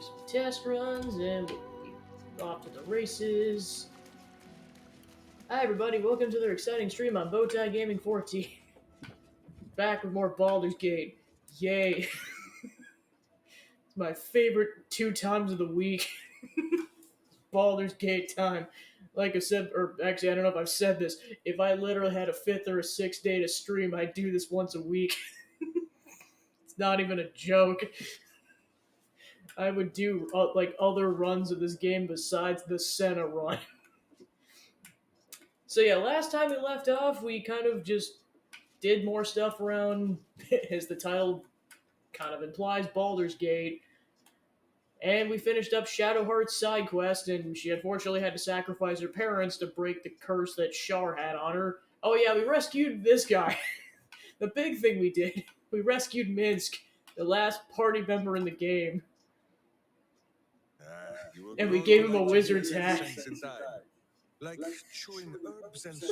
do some test runs, and we'll be off to the races. Hi everybody, welcome to their exciting stream on Bowtie Gaming 14. Back with more Baldur's Gate. Yay. It's my favorite 2 times of the week. Baldur's Gate time. Like I said, or actually I don't know if I've said this, if I literally had a 5th or a 6th day to stream, I'd do this once a week. It's not even a joke. I would do like other runs of this game besides the Senna run. So yeah, last time we left off, we kind of just did more stuff around, as the title kind of implies, Baldur's Gate. And we finished up Shadowheart's side quest, and she unfortunately had to sacrifice her parents to break the curse that Shar had on her. Oh yeah, we rescued this guy. The big thing we did, we rescued Minsk, the last party member in the game. And we gave him a wizard's hat. Like chewing herbs and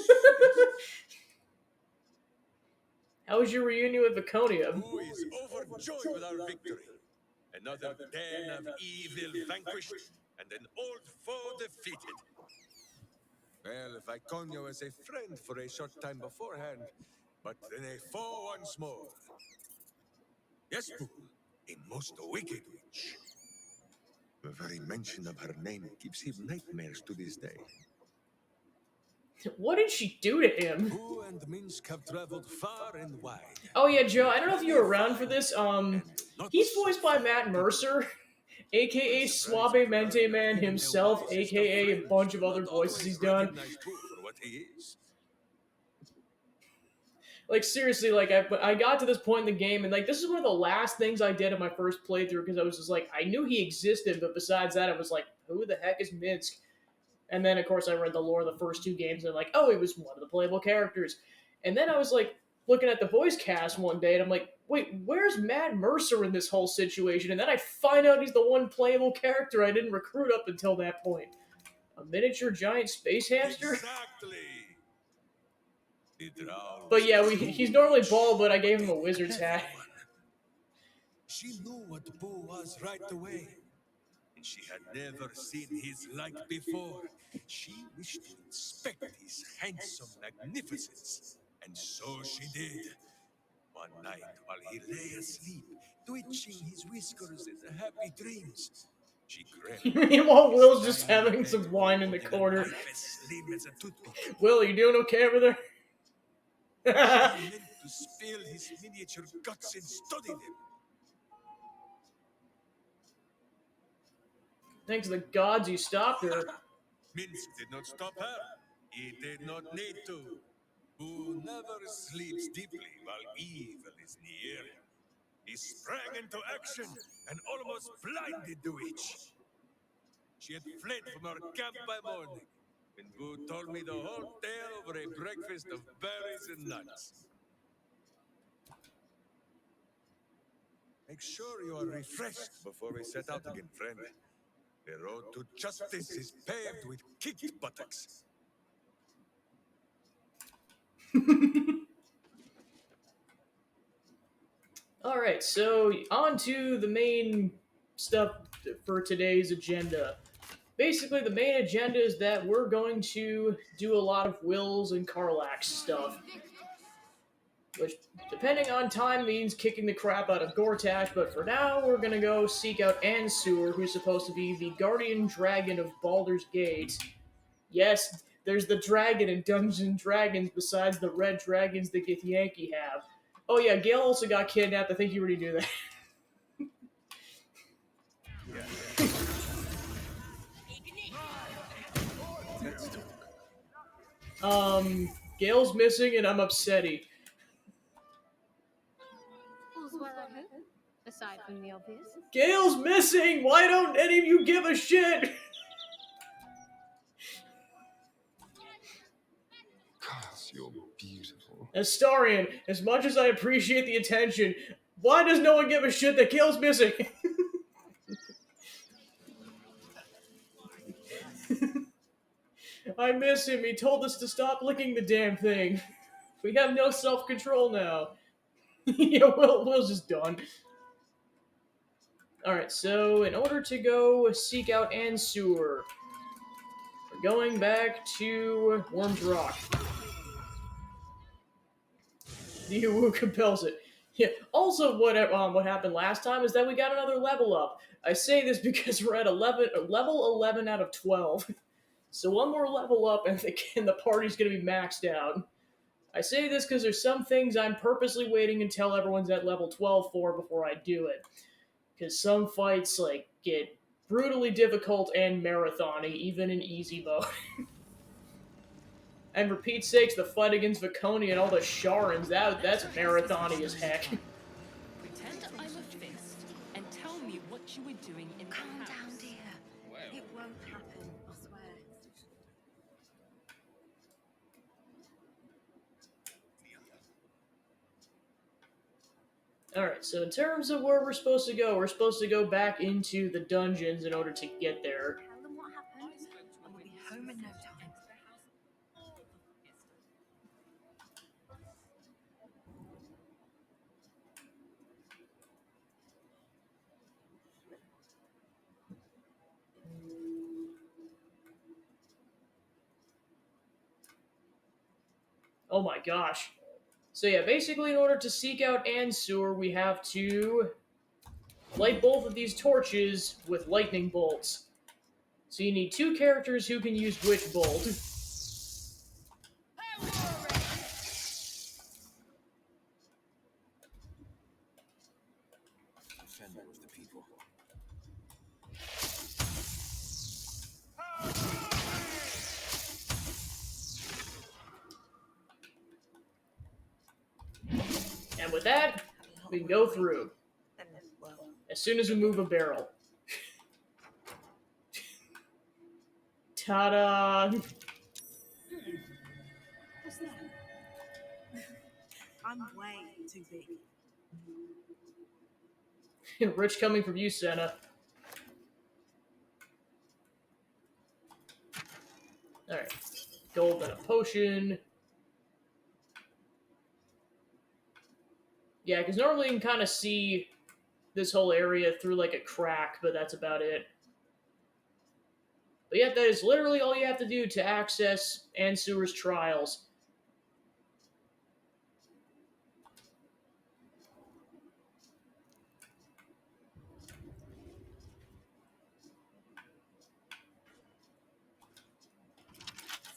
How was your reunion with Viconia? Who is overjoyed with our victory? Another den of evil vanquished, and an old foe defeated. Well, Viconia was a friend for a short time beforehand, but then a foe once more. Yes, Fool, a most wicked witch. The very mention of her name gives him nightmares to this day. What did she do to him? Who and Minsk have traveled far and wide. Oh yeah, Joe, I don't know if you were around for this. He's voiced by Matt Mercer, aka Suave Mente Man himself, aka a bunch of other voices he's done. Like seriously, like I got to this point in the game, and like this is one of the last things I did in my first playthrough, because I was just like, I knew he existed, but besides that, I was like, who the heck is Minsk? And then of course I read the lore of the first 2 games, and I'm like, oh, he was one of the playable characters. And then I was like looking at the voice cast one day, and I'm like, wait, where's Matt Mercer in this whole situation? And then I find out he's the one playable character I didn't recruit up until that point. A miniature giant space hamster? Exactly. But yeah, he's normally bald, but I gave him a wizard's hat. She knew what Boo was right away, and she had never seen his like before. She wished to inspect his handsome magnificence, and so she did. One night, while he lay asleep, twitching his whiskers in the happy dreams, she grabbed Meanwhile, Will's just having some wine in the corner. Will, you doing okay over there? She meant to spill his miniature guts and study them. Thanks to the gods you stopped her. Minsk did not stop her. He did not need to. Who never sleeps deeply while evil is near. He sprang into action and almost blinded the witch. She had fled from our camp by morning, when Boo told me the whole tale over a breakfast of berries and nuts. Make sure you are refreshed before we set out again, friend. The road to justice is paved with kicked buttocks. Alright, so on to the main stuff for today's agenda. Basically, the main agenda is that we're going to do a lot of Will's and Karlach's stuff. Which, depending on time, means kicking the crap out of Gortash, but for now, we're gonna go seek out Ansur, who's supposed to be the guardian dragon of Baldur's Gate. Yes, there's the dragon in Dungeons & Dragons besides the red dragons that Githyanki have. Oh yeah, Gale also got kidnapped. I think you already knew that. Gale's missing and I'm upsetty. Aside from the obvious. Gale's missing! Why don't any of you give a shit? Gosh, you're beautiful. Astarion, as much as I appreciate the attention, why does no one give a shit that Gale's missing? I miss him. He told us to stop licking the damn thing. We have no self-control now. Yeah, Will's just done. Alright, so in order to go seek out Ansur, we're going back to Worm's Rock. The Uwu compels it. Yeah. Also, what happened last time is that we got another level up. I say this because we're at level 11 out of 12. So one more level up, and the party's gonna be maxed out. I say this because there's some things I'm purposely waiting until everyone's at level 12 for before I do it. Because some fights get brutally difficult and marathon-y, even in easy mode. And for Pete's sakes, the fight against Viconi and all the Sharans, that's marathon-y as heck. Pretend I'm a fist and tell me what you were doing in Calm my down, house. dear. It won't happen, I swear. Alright, so in terms of where we're supposed to go back into the dungeons in order to get there. Tell them what happened, and we'll be home in no time. Oh my gosh. So yeah, basically in order to seek out Ansur, we have to light both of these torches with lightning bolts. So you need two characters who can use Witch Bolt. Defender of the people. And with that, we can go through. Then, well, As soon as we move a barrel. Ta-da! what's that? I'm way too big. Rich coming from you, Senna. Alright. Gold and a potion. Yeah, because normally you can kind of see this whole area through like a crack, but that's about it. But yeah, that is literally all you have to do to access Ansur's trials.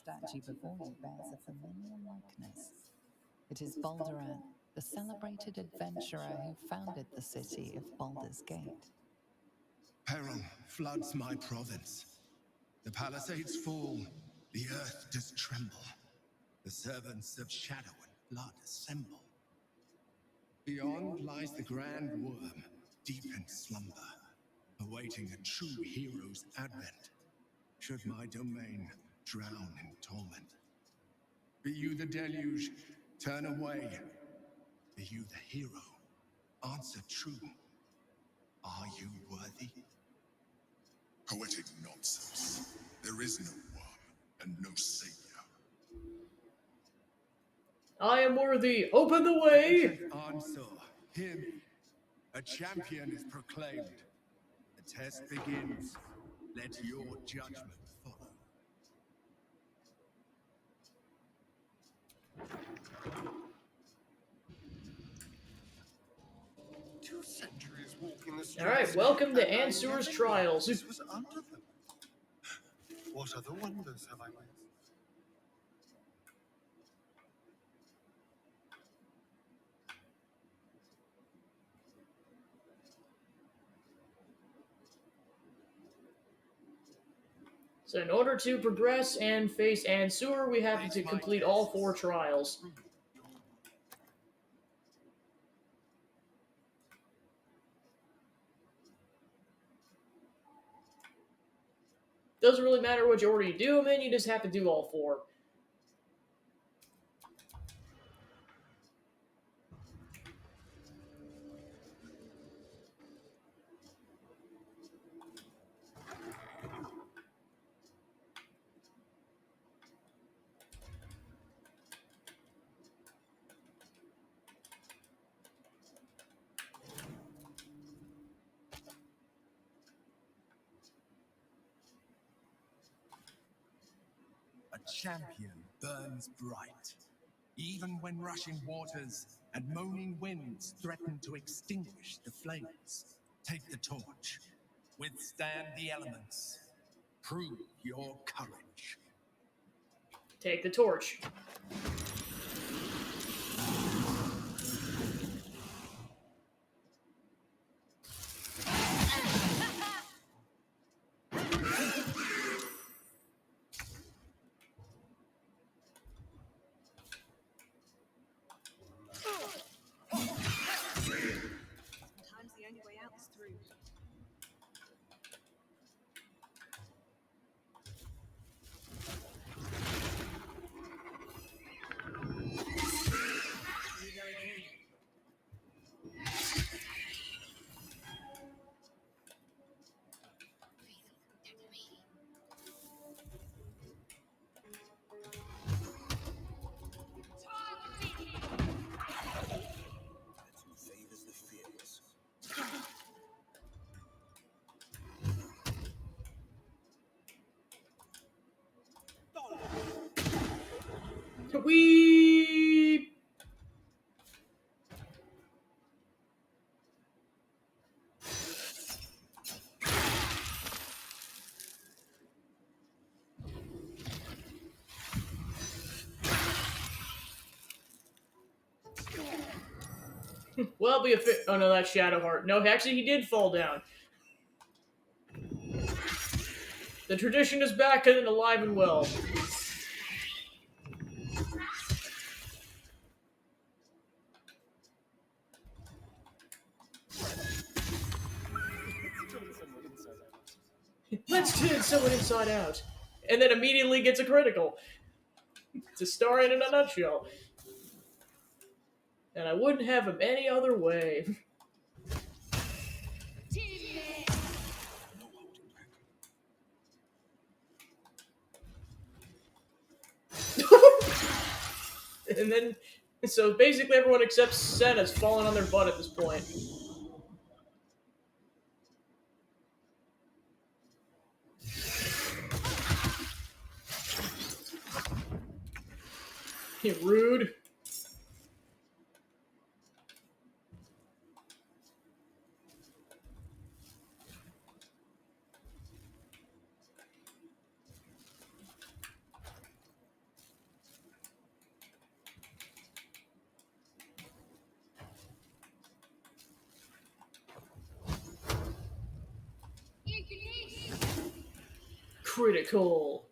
Statue before you bears a familiar likeness. It is Baldur, the celebrated adventurer who founded the city of Baldur's Gate. Peril floods my province. The palisades fall, the earth does tremble. The servants of shadow and blood assemble. Beyond lies the grand worm, deep in slumber, awaiting a true hero's advent. Should my domain drown in torment. Be you the deluge, turn away. Be you the hero, answer true. Are you worthy? Poetic nonsense. There is no worm and no savior. I am worthy. Open the way. Answer, hear me. A champion is proclaimed. The test begins. Let your judgment follow. 2 centuries walking the streets. All right, welcome to and I Ansur's never trials. knew This was under them. What other wonders have I missed? So in order to progress and face Ansur, we have to complete all 4 trials. Doesn't really matter which order you do them in, you just have to do all 4. champion burns bright, even when rushing waters and moaning winds threaten to extinguish the flames. Take the torch, withstand the elements, prove your courage. Take the torch. Sometimes the only way out is through. Favors the fearless. We. Well, be a fit. Oh no, that's Shadowheart. No, actually, he did fall down. The tradition is back and alive and well. Let's turn someone inside out. And then immediately gets a critical. It's a star in a nutshell. And I wouldn't have him any other way. And then, so basically everyone except Senna's fallen on their butt at this point. Rude. Critical.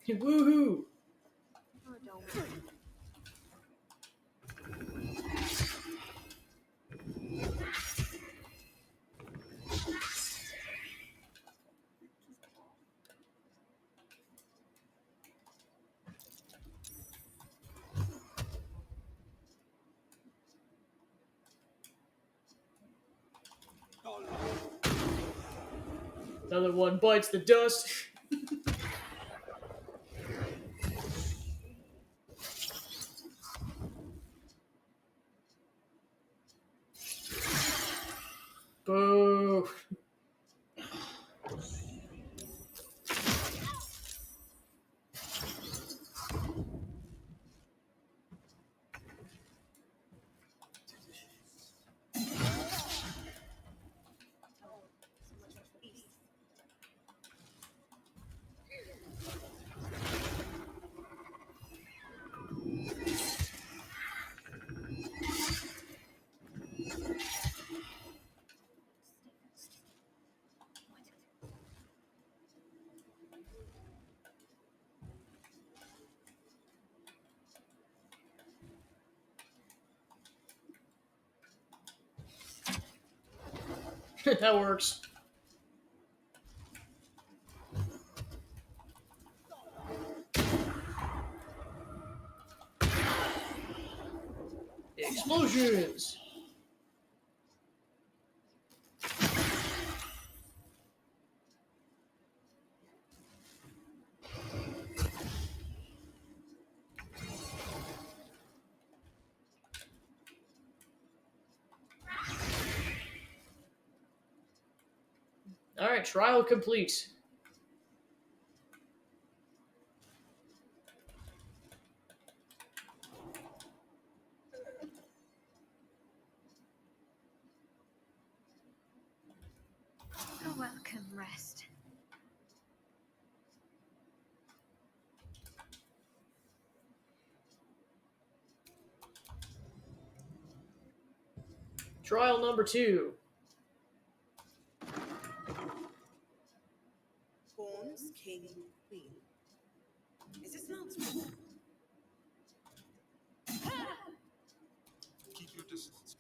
Woohoo! Oh, don't. Another one bites the dust. Boo. That works. Explosions! Alright, trial complete. A welcome rest. Trial number 2. Pawns, king, queen. Is this Lancelot? Keep your distance,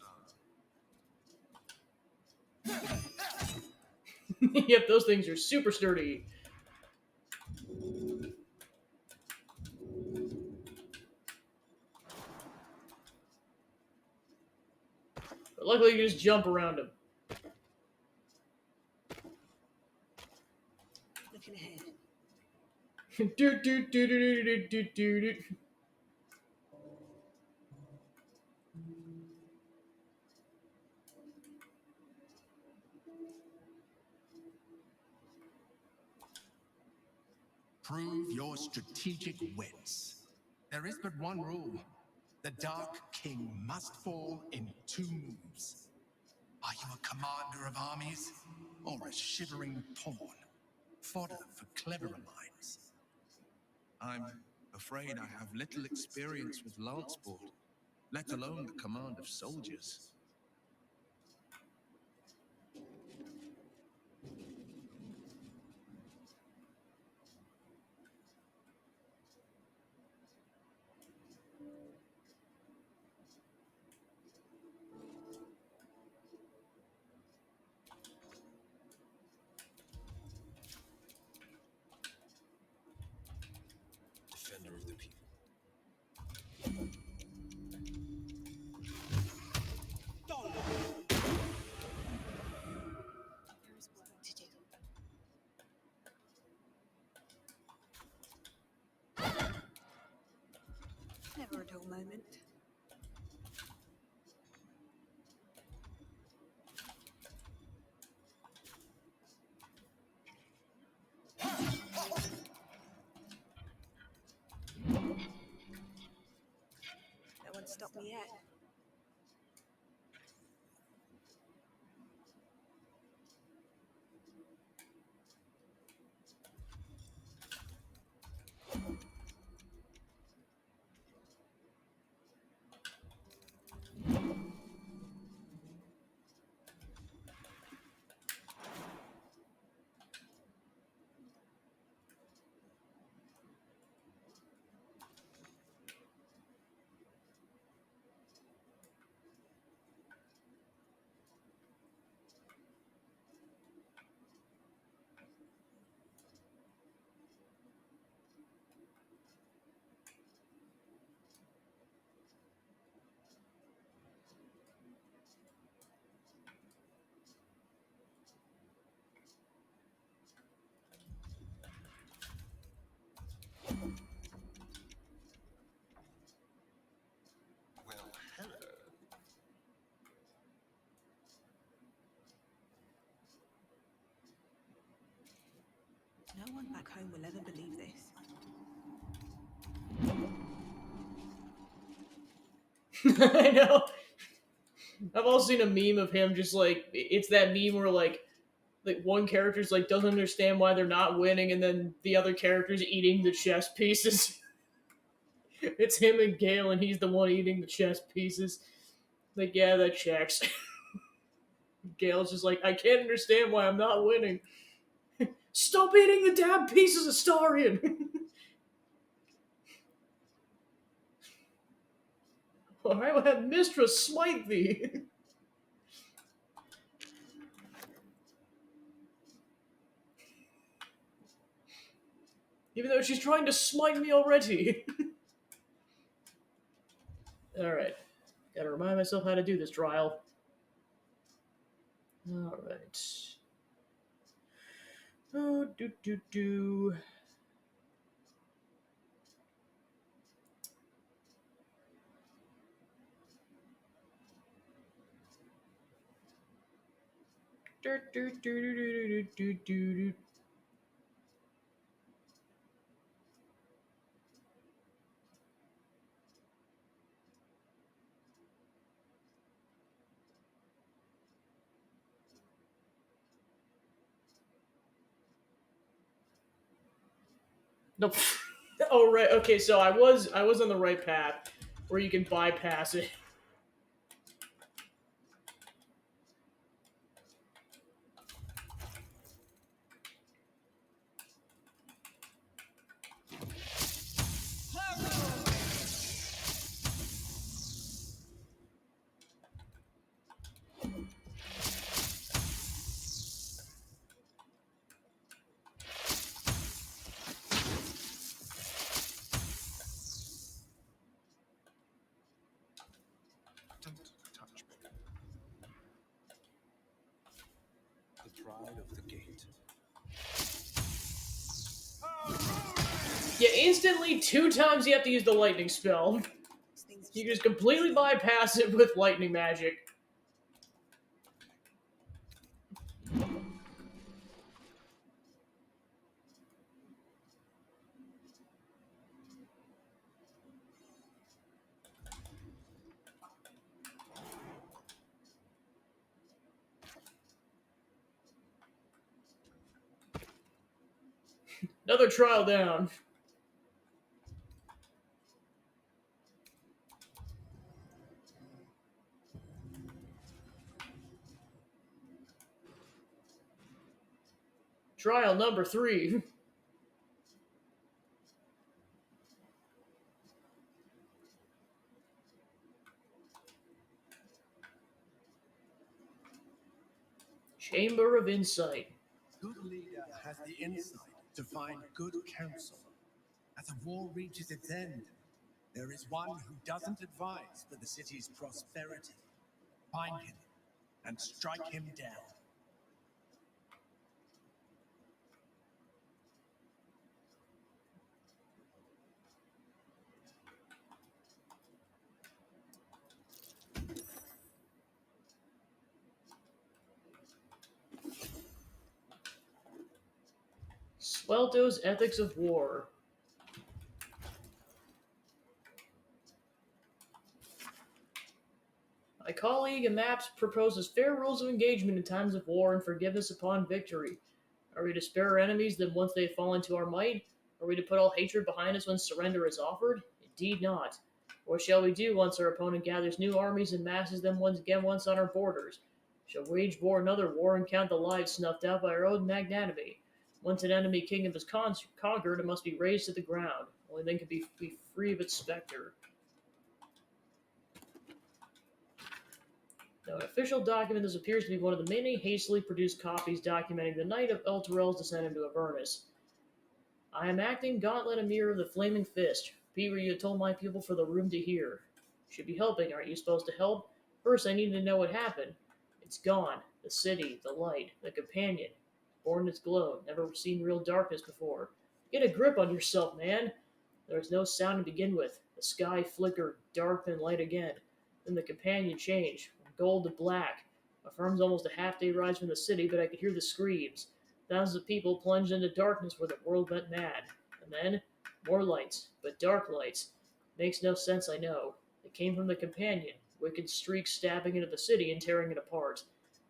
Yep, those things are super sturdy. But luckily, you can just jump around them. Looking ahead. do, do, do, do, do, do, do, do, do. Prove your strategic wits. There is but one rule. The Dark King must fall in 2 moves. Are you a commander of armies or a shivering pawn? Fodder for cleverer minds. I'm afraid I have little experience with lance sport, let alone the command of soldiers. Defender of the people. There is work to do. Never a dull moment. No one stopped me yet. Well, hello. No one back home will ever believe this. I know. I've also seen a meme of him just like it's that meme where like one character's like doesn't understand why they're not winning, and then the other character's eating the chess pieces. It's him and Gale, and he's the one eating the chess pieces. Like, yeah, that checks. Gale's just like, I can't understand why I'm not winning. Stop eating the damn pieces, Astarion! Or I will have Mistress smite thee! Even though she's trying to smite me already. Alright. Gotta remind myself how to do this trial. Alright. Oh, do do do. Nope. Oh right. Okay, so I was on the right path where you can bypass it. Don't touch me. The pride of the gate. Yeah, instantly 2 times you have to use the lightning spell. These things You can just completely bypass it with lightning magic. Another trial down. Trial number 3. Chamber of Insight. Good leader has the insight to find good counsel. As a war reaches its end, there is one who doesn't advise for the city's prosperity. Find him and strike him down. Swelto's Ethics of War. My colleague Amaps proposes fair rules of engagement in times of war and forgiveness upon victory. Are we to spare our enemies then once they fall into our might? Are we to put all hatred behind us when surrender is offered? Indeed not. What shall we do once our opponent gathers new armies and masses them once on our borders? Shall we wage war another war and count the lives snuffed out by our own magnanimity? Once an enemy kingdom is conquered, it must be razed to the ground. Only then can be free of its specter. Now, an official document, this appears to be one of the many hastily produced copies documenting the night of Elturel's descent into Avernus. I am acting Gauntlet Emir of the Flaming Fist. Be where you told my people for the room to hear. Should be helping, aren't you supposed to help? First, I need to know what happened. It's gone. The city, the light, the companion. Born in its glow, never seen real darkness before. Get a grip on yourself, man. There was no sound to begin with. The sky flickered, dark then light again. Then the companion changed, from gold to black. My farm's almost a half-day ride from the city, but I could hear the screams. Thousands of people plunged into darkness where the world went mad. And then, more lights, but dark lights. Makes no sense, I know. They came from the companion, wicked streaks stabbing into the city and tearing it apart.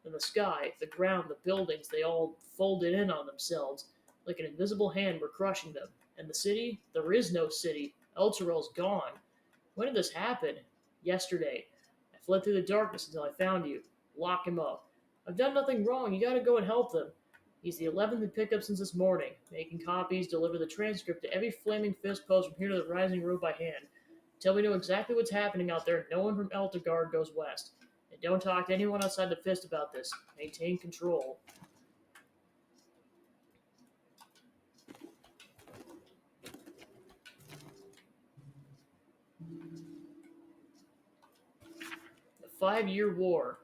And the sky, the ground, the buildings, they all folded in on themselves, like an invisible hand were crushing them. And the city? There is no city. Elturel's gone. When did this happen? Yesterday. I fled through the darkness until I found you. Lock him up. I've done nothing wrong. You gotta go and help them. He's the 11th in pickup since this morning. Making copies, deliver the transcript to every Flaming Fist post from here to the Rising Road by hand. Till we know exactly what's happening out there, no one from Eltergard goes west. And don't talk to anyone outside the Fist about this. Maintain control. The 5-Year War.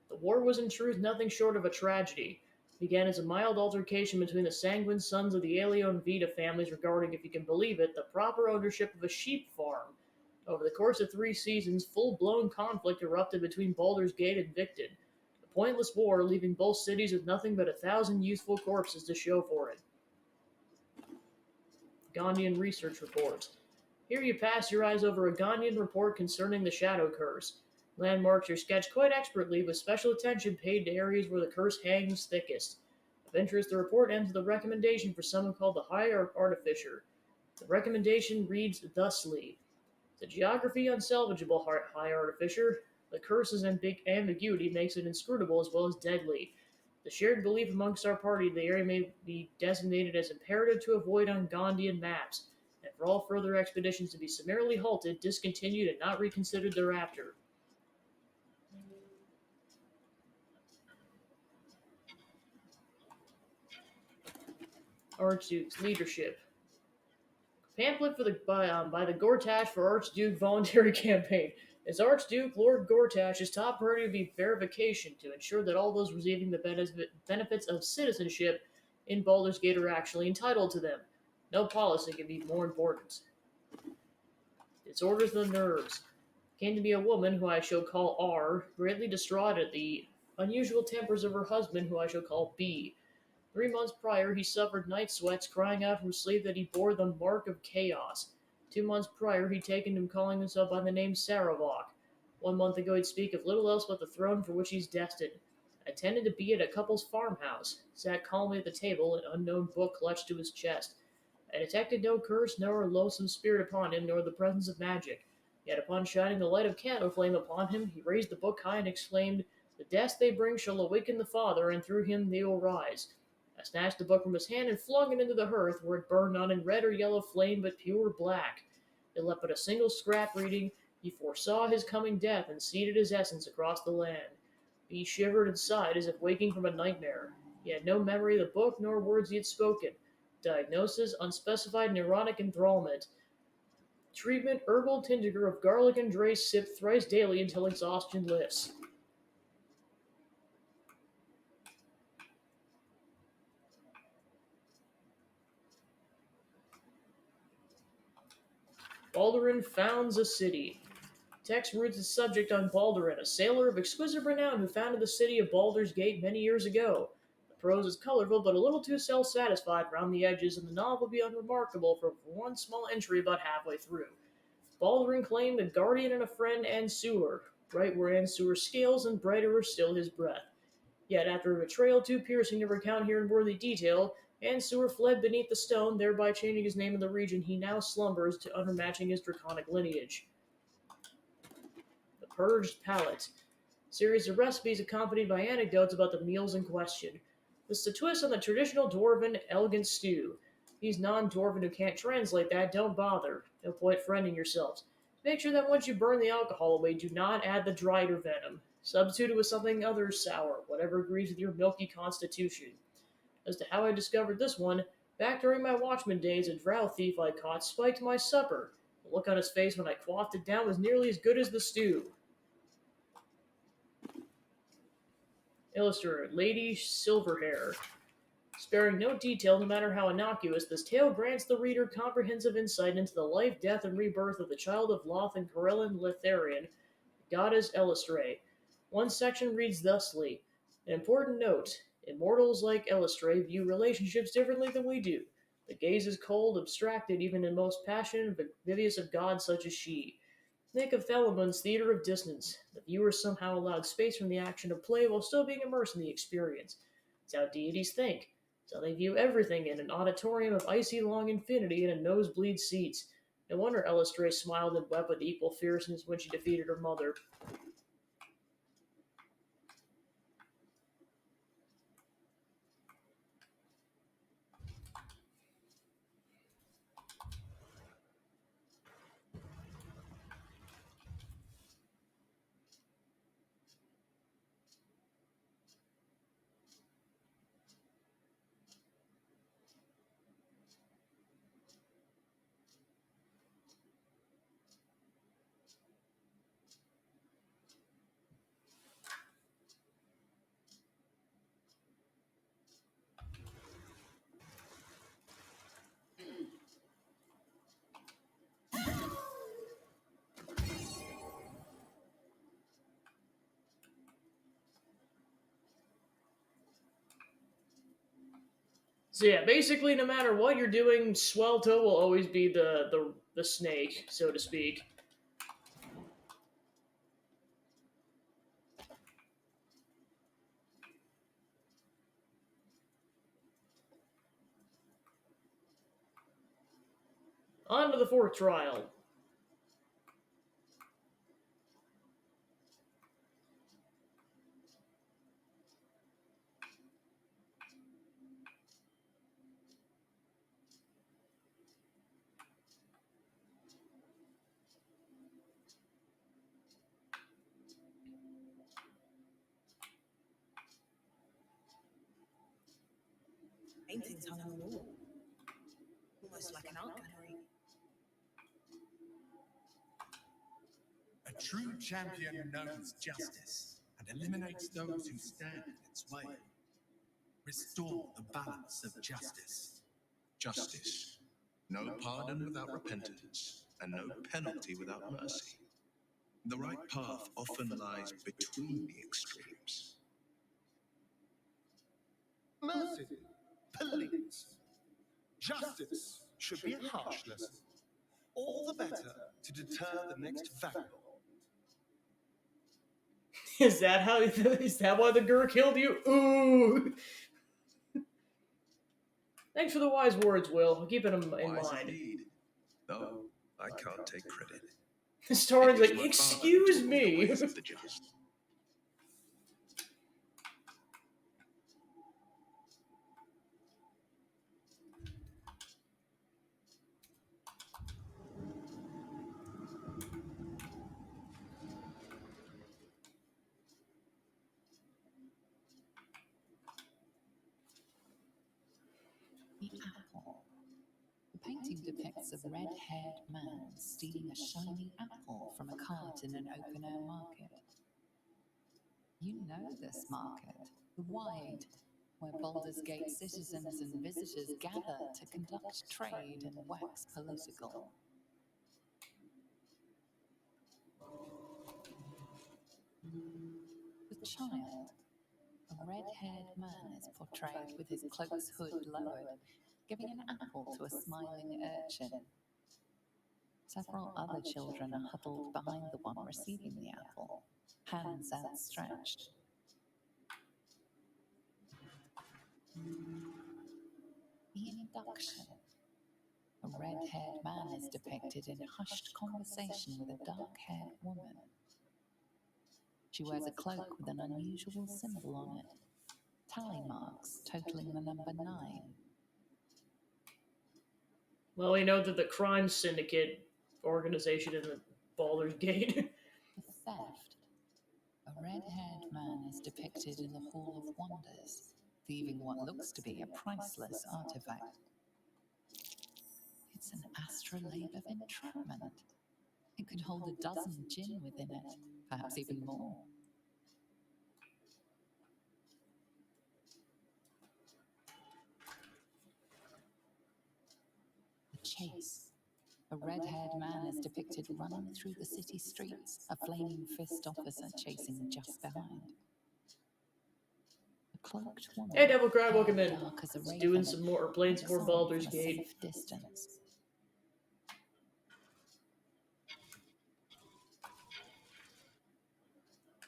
The war was in truth nothing short of a tragedy. It began as a mild altercation between the sanguine sons of the Aleo and Vita families regarding, if you can believe it, the proper ownership of a sheep farm. Over the course of 3 seasons, full-blown conflict erupted between Baldur's Gate and Victon. The pointless war, leaving both cities with nothing but 1,000 youthful corpses to show for it. Ghanaian research reports. Here you pass your eyes over a Ghanaian report concerning the shadow curse. Landmarks are sketched quite expertly, with special attention paid to areas where the curse hangs thickest. Of interest, the report ends with a recommendation for someone called the High Artificer. The recommendation reads thusly: the geography unsalvageable, High Artificer. The curse's ambiguity makes it inscrutable as well as deadly. The shared belief amongst our party the area may be designated as imperative to avoid on Ghanaian maps, and for all further expeditions to be summarily halted, discontinued, and not reconsidered thereafter. Archduke's leadership. Pamphlet by the Gortash for Archduke voluntary campaign. As Archduke, Lord Gortash's top priority would be verification to ensure that all those receiving the benefits of citizenship in Baldur's Gate are actually entitled to them. No policy can be more important. Disorders of the nerves. Came to be a woman who I shall call R, greatly distraught at the unusual tempers of her husband, who I shall call B. 3 months prior, he suffered night sweats, crying out from sleep that he bore the mark of chaos. 2 months prior, he'd taken him calling himself by the name Saravok. 1 month ago, he'd speak of little else but the throne for which he's destined. I tended to be at a couple's farmhouse, sat calmly at the table, an unknown book clutched to his chest. I detected no curse, nor a loathsome spirit upon him, nor the presence of magic. Yet upon shining the light of candle flame upon him, he raised the book high and exclaimed, "The death they bring shall awaken the Father, and through him they will rise." I snatched the book from his hand and flung it into the hearth, where it burned not in red or yellow flame, but pure black. It left but a single scrap reading, "He foresaw his coming death, and seeded his essence across the land." He shivered and sighed as if waking from a nightmare. He had no memory of the book, nor words he had spoken. Diagnosis: unspecified neuronic enthrallment. Treatment: herbal tincture of garlic and drace sipped thrice daily until exhaustion lifts. Baldurin founds a city. Text roots its subject on Baldurin, a sailor of exquisite renown who founded the city of Baldur's Gate many years ago. The prose is colorful but a little too self-satisfied round the edges, and the novel would be unremarkable for one small entry about halfway through. Baldurin claimed a guardian and a friend, Ansur. Bright were Ansur's scales, and brighter was still his breath. Yet, after a betrayal too piercing to recount here in worthy detail, Ansur fled beneath the stone, thereby changing his name in the region he now slumbers to undermatching his draconic lineage. The Purged Palate. Series of recipes accompanied by anecdotes about the meals in question. This is a twist on the traditional dwarven elegant stew. These non-dwarven who can't translate that, don't bother. No point friending yourselves. Make sure that once you burn the alcohol away, do not add the dried or venom. Substitute it with something other sour, whatever agrees with your milky constitution. As to how I discovered this one, back during my Watchmen days, a drow thief I caught spiked my supper. The look on his face when I quaffed it down was nearly as good as the stew. Illustrator: Lady Silverhair. Sparing no detail, no matter how innocuous, this tale grants the reader comprehensive insight into the life, death, and rebirth of the child of Loth and Corellin Litharian, goddess Elistre. One section reads thusly: an important note: immortals like Elistre view relationships differently than we do. The gaze is cold, abstracted, even in most passionate and vivacious of gods such as she. Think of Thelamon's theater of distance. The viewer somehow allowed space from the action of play while still being immersed in the experience. It's how deities think. It's how they view everything in an auditorium of icy long infinity and in nosebleed seats. No wonder Elistre smiled and wept with equal fierceness when she defeated her mother. So yeah, basically, no matter what you're doing, Swelto will always be the snake, so to speak. On to the fourth trial. Paintings hung on the wall. Almost like an art gallery. A true champion knows justice and eliminates those who stand in its way. Restore the balance of justice. Justice. No pardon without repentance, and no penalty without mercy. The right path often lies between the extremes. Mercy, please. Justice should be a harsh lesson. All the better to deter the next vagabond. Is that how? Is that why the Gur killed you? Ooh. Thanks for the wise words, Will. I'll keep it in Wise mind. indeed. Though I can't take credit. Storin's It was like, my father excuse who taught me the me. ways of the just. The apple. The painting depicts a red-haired man stealing a shiny apple from a cart in an open-air market. You know this market, the Wide, where Baldur's Gate citizens and visitors gather to conduct trade and wax political. The child. A red-haired man is portrayed with his cloak's hood lowered, giving an apple to a smiling urchin. Several other children are huddled behind the one receiving the apple, hands outstretched. The induction. A red-haired man is depicted in hushed conversation with a dark-haired woman. She wears a cloak with an unusual symbol on it. Tally marks totaling the number 9. Well, we know that the crime syndicate organization in the Baldur's Gate. The theft. A red-haired man is depicted in the Hall of Wonders, thieving what looks to be a priceless artifact. It's an astrolabe of entrapment. It could hold a dozen djinn within it, perhaps even more. The chase. A red-haired man is depicted running through the city streets, a flaming fist officer chasing just behind. A cloaked woman, Hey, Devil Crab, welcome hair in. dark as a It's raven, doing some more, or playing some more looks on Baldur's from a Gate. safe distance.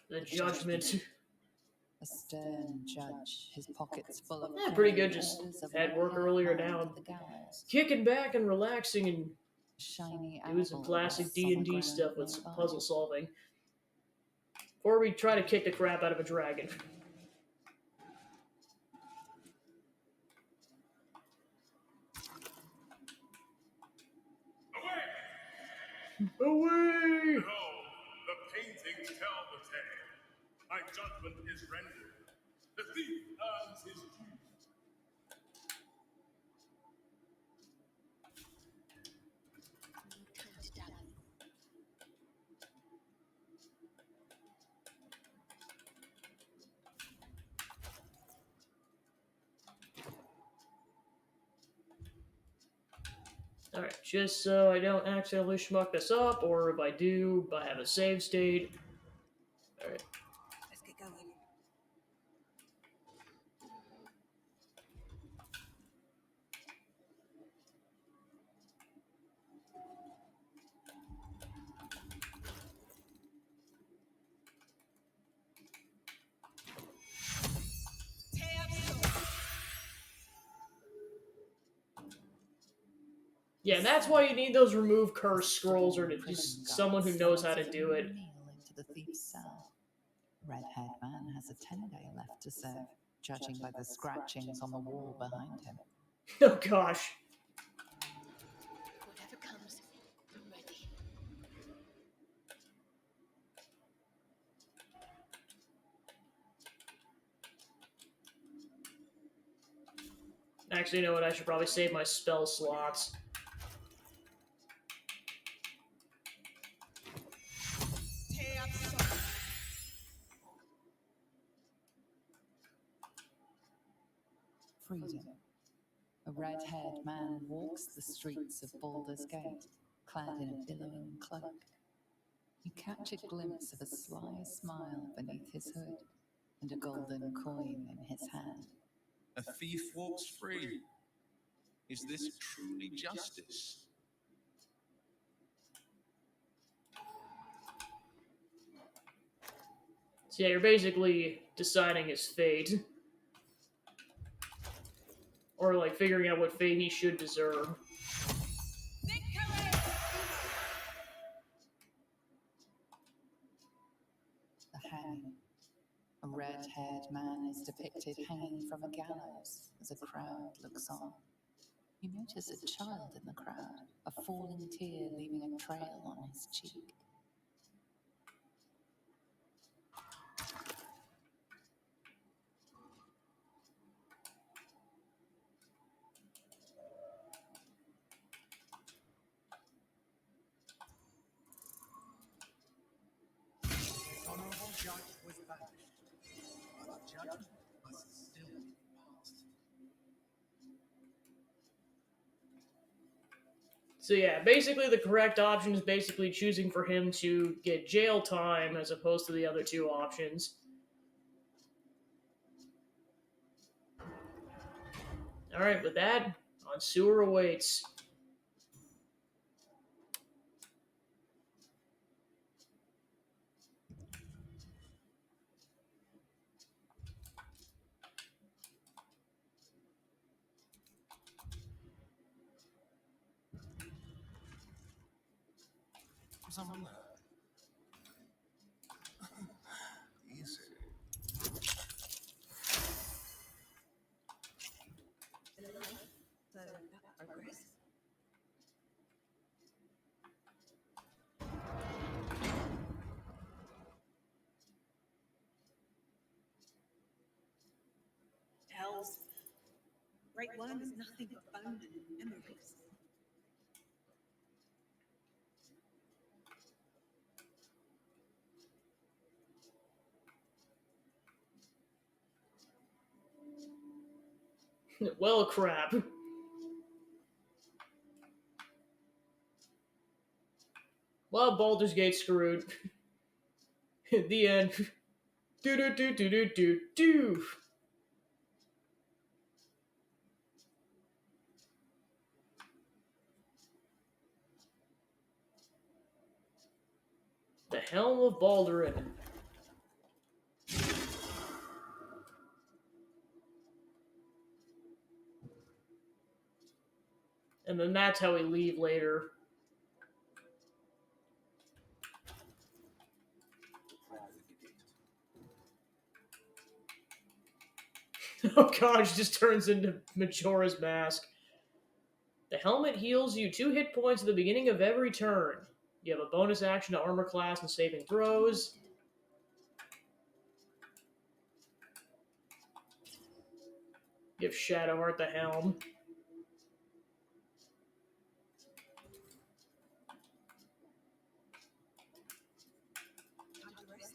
The Judgment. A stern judge, his pockets full of Yeah, pretty coin, good. Just orders of had work red-haired earlier man now. to the gallows. Kicking back and relaxing and Shiny doing some apple classic rests on the D&D ground stuff with some nearby. puzzle solving. Before we try to kick the crap out of a dragon. Away! Behold, the paintings tell the tale. My judgment is rendered. The thief earns his due. Alright, just so I don't accidentally schmuck this up, or if I do, I have a save state. Alright. Let's get going. Yeah, and that's why you need those remove curse scrolls, or just someone who knows how to do it. Into the thief's cell. Red-haired man has a 10-day left to serve, judging by the scratchings on the wall behind him. Oh gosh. Whatever comes, I'm ready. Actually, you know what? I should probably save my spell slots. Freedom. A red-haired man walks the streets of Baldur's Gate, clad in a billowing cloak. You catch a glimpse of a sly smile beneath his hood and a golden coin in his hand. A thief walks free. Is this truly justice? So yeah, you're basically deciding his fate. Or, like, figuring out what fate he should deserve. The hanging. A red-haired man is depicted hanging from a gallows as a crowd looks on. You notice a child in the crowd, a falling tear leaving a trail on his cheek. Honorable judge was banished, but judgment must still be passed. So yeah, basically the correct option is basically choosing for him to get jail time as opposed to the other two options. Alright, with that, on sewer awaits. Someone there. Easy. So, that progress. Hells. Great Worm is nothing but bone and memories. Well, crap. Well, Baldur's Gate screwed. The end. Do do do do do do do. The Helm of Baldurin. And then that's how we leave later. Oh gosh, just turns into Majora's Mask. The helmet heals you 2 hit points at the beginning of every turn. You have a bonus action to armor class and saving throws. Give Shadowheart the helm. Time to rest.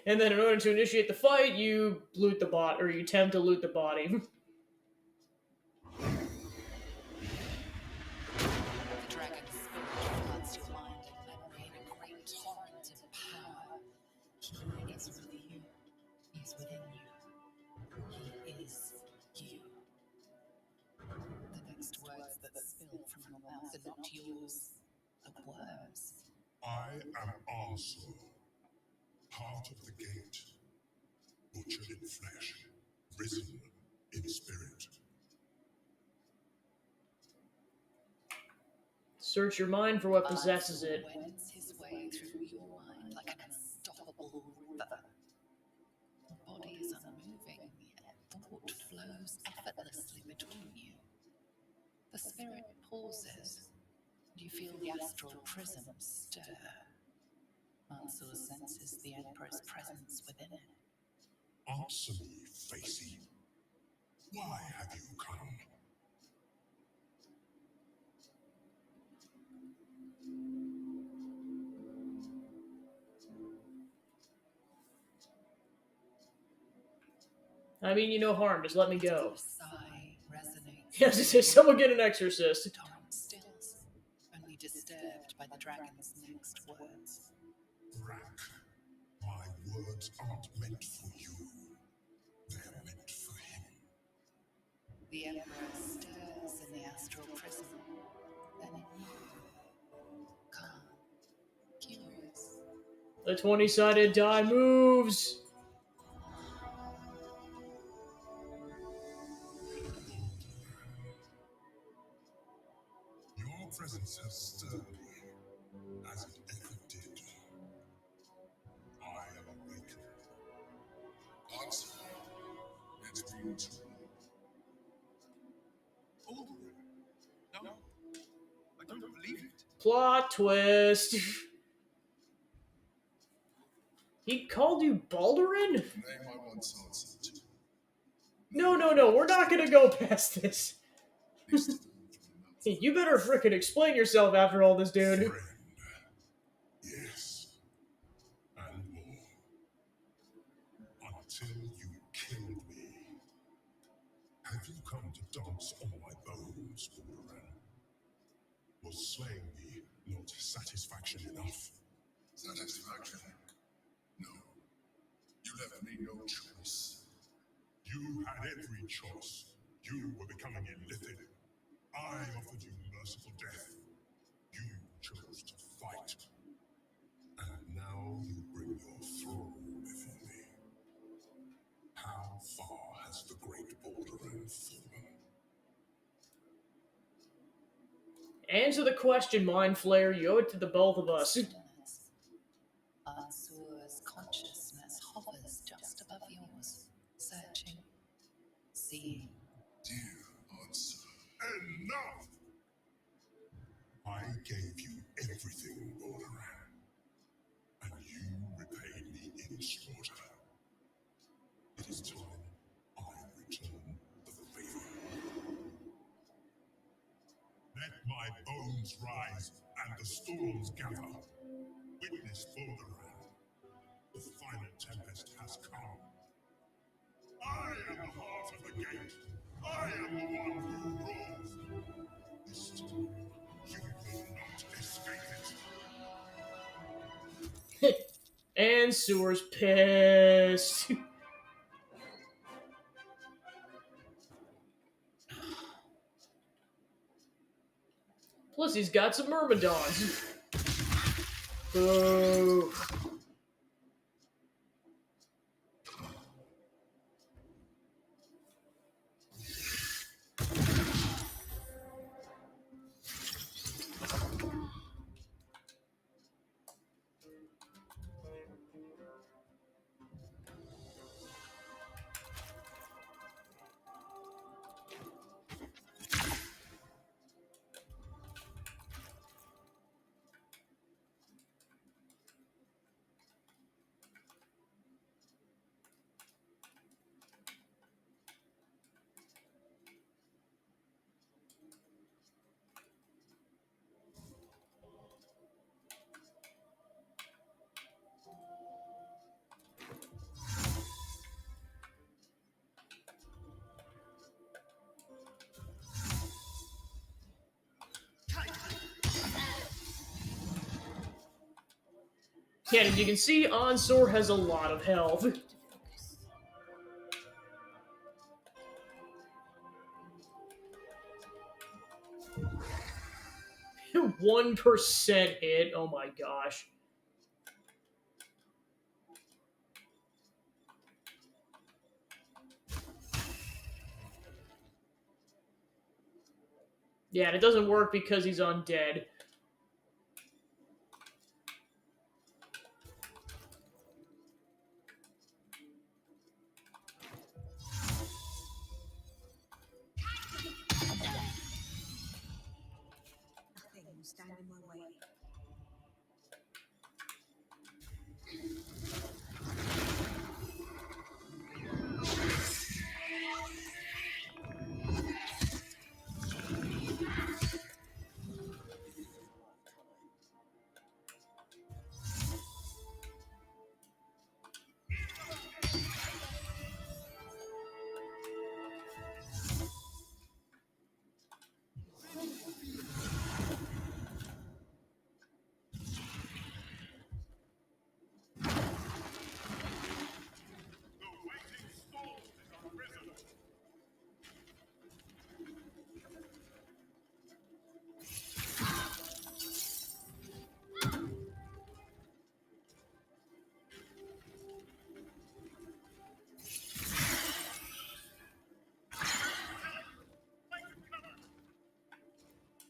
And then in order to initiate the fight, you loot the bot, or you attempt to loot the body. The dragon's spirit floods your mind and memory in a great torrent of power. He is with you. He is within you. He is you. The next words that spill from your mouth are not yours. The worms. I am also part of the gate, butchered in flesh, risen in spirit. Search your mind for what possesses it. Wends his way through your mind like an unstoppable river. The body is unmoving, yet thought flows effortlessly between you. The spirit pauses, and you feel the astral prism stir. Mansoor senses the Emperor's presence within it. Answer me, Facey. Why have you come? I mean you no harm, just let me go. Sigh resonates. Yes, it says someone get an exorcist. The torrent stills, only disturbed by the dragon's next words. Brack, my words aren't meant for you. They're meant for him. The Emperor stirs in the astral prism, then in you. Calm, curious. The 20-sided die moves! Your presence has stirred me, as it ever did. I am awakened. Answer. It's been too long. Baldur. No, I don't believe it. Plot twist. He called you Baldurin? Name I once answered to. No, we're not gonna go past this. You better frickin' explain yourself after all this, dude. Friend. Yes. And more. Until you killed me. Have you come to dance on my bones, Baldurin? Was slaying me not satisfaction enough? Satisfaction? No. You left me no choice. You had every choice. You were becoming illithid. I offered you merciful death. You chose to fight. And now you bring your throne before me. How far has the great Baldurin fallen? Answer the question, Mind Flayer. You owe it to the both of us. Mansoor's consciousness hovers just above yours, searching, seeing. Dear answer. Enough! I gave you everything, Baldurin. And you repaid me in slaughter. It is time I return the favor. Let my bones rise and the storms gather. Witness Baldurin. The final tempest has come. I am the heart of the gate. I am the one who rules. This time, you will not escape it. And Sewer's pissed. Plus, he's got some myrmidons. Boo. Yeah, as you can see, Onsor has a lot of health. 1% hit. Oh my gosh. Yeah, and it doesn't work because he's undead. Nothing will stand in my way. The waiting storm has arisen.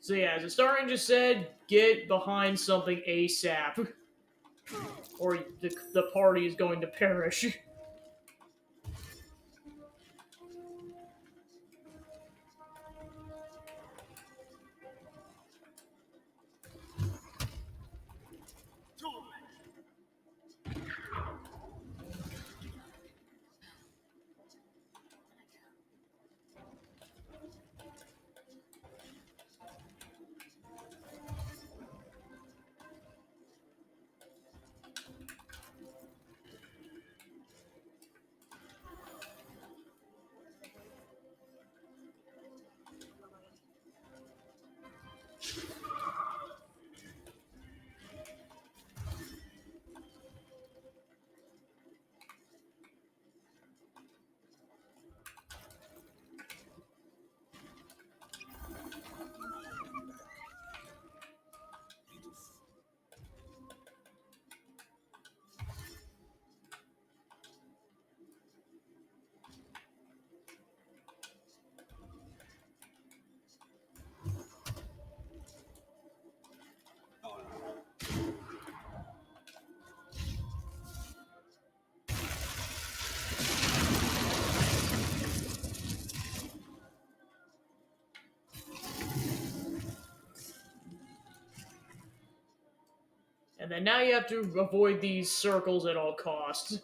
So yeah, as Astarion just said, get behind something ASAP. Or the party is going to perish. And then now you have to avoid these circles at all costs.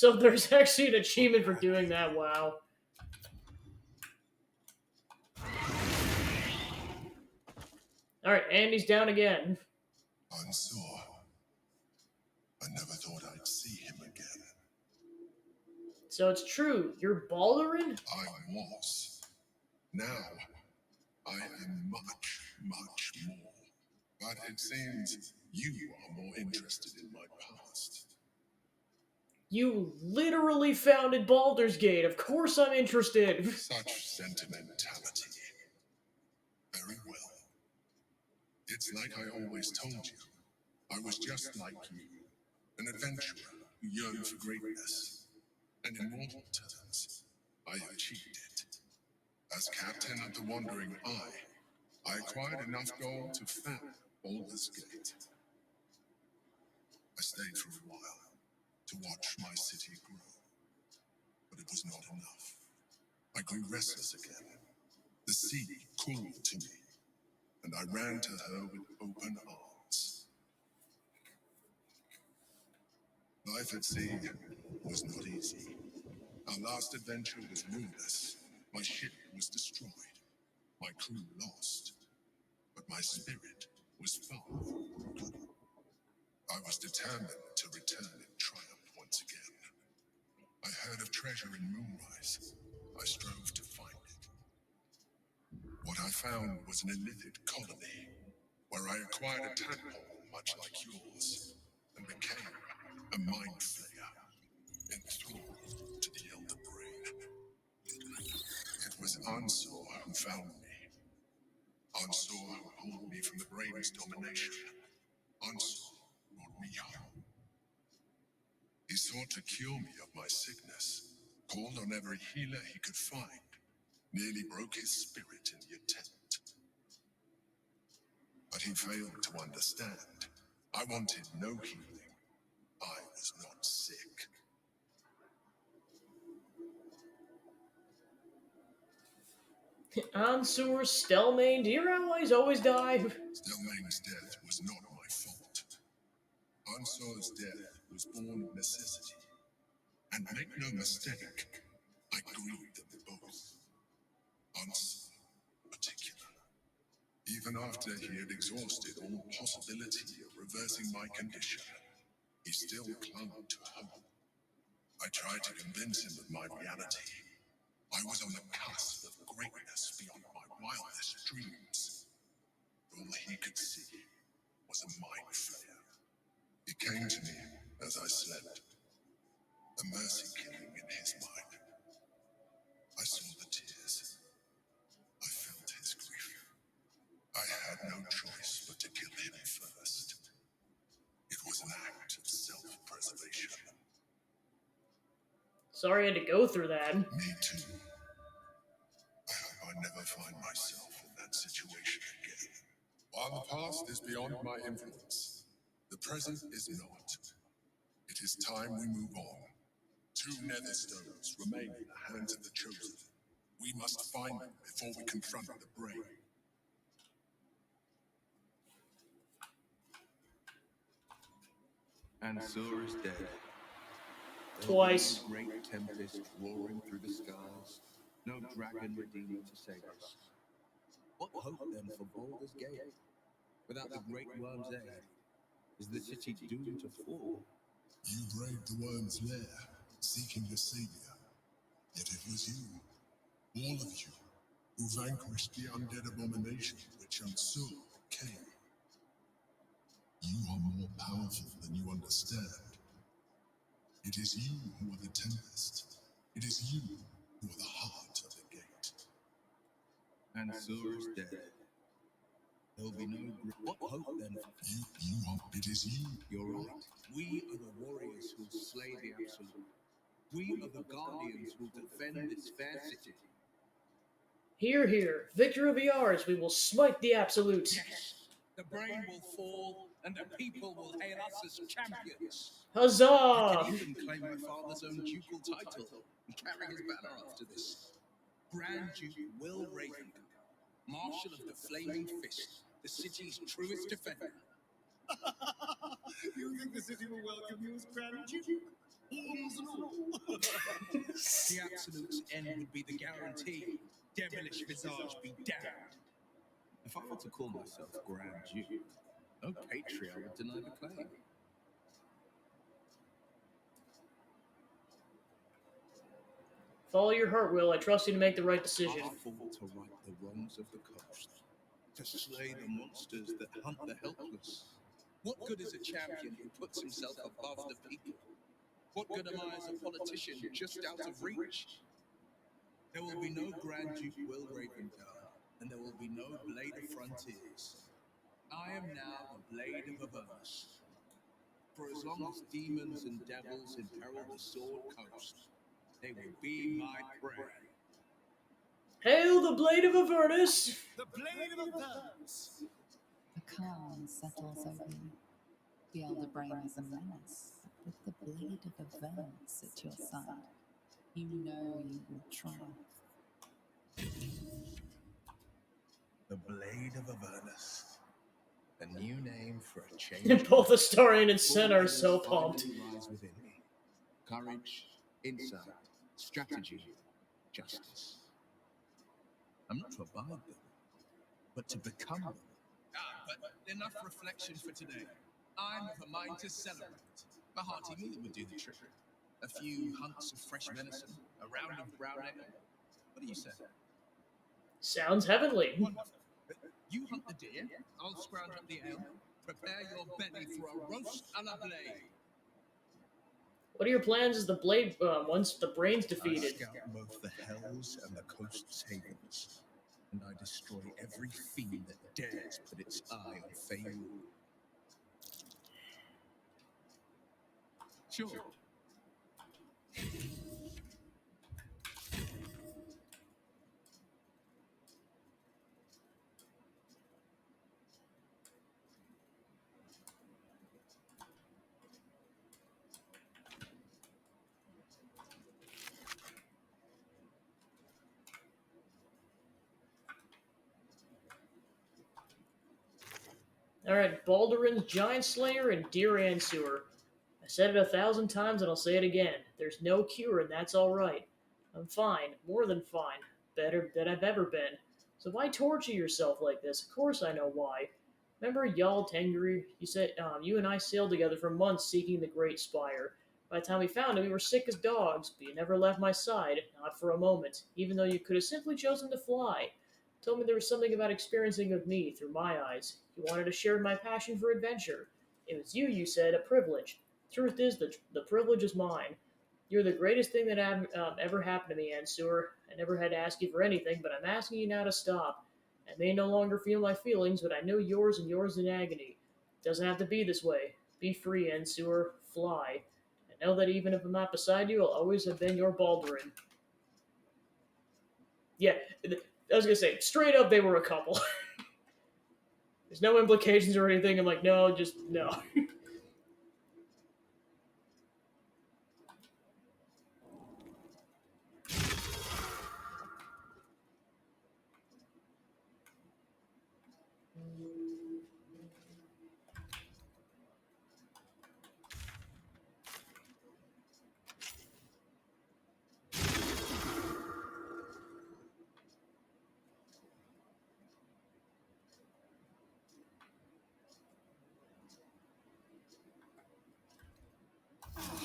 So there's actually an achievement for doing that. Wow. All right, Andy's down again. I'm sore. I never thought I'd see him again. So it's true. You're Baldurin? I was. Now, I am much, much more. But it seems you are more interested in my past. You literally founded Baldur's Gate. Of course I'm interested. Such sentimentality. Very well. It's like I always told you. I was just like you. An adventurer who yearned for greatness. And in mortal terms, I achieved it. As captain of the Wandering Eye, I acquired enough gold to found Baldur's Gate. I stayed for a while to watch my city grow. But it was not enough. I grew restless again. The sea called to me, and I ran to her with open arms. Life at sea was not easy. Our last adventure was ruinous. My ship was destroyed. My crew lost. But my spirit was far from broken. I was determined to return in triumph once again. I heard of treasure in Moonrise. I strove to find it. What I found was an illithid colony, where I acquired a tadpole much like yours, and became a mind flayer, enthralled to the Elder Brain. It was Ansor who found me. Ansor who pulled me from the Brain's domination. Ansor brought me home. He sought to cure me of my sickness, called on every healer he could find, nearly broke his spirit in the attempt. But he failed to understand. I wanted no healing. I was not sick. Ansur, Stelmane, do your allies always die? Stelmane's death was not my fault. Ansor's death was born of necessity. And make no mistake, I grieved them both. Ansor, in particular. Even after he had exhausted all possibility of reversing my condition, he still clung to hope. I tried to convince him of my reality. I was on the cusp of greatness beyond my wildest dreams. All he could see was a mind flayer. He came to me as I slept, a mercy killing in his mind. I saw the tears. I felt his grief. I had no choice but to kill him first. It was an act of self-preservation. Sorry I had to go through that. Me too. I hope I never find myself in that situation again. While the past is beyond my influence, the present is not. It is time we move on. 2 netherstones remain in the hands of the chosen. We must find them before we confront the Brain. Ansur is dead. Twice. No great tempest roaring through the skies. No dragon redeemer to save us. What hope then for Baldur's Gate? Without the great worm's aid, is the city doomed to fall? You braved the worm's lair, seeking the savior. Yet it was you, all of you, who vanquished the undead abomination which Ansur became. You are more powerful than you understand. It is you who are the Tempest. It is you who are the heart of the gate. Ansur is dead. There'll be no what hope then? You are. It is you. You're right. We are the warriors who'll slay the Absolute. We are the guardians who'll defend this fair city. Hear, hear. Victory will be ours. We will smite the Absolute. Yes. The Brain will fall, and the people will hail us as champions. Huzzah! I can even claim my father's own ducal title and carry his banner after this. Grand Duke Will Ravenguard, Marshal of the Flaming Fist, the city's truest defender. You think the city will welcome you as Grand Duke? Horns and all. The absolute's end would be the guarantee. Devilish visage be damned. If I were to call myself Grand Duke, no patriarch would deny the claim. Follow your heart, Will. I trust you to make the right decision. I fought to right the wrongs of the coast, to slay the monsters that hunt the helpless. What good is a champion who puts himself above the people? What good am I as a politician just out of reach? There will be no Grand Duke Will Ravengard, and there will be no Blade of Frontiers. I am now the Blade of Avernus. For as long as demons and devils imperil the Sword Coast, they will be my prey. Hail the Blade of Avernus! The Blade of Avernus! A calm settles over you. The elder brain is a menace, but with the Blade of Avernus at your side, you know you will triumph. The Blade of Avernus. A new name for a change. And both Astarion and Sen are so pumped. Lies within me. Courage, insight, strategy, justice. I'm not to abide them, but to become them. But enough reflection for today. I'm of a mind to celebrate. A hearty meal would do the trick. A few hunts of fresh venison, a round of brown ale. What do you say? Sounds heavenly. Wonderful. You hunt the deer, I'll scrounge up the ale. Prepare your belly for a roast a la blade. What are your plans as the Blade once the Brain's I defeated? scout both the hells and the coast's havens, and I destroy every fiend that dares put its eye on Faerun. Sure. Alright, Baldurin's Giant Slayer and Deer Ansewer. I said it 1,000 times and I'll say it again. There's no cure and that's alright. I'm fine, more than fine. Better than I've ever been. So why torture yourself like this? Of course I know why. Remember Jarl Tengri? You said you and I sailed together for months seeking the Great Spire. By the time we found it, we were sick as dogs, but you never left my side, not for a moment, even though you could have simply chosen to fly. Told me there was something about experiencing of me through my eyes. You wanted to share my passion for adventure. It was you said, a privilege. Truth is, the privilege is mine. You're the greatest thing that ever happened to me, Ansewer. I never had to ask you for anything, but I'm asking you now to stop. I may no longer feel my feelings, but I know yours and yours in agony. It doesn't have to be this way. Be free, Ansewer. Fly. I know that even if I'm not beside you, I'll always have been your Baldurin. Yeah, I was gonna say, straight up, they were a couple. There's no implications or anything. I'm like, no, just no.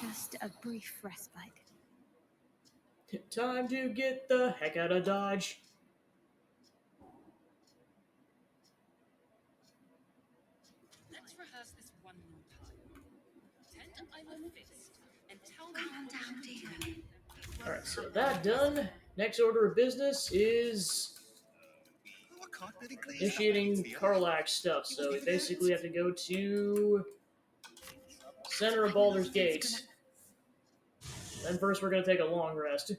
Just a brief respite. Time to get the heck out of Dodge. Let's rehearse this one more time. Pretend I'm a fist and tell me. Calm down, dear. Alright, so that done. Next order of business is initiating Karlach stuff. So we basically have to go to center of Baldur's Gate. Then first we're going to take a long rest.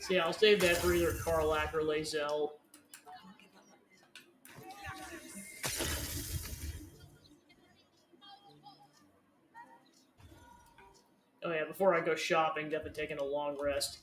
So yeah, I'll save that for either Karlach or Lae'zel. Oh yeah, before I go shopping, definitely taking a long rest.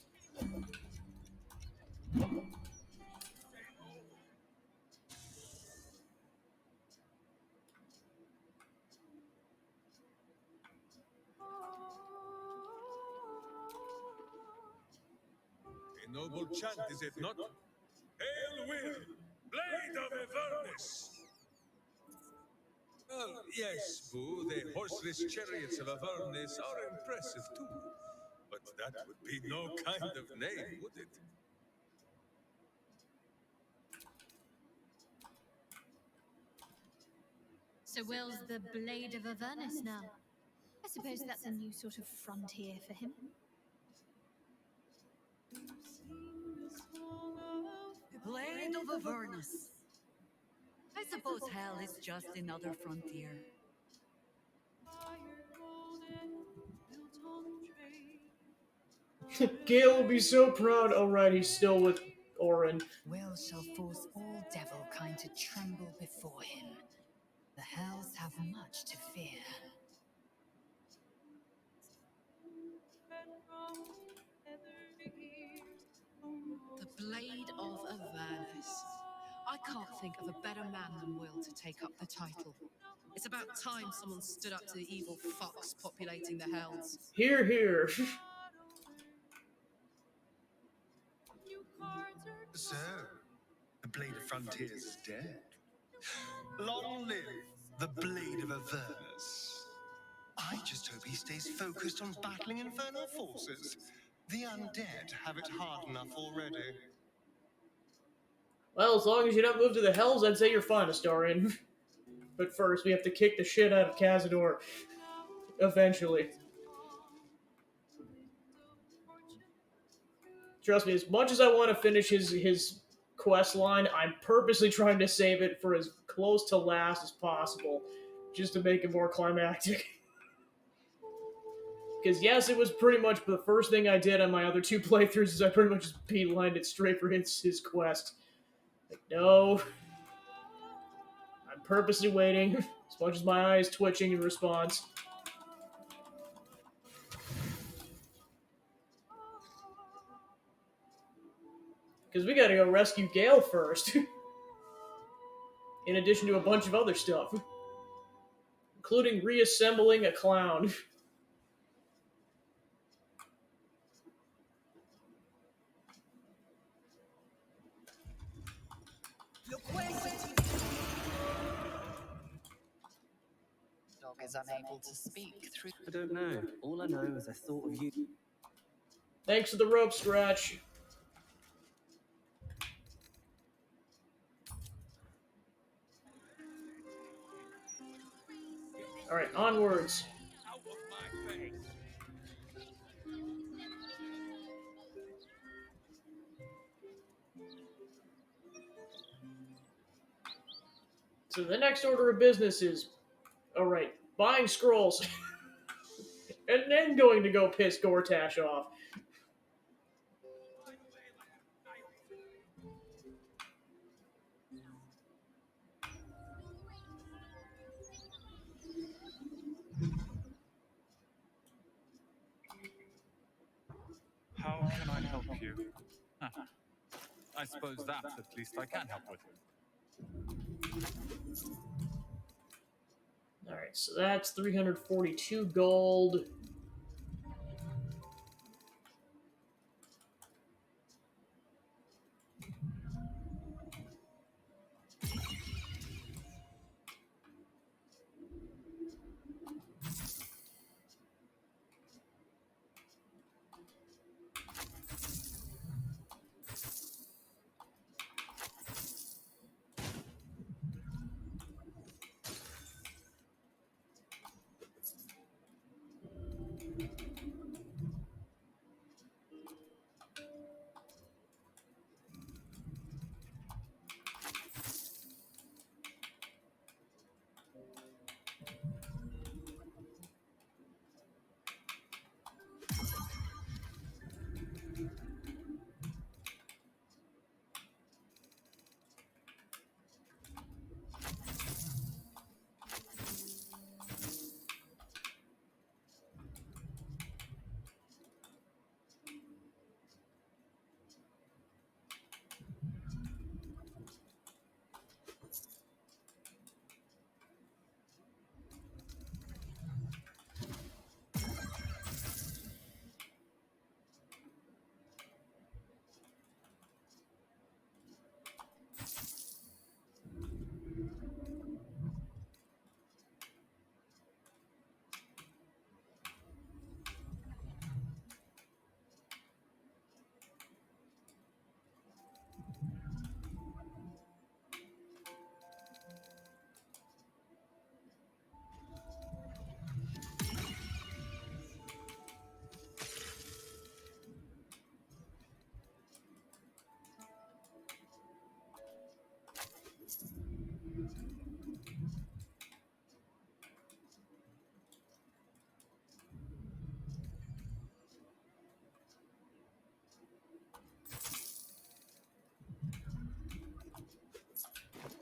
A noble chant, is it not? Hail, Will, Blade of Avernus! Well, yes, Boo, the horseless chariots of Avernus are impressive too. But that would be no kind of name, would it? So Will's the Blade of Avernus now. I suppose that's a new sort of frontier for him. Blade of Avernus. I suppose hell is just another frontier. Gale will be so proud. Oh right, he's still with Orin. Will shall force all devil kind to tremble before him. The hells have much to fear. The Blade of Avernus. I can't think of a better man than Will to take up the title. It's about time someone stood up to the evil fucks populating the hells. Here, here. So, the Blade of Frontiers is dead. Long live the Blade of Avernus. I just hope he stays focused on battling infernal forces. The undead have it hard enough already. Well, as long as you don't move to the Hells, I'd say you're fine, Astarion. But first, we have to kick the shit out of Cazador. Eventually. Trust me, as much as I want to finish his quest line, I'm purposely trying to save it for as close to last as possible, just to make it more climactic. Because yes, it was pretty much the first thing I did on my other two playthroughs is I pretty much just beelined it straight for his quest. Like, no. I'm purposely waiting, as much as my eye is twitching in response. Because we gotta go rescue Gale first. In addition to a bunch of other stuff. Including reassembling a clown. Dog is unable to speak through. I don't know. All I know is I thought of you. Thanks for the rope, Scratch. Alright, onwards. So the next order of business is, alright, buying scrolls. And then going to go piss Gortash off. How can I help you? Huh. I suppose that's at least I can help with. Alright, so that's 342 gold.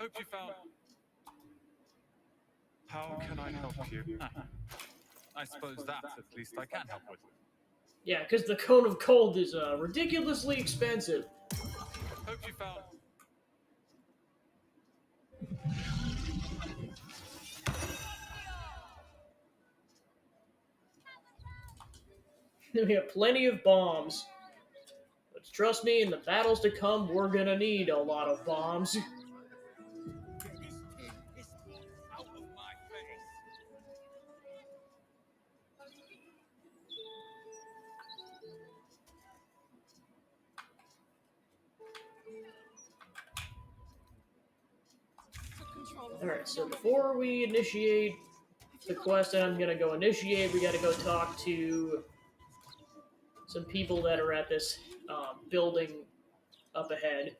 Hope you found. How can I help you? I suppose that at least I can help with. Yeah, because the cone of cold is ridiculously expensive. Hope you found. We have plenty of bombs. But trust me, in the battles to come, we're gonna need a lot of bombs. Get this thing, out of my face. Alright, so before we initiate the quest I'm gonna go initiate, we gotta go talk to some people that are at this building up ahead.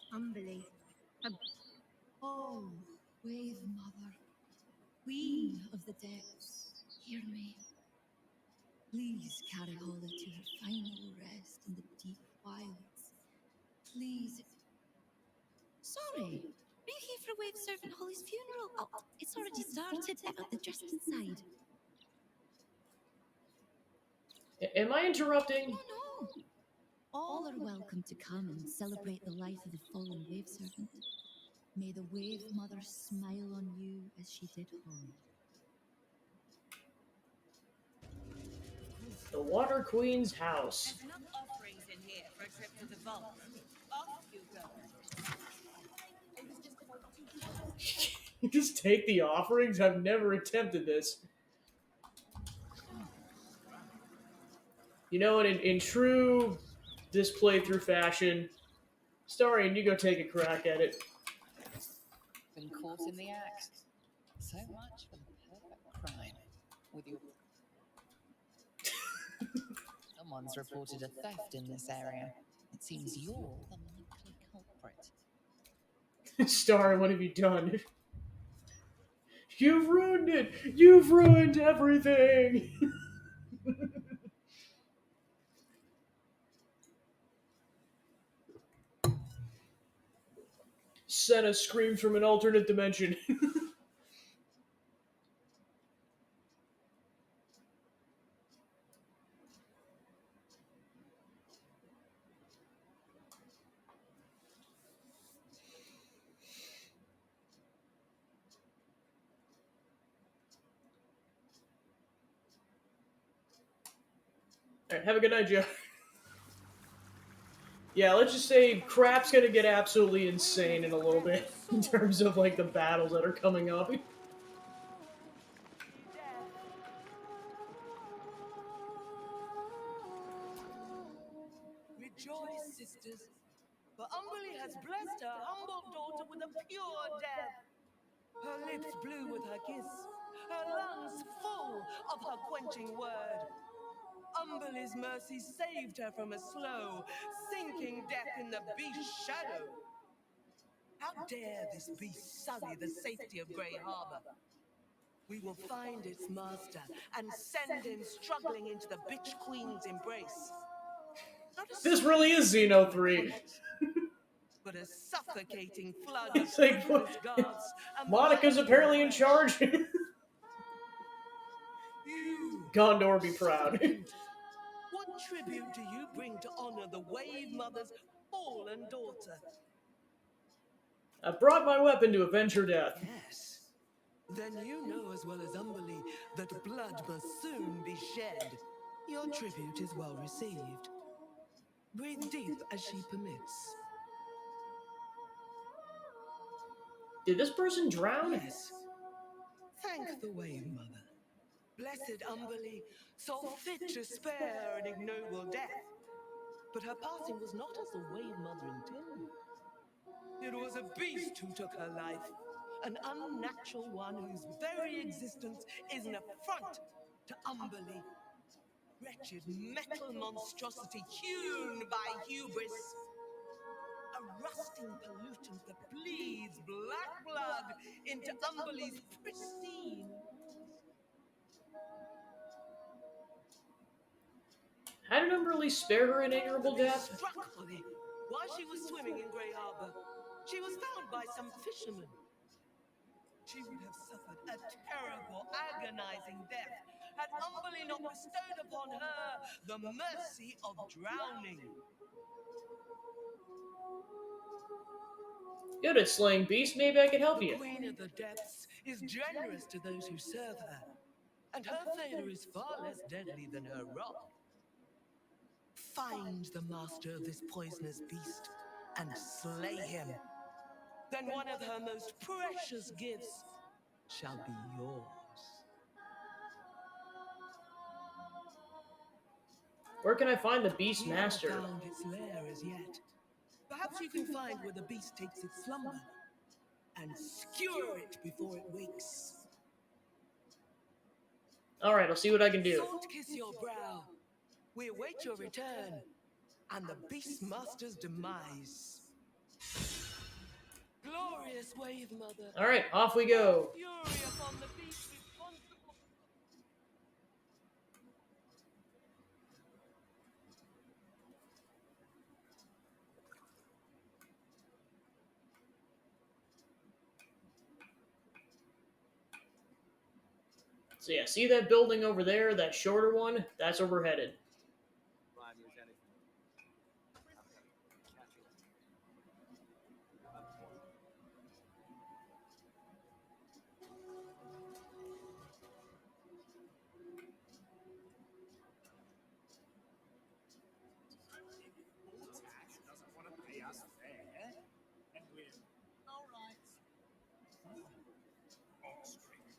Humbly. Oh, Wave Mother, Queen of the Depths, hear me. Please carry Holly to her final rest in the deep wilds. Please. Sorry, are you here for Wave Servant Holly's funeral? Oh, it's already started. They're just inside. Am I interrupting? No. All are welcome to come and celebrate the life of the fallen Wave Servant. May the Wave Mother smile on you as she did Holly. The Water Queen's house. There's enough offerings in here for a trip to the vault. Off you go. Just take the offerings? I've never attempted this. You know what, in true this playthrough fashion, Starian, you go take a crack at it. Been caught in the act. So much for the perfect crime. With your... Someone's reported a theft in this area. It seems you're the likely culprit. Starian, what have you done? You've ruined it! You've ruined everything! Senna screams from an alternate dimension. Alright, have a good night, Joe. Yeah, let's just say crap's gonna get absolutely insane in a little bit in terms of like the battles that are coming up. Rejoice, sisters, for Umberly has blessed her humble daughter with a pure death. Her lips blue with her kiss, her lungs full of her quenching word. Umberly's mercy saved her from a slow, sinking death in the beast's shadow. How dare this beast sully the safety of Grey Harbor? We will find its master and send him struggling into the bitch queen's embrace. This really is Xeno 3. But a suffocating flood of It's like, ruthless guards and Monica's apparently in charge. You, Gondor be proud. what tribute do you bring to honor the Wave Mother's fallen daughter? I brought my weapon to avenge her death. Yes. Then you know as well as Umberly that blood must soon be shed. Your tribute is well received. Breathe deep as she permits. Did this person drown? Yes. Thank the Wave Mother. Blessed Umberly saw fit to spare an ignoble death. But her passing was not as the Wave Mother intended. It was a beast who took her life. An unnatural one whose very existence is an affront to Umberly. Wretched metal monstrosity hewn by hubris. A rusting pollutant that bleeds black blood into Umberly's pristine. How did Umberlee spare her inevitable The beast death? struck Holly while she was swimming in Grey Harbor. She was found by some fishermen. She would have suffered a terrible, agonizing death had Umberlee not bestowed upon her the mercy of drowning. Good at slaying beasts, maybe I can help The you. Queen of the Depths is generous to those who serve her, and her favor is far less deadly than her wrath. Find the master of this poisonous beast and slay him. Then one of her most precious gifts shall be yours. Where can I find the Beast We haven't Master? found its lair as yet. Perhaps you can find where the beast takes its slumber and skewer it before it wakes. Alright, I'll see what I can do. Salt kiss your brow. We await your return and the Beastmaster's demise. Glorious wave, Mother. Alright, off we go. Fury upon the beast responsible. So yeah, see that building over there, that shorter one? That's where we're headed. Doesn't want to pay us fair, and we're all right. On street.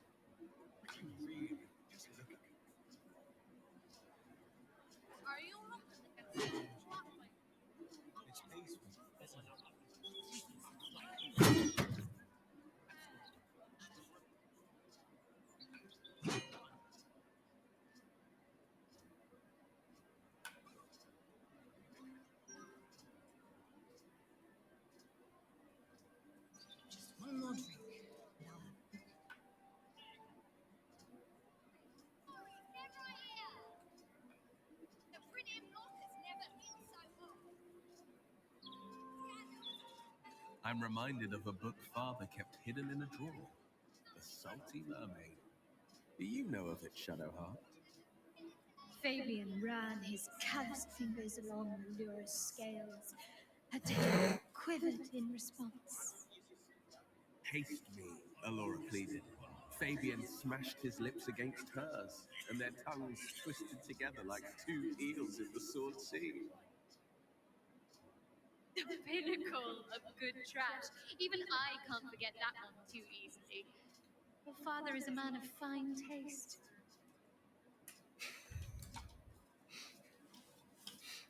Would you really just look at me? Are you It's peaceful, isn't it? just one more drink? I'm reminded of a book Father kept hidden in a drawer. The Salty Mermaid. Do you know of it, Shadowheart? Fabian ran his calloused fingers along Allura's scales. Her tail quivered in response. Taste me, Allura pleaded. Fabian smashed his lips against hers, and their tongues twisted together like two eels in the Sword Sea. The pinnacle of good trash. Even I can't forget that one too easily. Your father is a man of fine taste.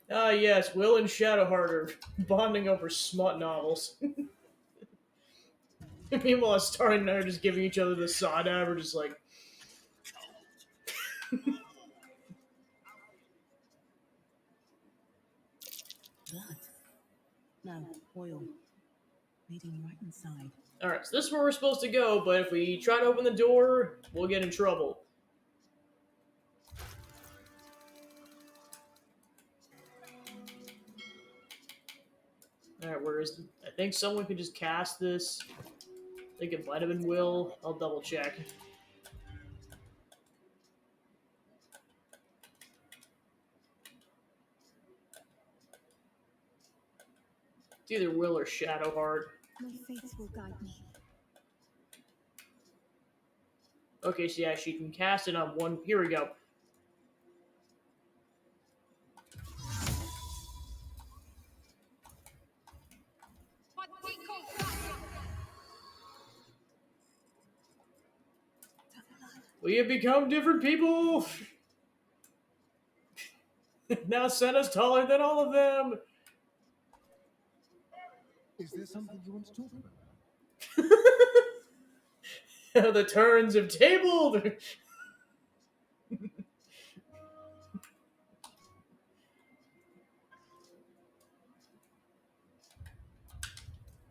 Ah yes, Will and Shadowheart are bonding over smut novels. Meanwhile, Star and I are just giving each other the sada. We're just like... Blood. No, oil. Leading right inside. Alright, so this is where we're supposed to go, but if we try to open the door, we'll get in trouble. Alright, where is... I think someone could just cast this. I think it might have been Will. I'll double check. It's either Will or Shadowheart. My faith will guide me. Okay, so yeah, she can cast it on one... Here we go. We have become different people! Now Senna's taller than all of them! Is there something you want to talk about? The turns have tabled!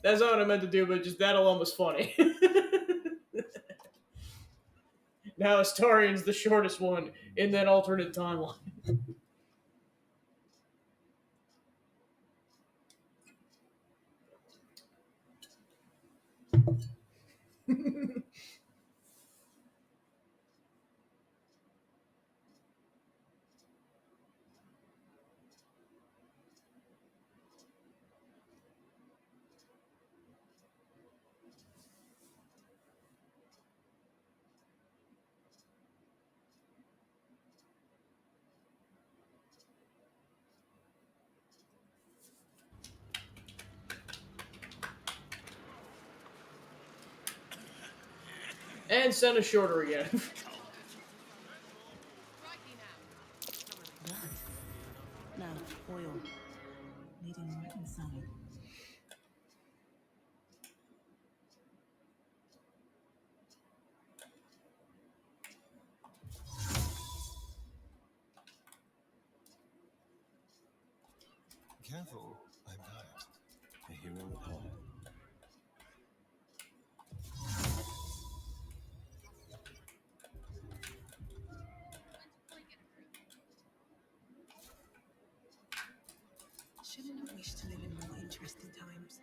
That's not what I meant to do, but just that alone was funny. Now Astarian's the shortest one in that alternate timeline. And send a shorter again. Blood. No, oil. Leading right inside. Careful, I'm tired. A hero at heart. Shouldn't have wished to live in more interesting times.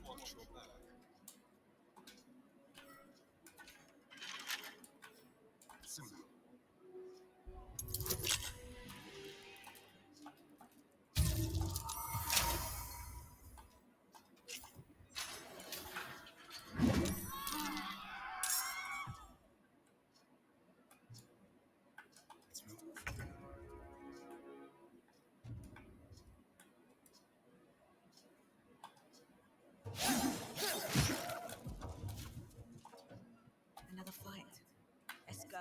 Watch your back. Simple. Another fight. Let's go.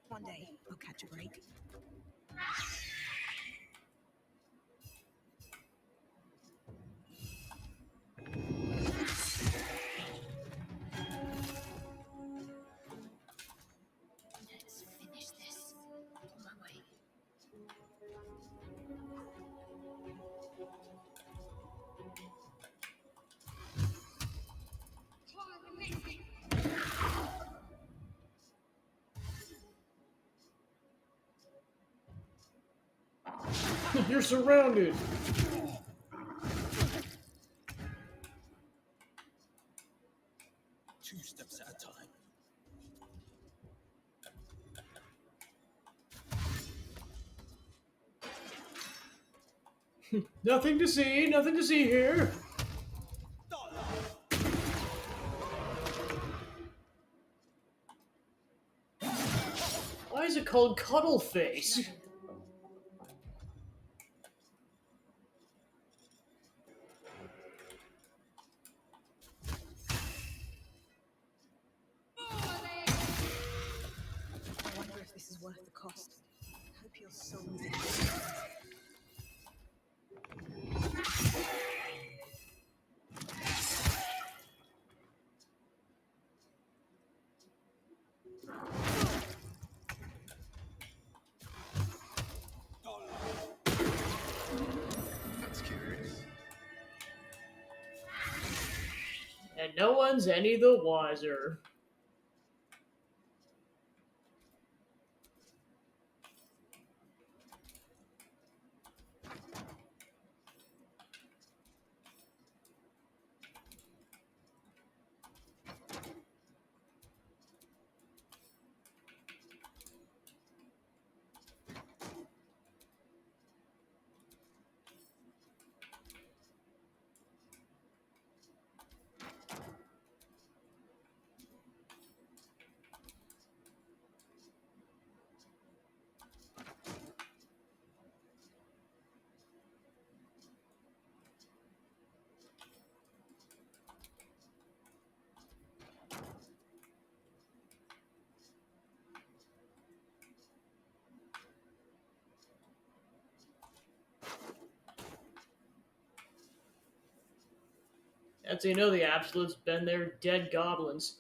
One day, I'll catch a break. Let's finish this. On my way. You're surrounded. Two steps at a time. Nothing to see, nothing to see here. Why is it called Cuddle Face? I wonder if this is worth the cost. Hope your soul's in. That's curious. And no one's any the wiser. That's how you know the Absolute's been there, dead goblins.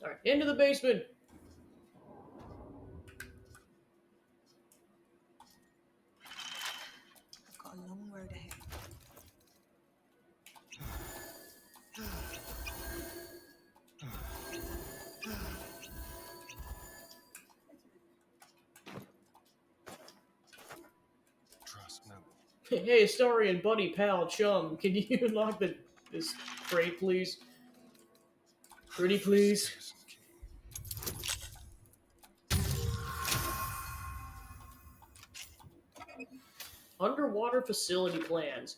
Alright, into the basement. Hey, historian, buddy, pal, chum, can you unlock this crate, please? Pretty please. Underwater facility plans.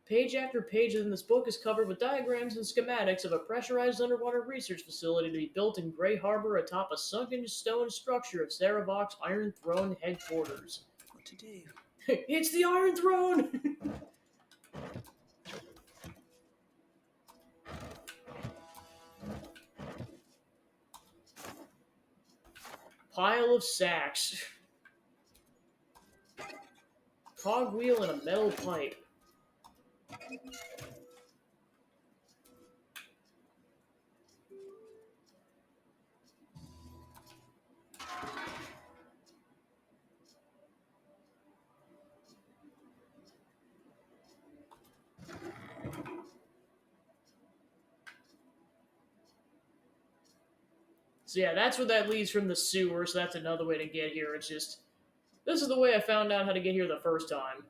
Page after page in this book is covered with diagrams and schematics of a pressurized underwater research facility to be built in Grey Harbor atop a sunken stone structure of Sarevok's Iron Throne headquarters. What to do? It's the Iron Throne! Pile of sacks. Cogwheel and a metal pipe. So yeah, that's where that leads from the sewer, so that's another way to get here. It's just, this is the way I found out how to get here the first time.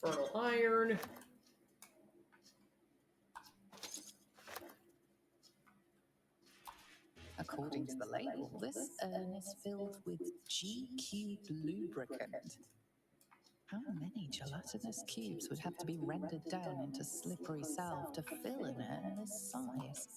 Infernal iron. According to the label, this urn is filled with G-cubed lubricant. How many gelatinous cubes would have to be rendered down into slippery salve to fill an urn this size?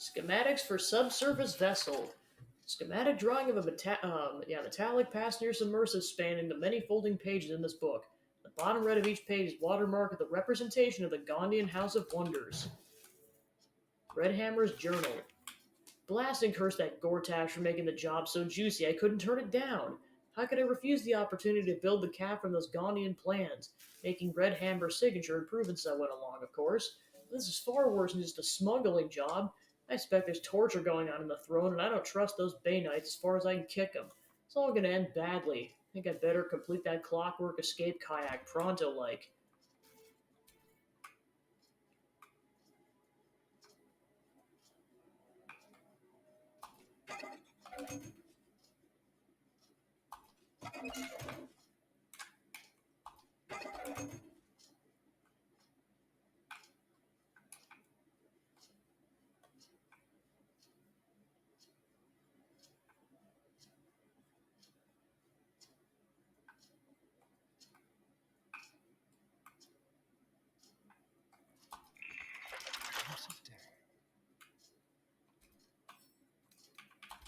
Schematics for subsurface vessel. Schematic drawing of a metallic passenger submersive spanning the many folding pages in this book. The bottom right of each page is watermarked with a representation of the Gondian House of Wonders. Red Hammer's journal. Blast and curse that Gortash for making the job so juicy I couldn't turn it down. How could I refuse the opportunity to build the cat from those Gondian plans? Making Red Hammer's signature improvements I went along, of course. This is far worse than just a smuggling job. I expect there's torture going on in the throne, and I don't trust those Bay Knights as far as I can kick them. It's all gonna end badly. I think I'd better complete that clockwork escape kayak pronto-like.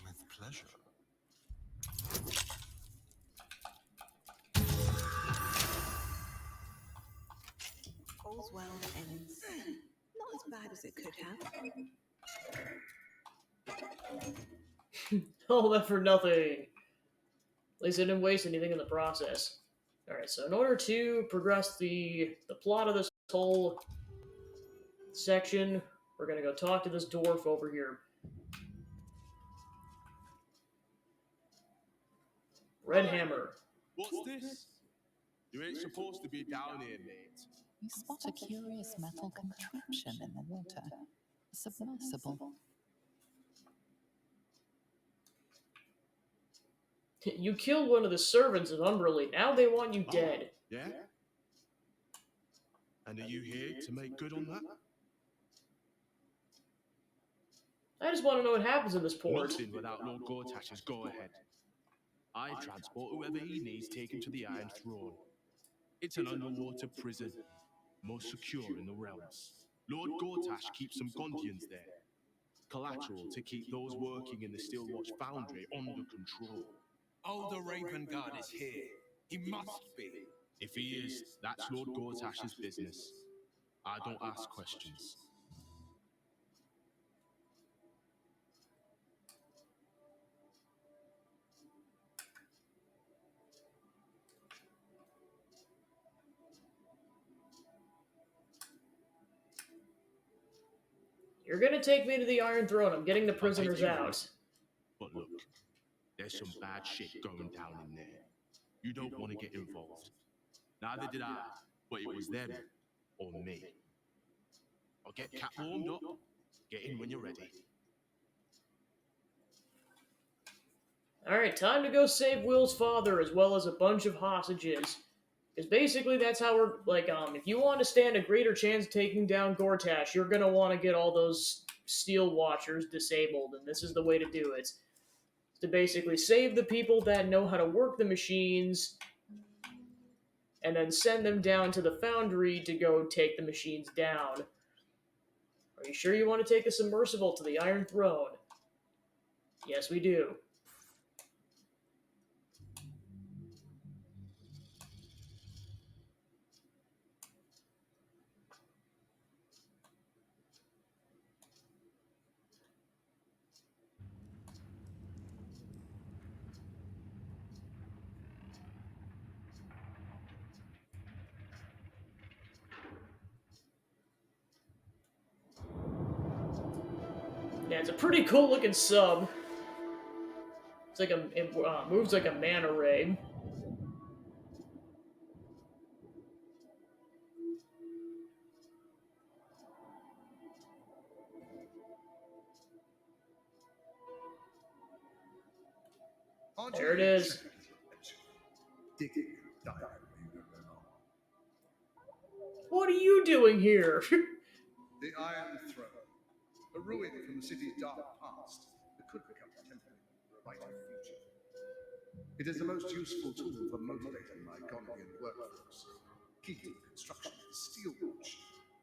With pleasure. All's well that ends. Not as bad as it could have. All that for nothing. At least I didn't waste anything in the process. Alright, so in order to progress the plot of this whole section, we're gonna go talk to this dwarf over here. Red Hammer. What's this? You ain't supposed to be down here, mate. You spot a curious metal contraption in the water. A submersible. You killed one of the servants of Umberley. Now they want you dead. Yeah? And are you here to make good on that? I just want to know what happens in this port. Nothing without Lord Gortash's go-ahead. I transport whoever he needs taken to the Iron Throne. It's an underwater prison, most secure in the realms. Lord Gortash keeps some Gondians there. Collateral to keep those working in the Steelwatch Foundry under control. Oh, the Raven Guard is here. He must be. If he is, that's Lord Gortash's business. I don't ask questions. You're gonna take me to the Iron Throne. I'm getting the I'll take prisoners you out. with. But look, there's some bad shit going down in there. You don't want to get involved. Neither did I, but it was them or me. I'll get Cat warmed up. Get in when you're ready. Alright, time to go save Will's father as well as a bunch of hostages. Because basically that's how we're, like, if you want to stand a greater chance of taking down Gortash, you're gonna want to get all those Steel Watchers disabled, and this is the way to do it. To basically save the people that know how to work the machines, and then send them down to the foundry to go take the machines down. Are you sure you want to take the submersible to the Iron Throne? Yes, we do. Yeah, it's a pretty cool looking sub. It's like it moves like a manta ray. There it is. What are you doing here? The Iron Throne, a ruin from the city's dark past that could become a temple for a brighter future. It is the most useful tool for motivating my Gondian workforce, keeping construction of the steel watch,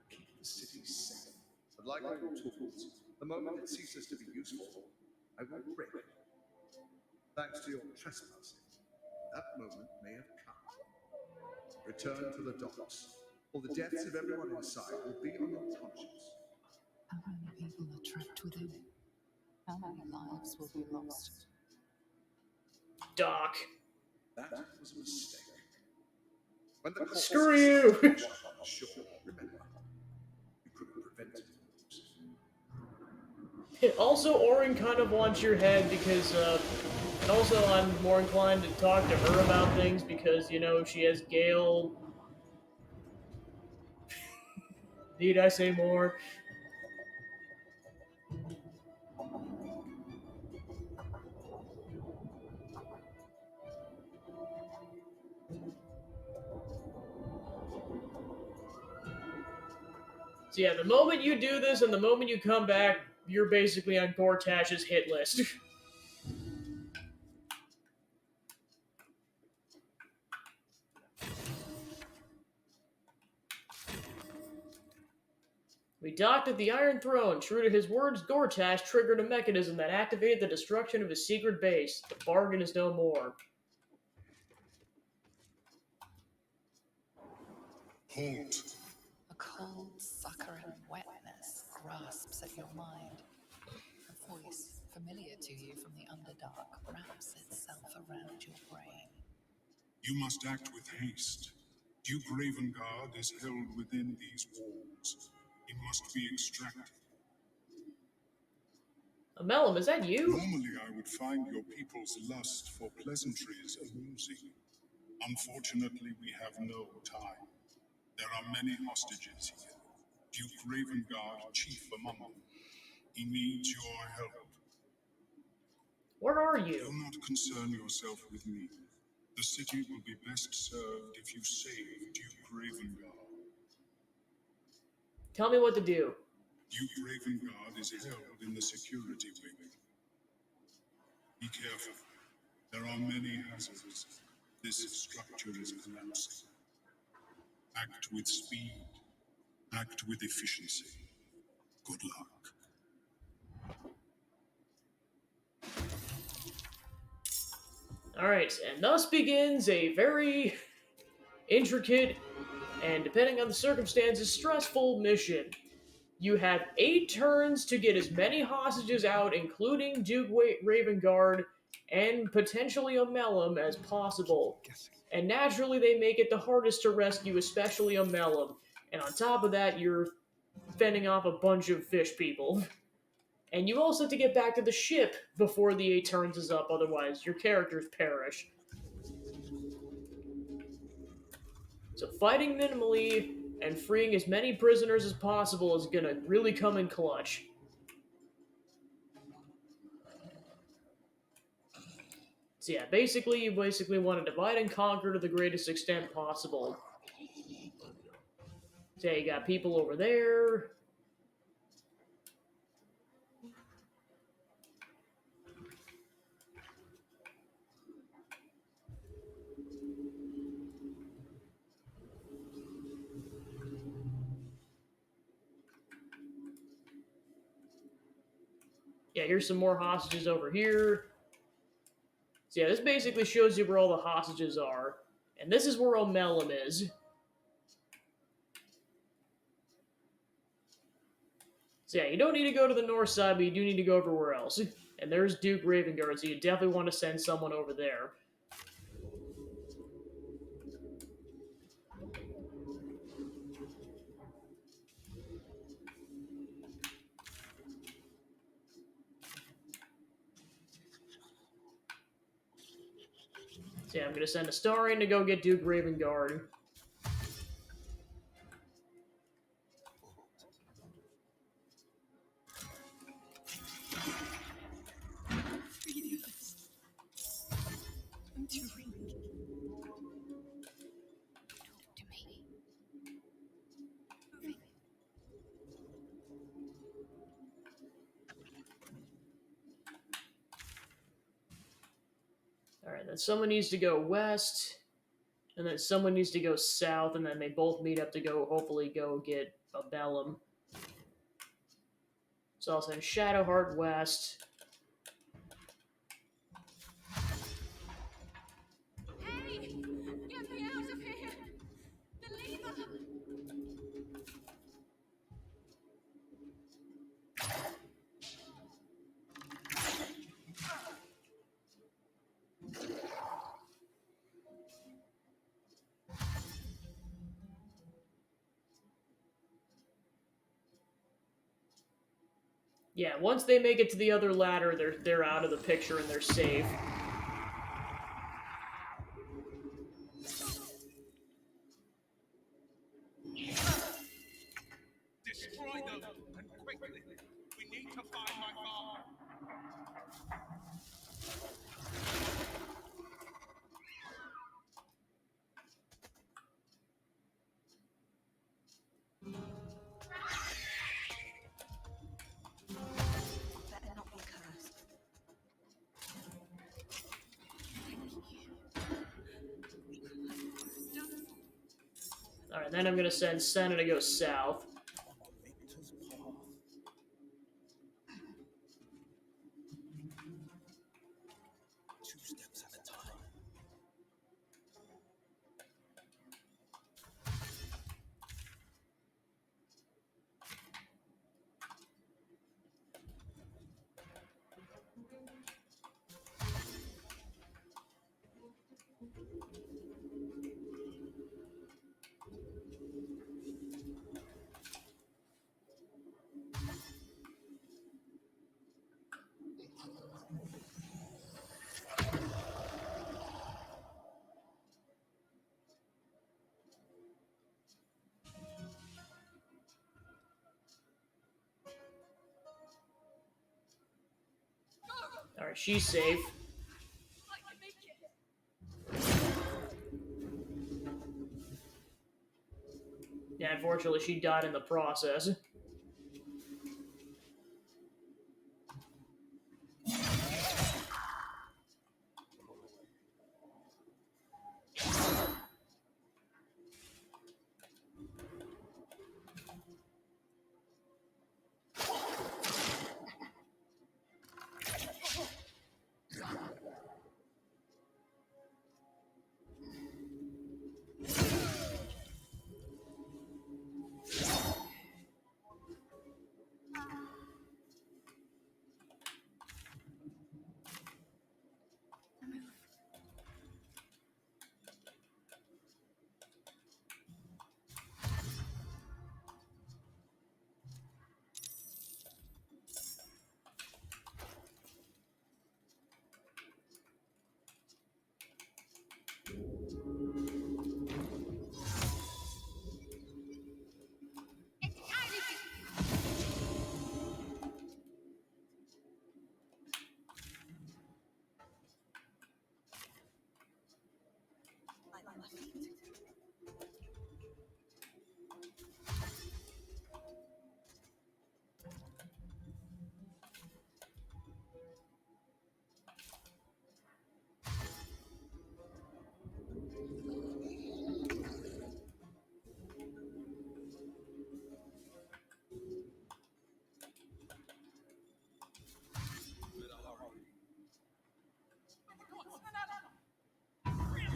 keep the city safe. But like all tools, the moment it ceases to be useful, I will break it. Thanks to your trespassing, that moment may have come. Return to the docks, or the deaths of everyone inside will be on your conscience. How many people are trapped within? How many lives will be lost? Doc. That was a mistake. When the Screw you! Sure, remember, you could have prevented it. Also, Orin kind of wants your head because, and also I'm more inclined to talk to her about things because, you know, she has Gale. Need I say more? So yeah, the moment you do this and the moment you come back, you're basically on Gortash's hit list. We docked at the Iron Throne. True to his words, Gortash triggered a mechanism that activated the destruction of his secret base. The bargain is no more. Halt. A cold, saccharine wetness grasps at your mind. A voice familiar to you from the Underdark wraps itself around your brain. You must act with haste. Duke Ravengard is held within these walls. He must be extracted. Amelum, is that you? Normally I would find your people's lust for pleasantries amusing. Unfortunately, we have no time. There are many hostages here. Duke Ravengard, chief among them. He needs your help. Where are you? Do not concern yourself with me. The city will be best served if you save Duke Ravengard. Tell me what to do. Duke Ravengard is held in the security wing. Be careful. There are many hazards. This structure is collapsing. Act with speed. Act with efficiency. Good luck. Alright, and thus begins a very intricate and, depending on the circumstances, stressful mission. You have 8 turns to get as many hostages out, including Duke Ravengard and potentially Omelum, as possible. And naturally, they make it the hardest to rescue, especially Omelum. And on top of that, you're fending off a bunch of fish people. And you also have to get back to the ship before the 8 turns is up, otherwise your characters perish. So fighting minimally and freeing as many prisoners as possible is gonna really come in clutch. So yeah, basically, you want to divide and conquer to the greatest extent possible. So yeah, you got people over there. Yeah, here's some more hostages over here. So yeah, this basically shows you where all the hostages are. And this is where Omelum is. So yeah, you don't need to go to the north side, but you do need to go everywhere else. And there's Duke Ravengard, so you definitely want to send someone over there. So yeah, I'm going to send a Astarion to go get Duke Ravengard. I'm too weak. Talk to me. Moving. Alright, then someone needs to go west, and then someone needs to go south, and then they both meet up to go, hopefully, go get a Bellum. So I'll send Shadowheart west. Hey! Get me out of here! The lever! Yeah, once they make it to the other ladder, they're out of the picture and they're safe. Destroy them, and quickly. We need to find my father. Better not be cursed. Alright, then I'm going to send Senna to go south. Two steps at a time. Alright, she's safe. I can make it! Yeah, unfortunately, she died in the process.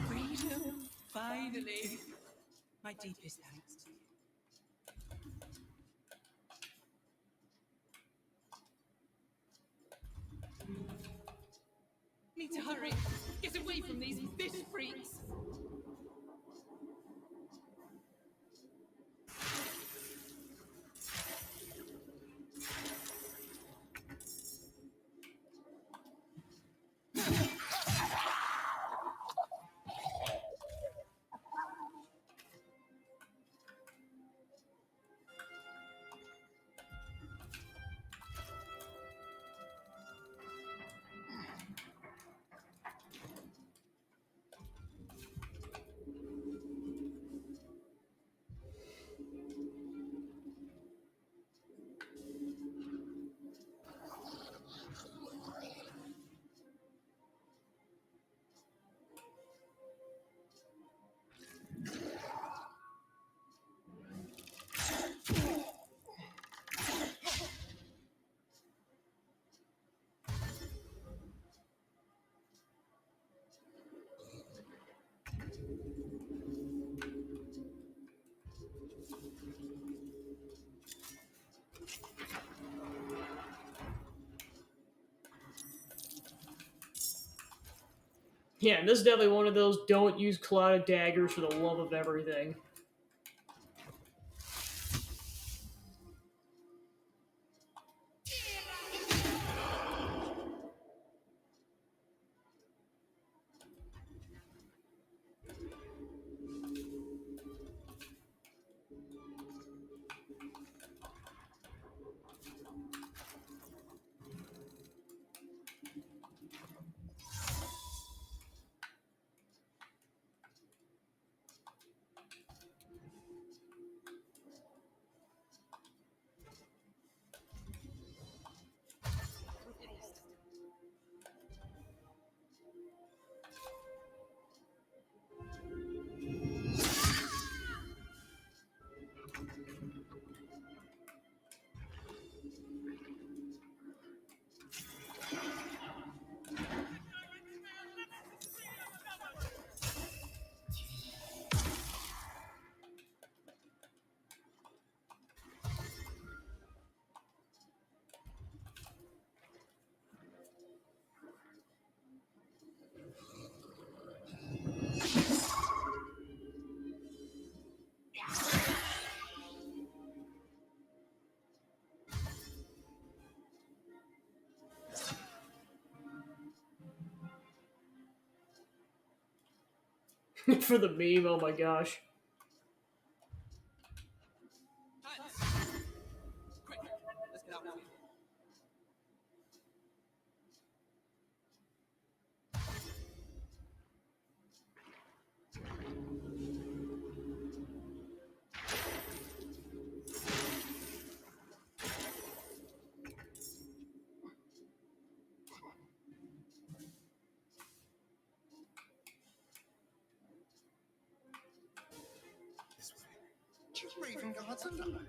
Freedom, finally. My deepest thanks to you. Need to hurry. Get away from these fish freaks. Yeah, and this is definitely one of those don't use clouded daggers for the love of everything. For the meme, oh my gosh. Quick, let's get out of here. Raven Guard's alive.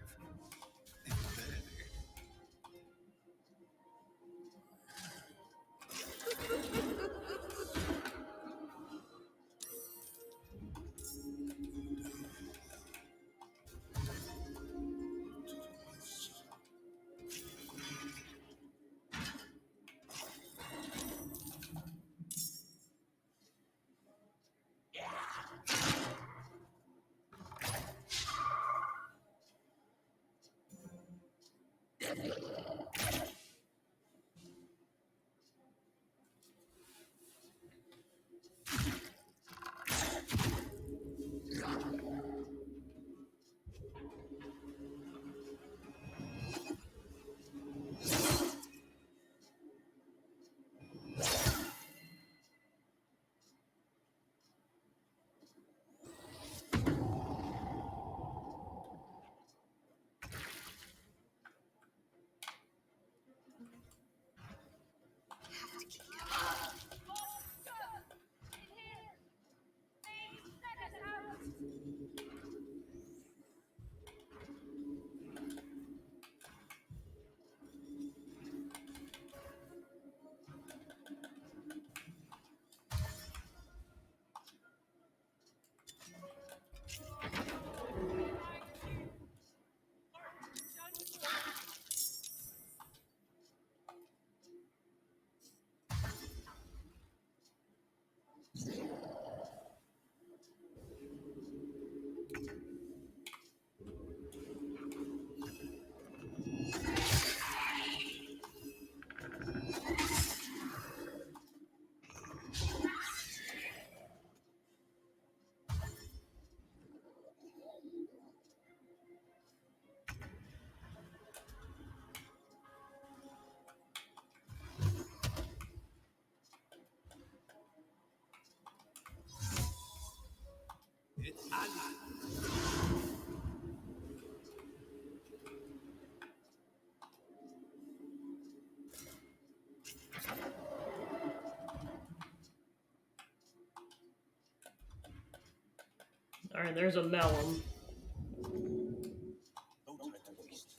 Alright, there's a melon. No time to waste.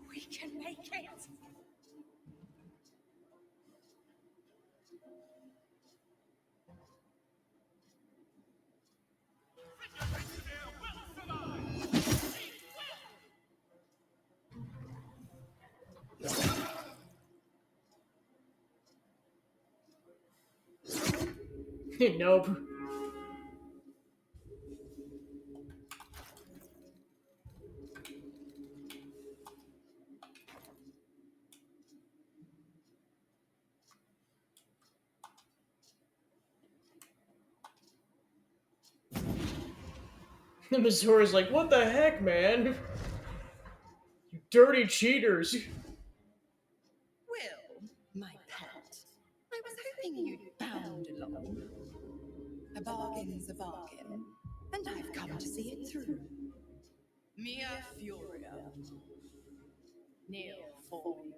We can make it. Nope. The Missouri's like, what the heck, man? You dirty cheaters. Will, my pet, I was hoping you'd bound along. A bargain's a bargain, and I've come to see it through. Mia Furia. Kneel for me.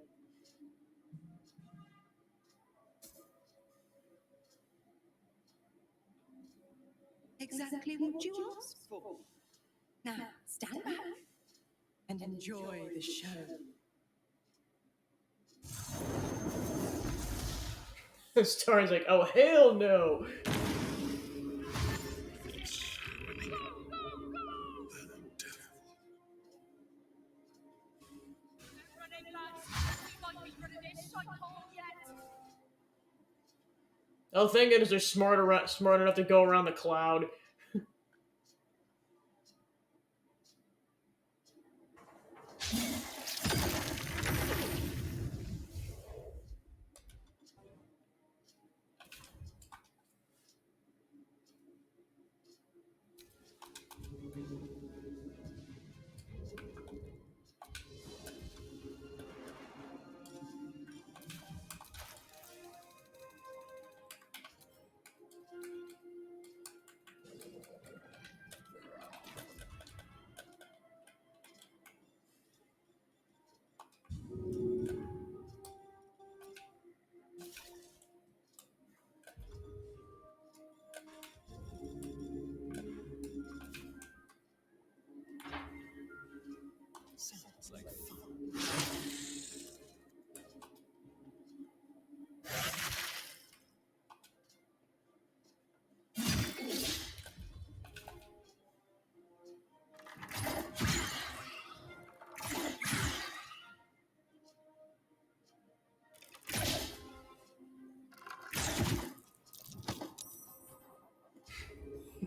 Exactly what you asked for. Now, stand back and enjoy the show. The Star's like, oh, hell no. Oh, thank goodness they're smart enough to go around the cloud.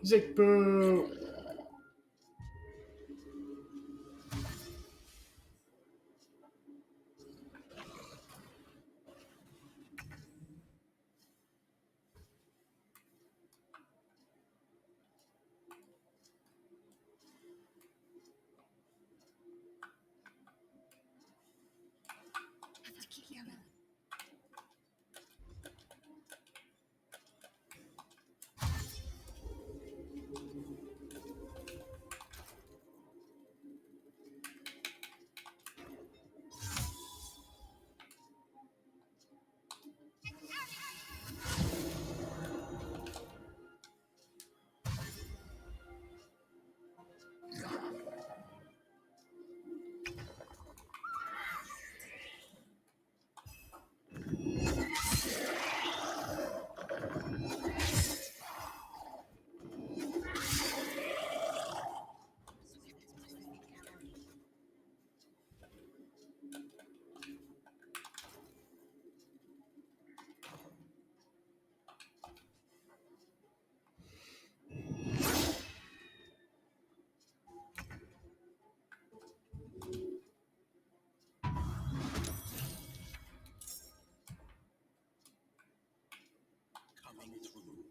Zick boo! Have to keep going. Coming through.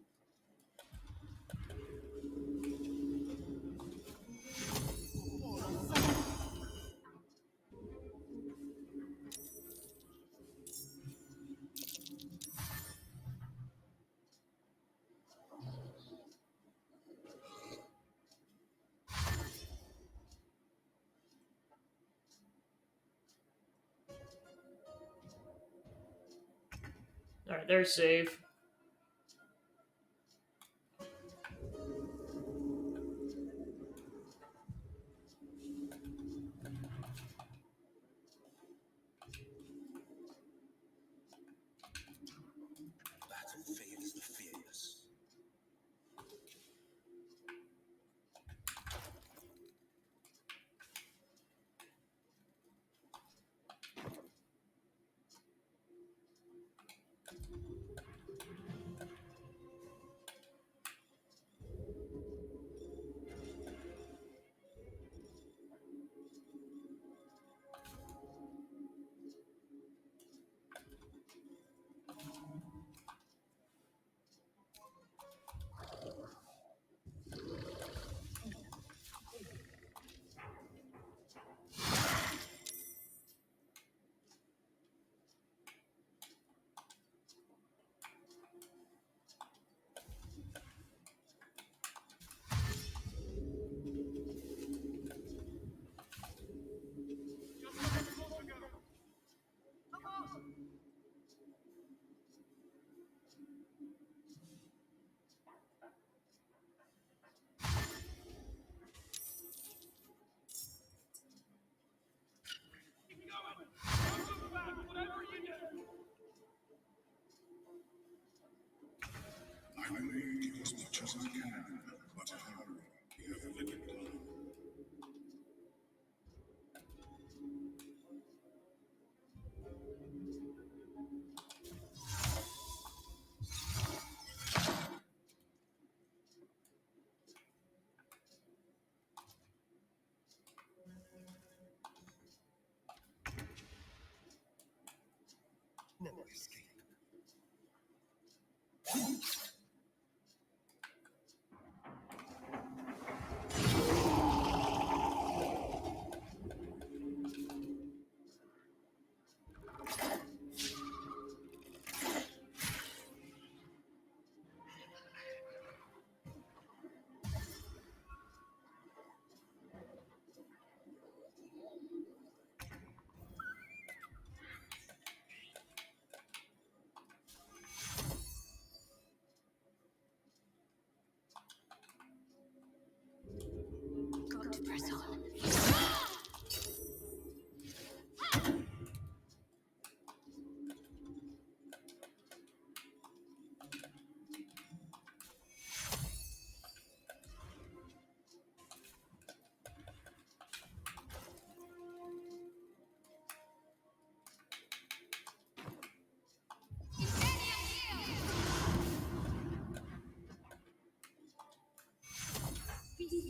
Alright, they're safe. Battle favors the fearless. I will aid you as much as I can, but hurry. We have little time. No escape.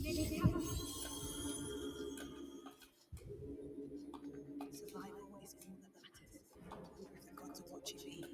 Survival is all that matters. Wonder if the gods are watching me.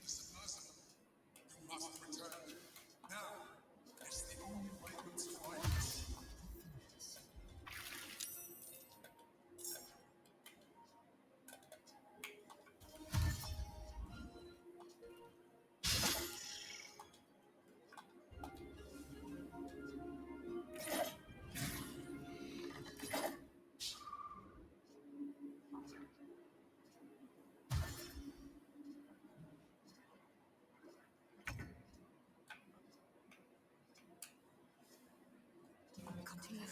Mr. Person, you must return. Now, it's the only way to survive this. Continue.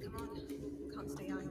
Come on. Can't stay idle.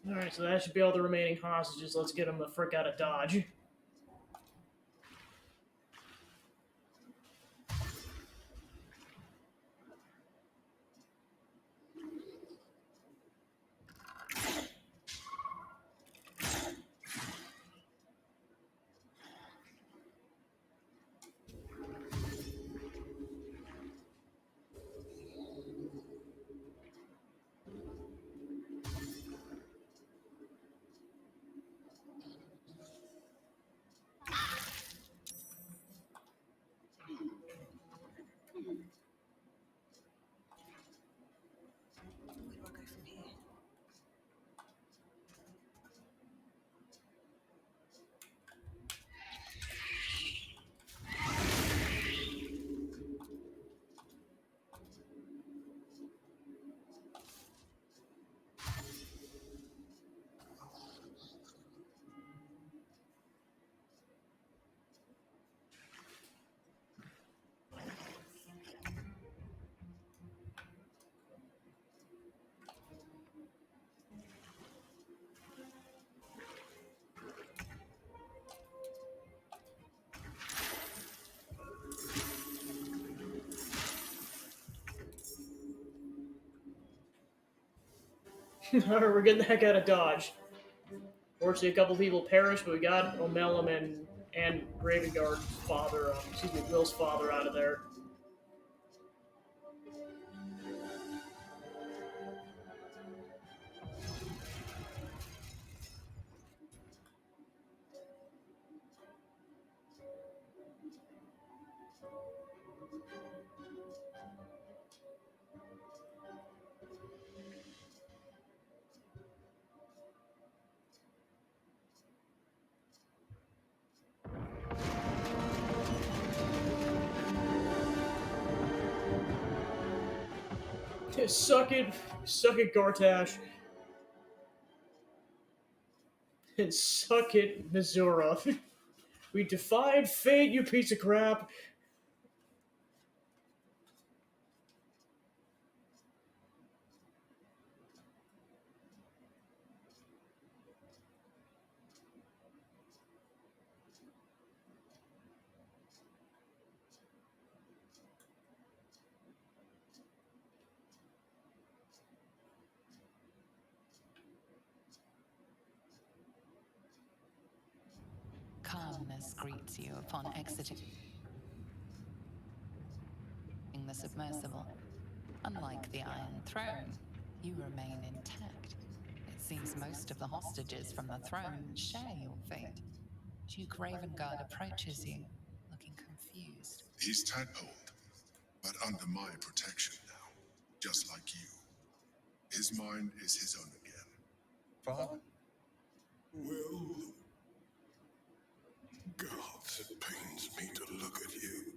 Alright, so that should be all the remaining hostages. Let's get them the frick out of Dodge. We're getting the heck out of Dodge. Fortunately, a couple people perished, but we got Omelum and Ravengard's father, excuse me, Will's father out of there. Suck it, Gartash. And suck it, Mizura. We defied fate, you piece of crap. Calmness greets you upon exiting the submersible. Unlike the Iron Throne, you remain intact. It seems most of the hostages from the throne share your fate. Duke Ravengard approaches you, looking confused. He's tadpoled, but under my protection now, just like you. His mind is his own again. Father? Will. Gods, it pains me to look at you.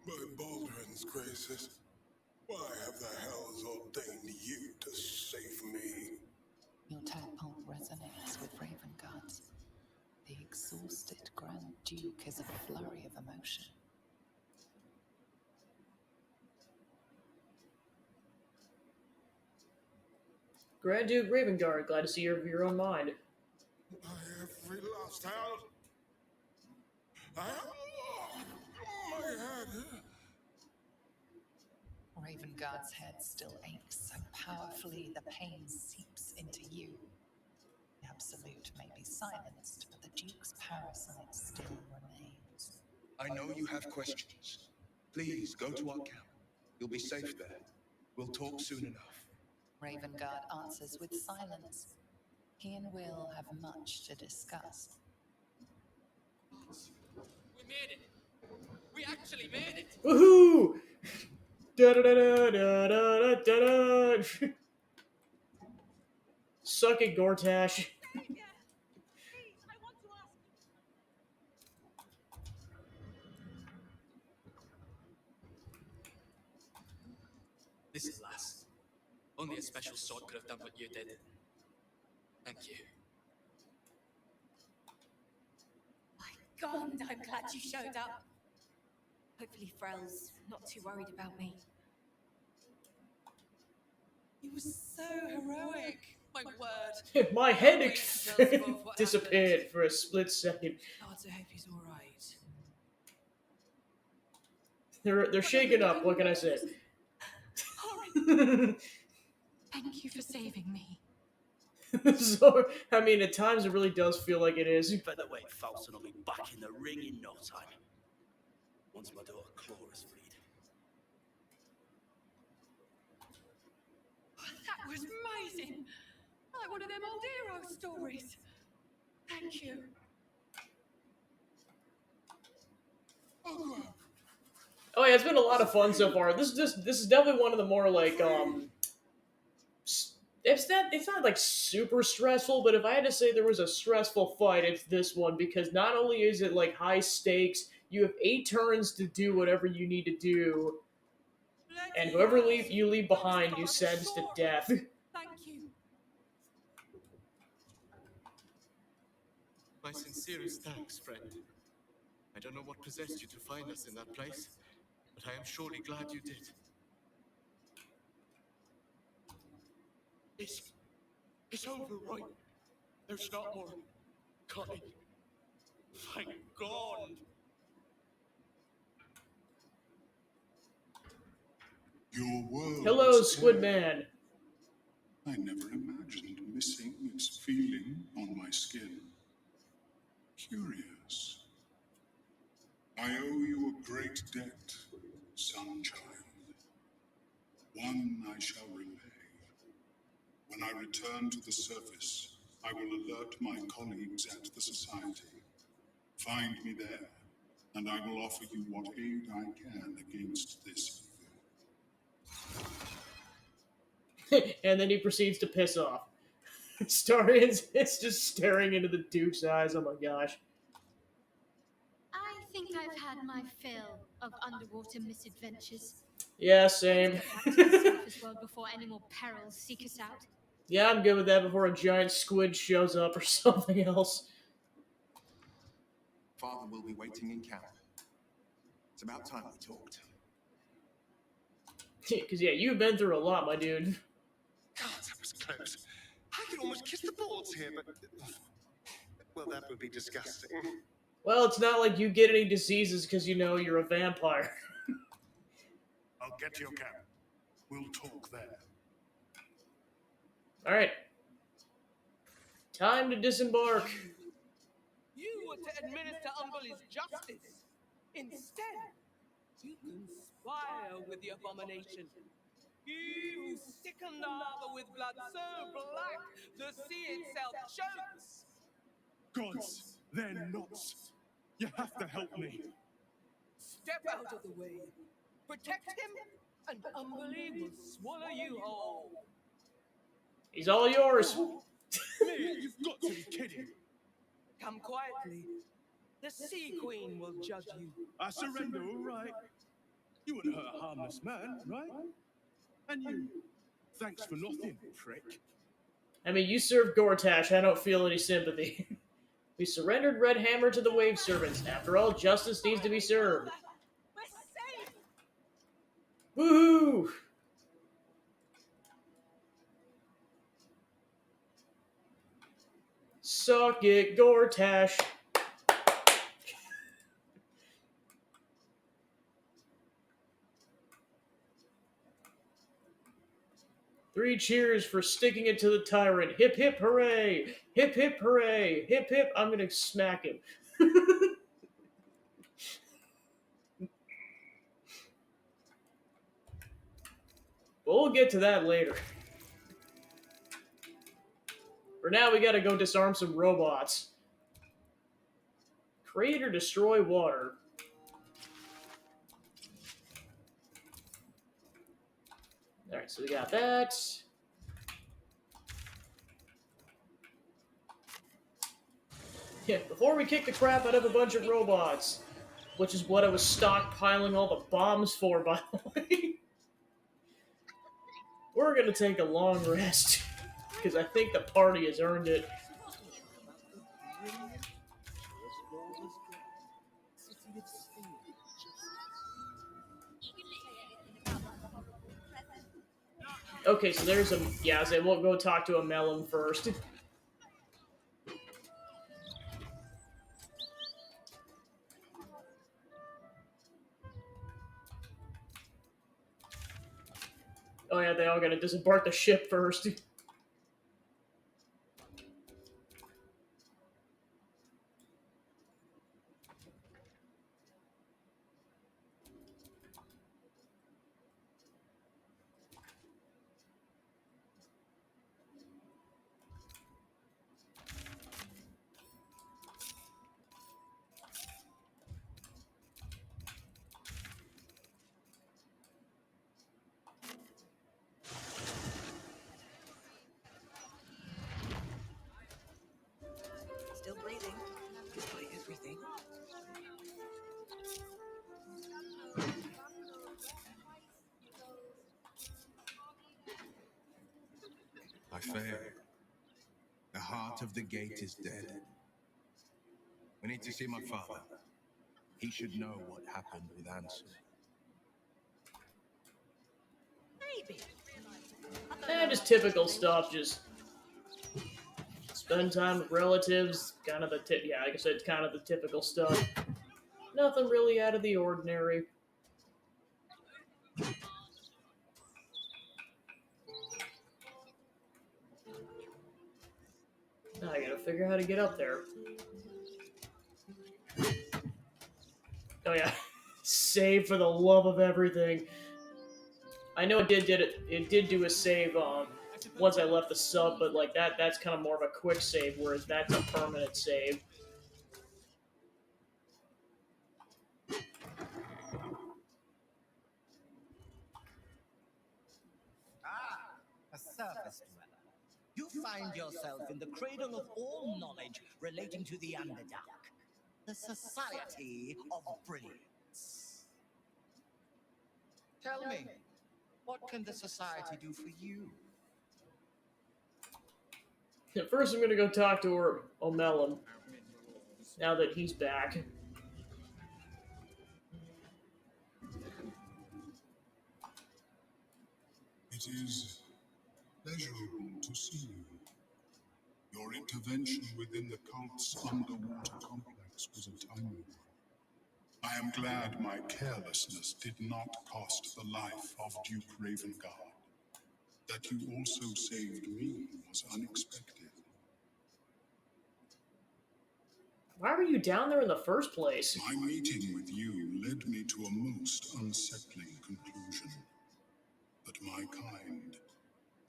By Baldur's graces, why have the hells ordained you to save me? Your tadpole resonates with Ravengard's. The exhausted Grand Duke is a flurry of emotion. Grand Duke Ravengard, glad to see you're of your own mind. I have lost hell. I have my head. Ravengard's head still aches so powerfully the pain seeps into you. The Absolute may be silenced, but the Duke's parasite still remains. I know you have questions. Please go to our camp. You'll be safe there. We'll talk soon enough. Ravengard answers with silence. He and Will have much to discuss. We made it! We actually made it! Woohoo! Da da da da da da da da. Suck it, Gortash. Listen, lass. Only a special sort could have done what you did. Thank you. God, I'm glad you showed up. Hopefully Frel's not too worried about me. You were so heroic. My word. My head disappeared for a split second. Gods, I hope he's all right. They're shaken up. What can I say? Thank you for saving me. So, I mean, at times it really does feel like it is. Featherweight Falson will be back in the ring in no time. Once my daughter Clara's freed. That was amazing. Like one of them old hero stories. Thank you. Oh yeah, it's been a lot of fun so far. This is definitely one of the more like it's not like super stressful, but if I had to say there was a stressful fight, it's this one because not only is it like high stakes, you have 8 turns to do whatever you need to do, and whoever you leave behind, you sentence to death. Thank you. My sincerest thanks, friend. I don't know what possessed you to find us in that place, but I am surely glad you did. It's over, right? There's not more cutting. Thank God. Your world. Hello, Squid Man. I never imagined missing its feeling on my skin. Curious. I owe you a great debt, Sunchild. One I shall repay. When I return to the surface, I will alert my colleagues at the Society. Find me there, and I will offer you what aid I can against this And then he proceeds to piss off. Starian's is just staring into the Duke's eyes. Oh my gosh. I think I've had my fill of underwater misadventures. Yeah, same. Let's get back to the surface world before any more perils seek us out. Yeah, I'm good with that before a giant squid shows up or something else. Father will be waiting in camp. It's about time we talked. Because, yeah, you've been through a lot, my dude. God, that was close. I could almost kiss the balls here, but... Well, that would be disgusting. Well, it's not like you get any diseases because you know you're a vampire. I'll get to your camp. We'll talk there. Alright. Time to disembark. You were to administer Umberly's justice. Instead, you conspire with the abomination. You who sicken the harbor with blood so black the sea itself chokes. Gods, they're nuts. You have to help me. Step out of the way. Protect him, and Umberly will swallow you whole. He's all yours. Mate, you've got to be kidding. Come quietly. The Sea Queen will judge you. I surrender, all right. You wouldn't hurt a harmless man, right? And you, thanks for nothing, prick. I mean, you served Gortash. I don't feel any sympathy. We surrendered Red Hammer to the Wave Servants. After all, justice needs to be served. Woohoo! Suck it, Gortash. Three cheers for sticking it to the tyrant. Hip hip hooray! Hip hip hooray! Hip hip, I'm gonna smack him. But we'll get to that later. For now, we gotta go disarm some robots. Create or destroy water. Alright, so we got that. Yeah, before we kick the crap out of a bunch of robots, which is what I was stockpiling all the bombs for, by the way, we're gonna take a long rest, because I think the party has earned it. Okay, so there's a... Yeah, so we'll go talk to a melon first. Oh yeah, they all gotta disembark the ship first. Still breathing, despite everything. I fail. The heart of the gate is dead. We need to see my father. He should know what happened with Ansel. Maybe. Just typical stuff, just spend time with relatives, kind of the yeah, like I said, it's kind of the typical stuff. Nothing really out of the ordinary. Now I gotta figure out how to get up there. Oh yeah, save for the love of everything. I know it did do a save once I left the sub, but like that's kind of more of a quick save, whereas that's a permanent save. A surface dweller. You find yourself in the cradle of all knowledge relating to the Underdark, the Society of Brilliance. Tell me, what can the Society do for you? First, I'm gonna go talk to O'Melon. Now that he's back. It is pleasurable to see you. Your intervention within the cult's underwater complex was a timely one. I am glad my carelessness did not cost the life of Duke Ravengard. That you also saved me was unexpected. Why were you down there in the first place? My meeting with you led me to a most unsettling conclusion. That my kind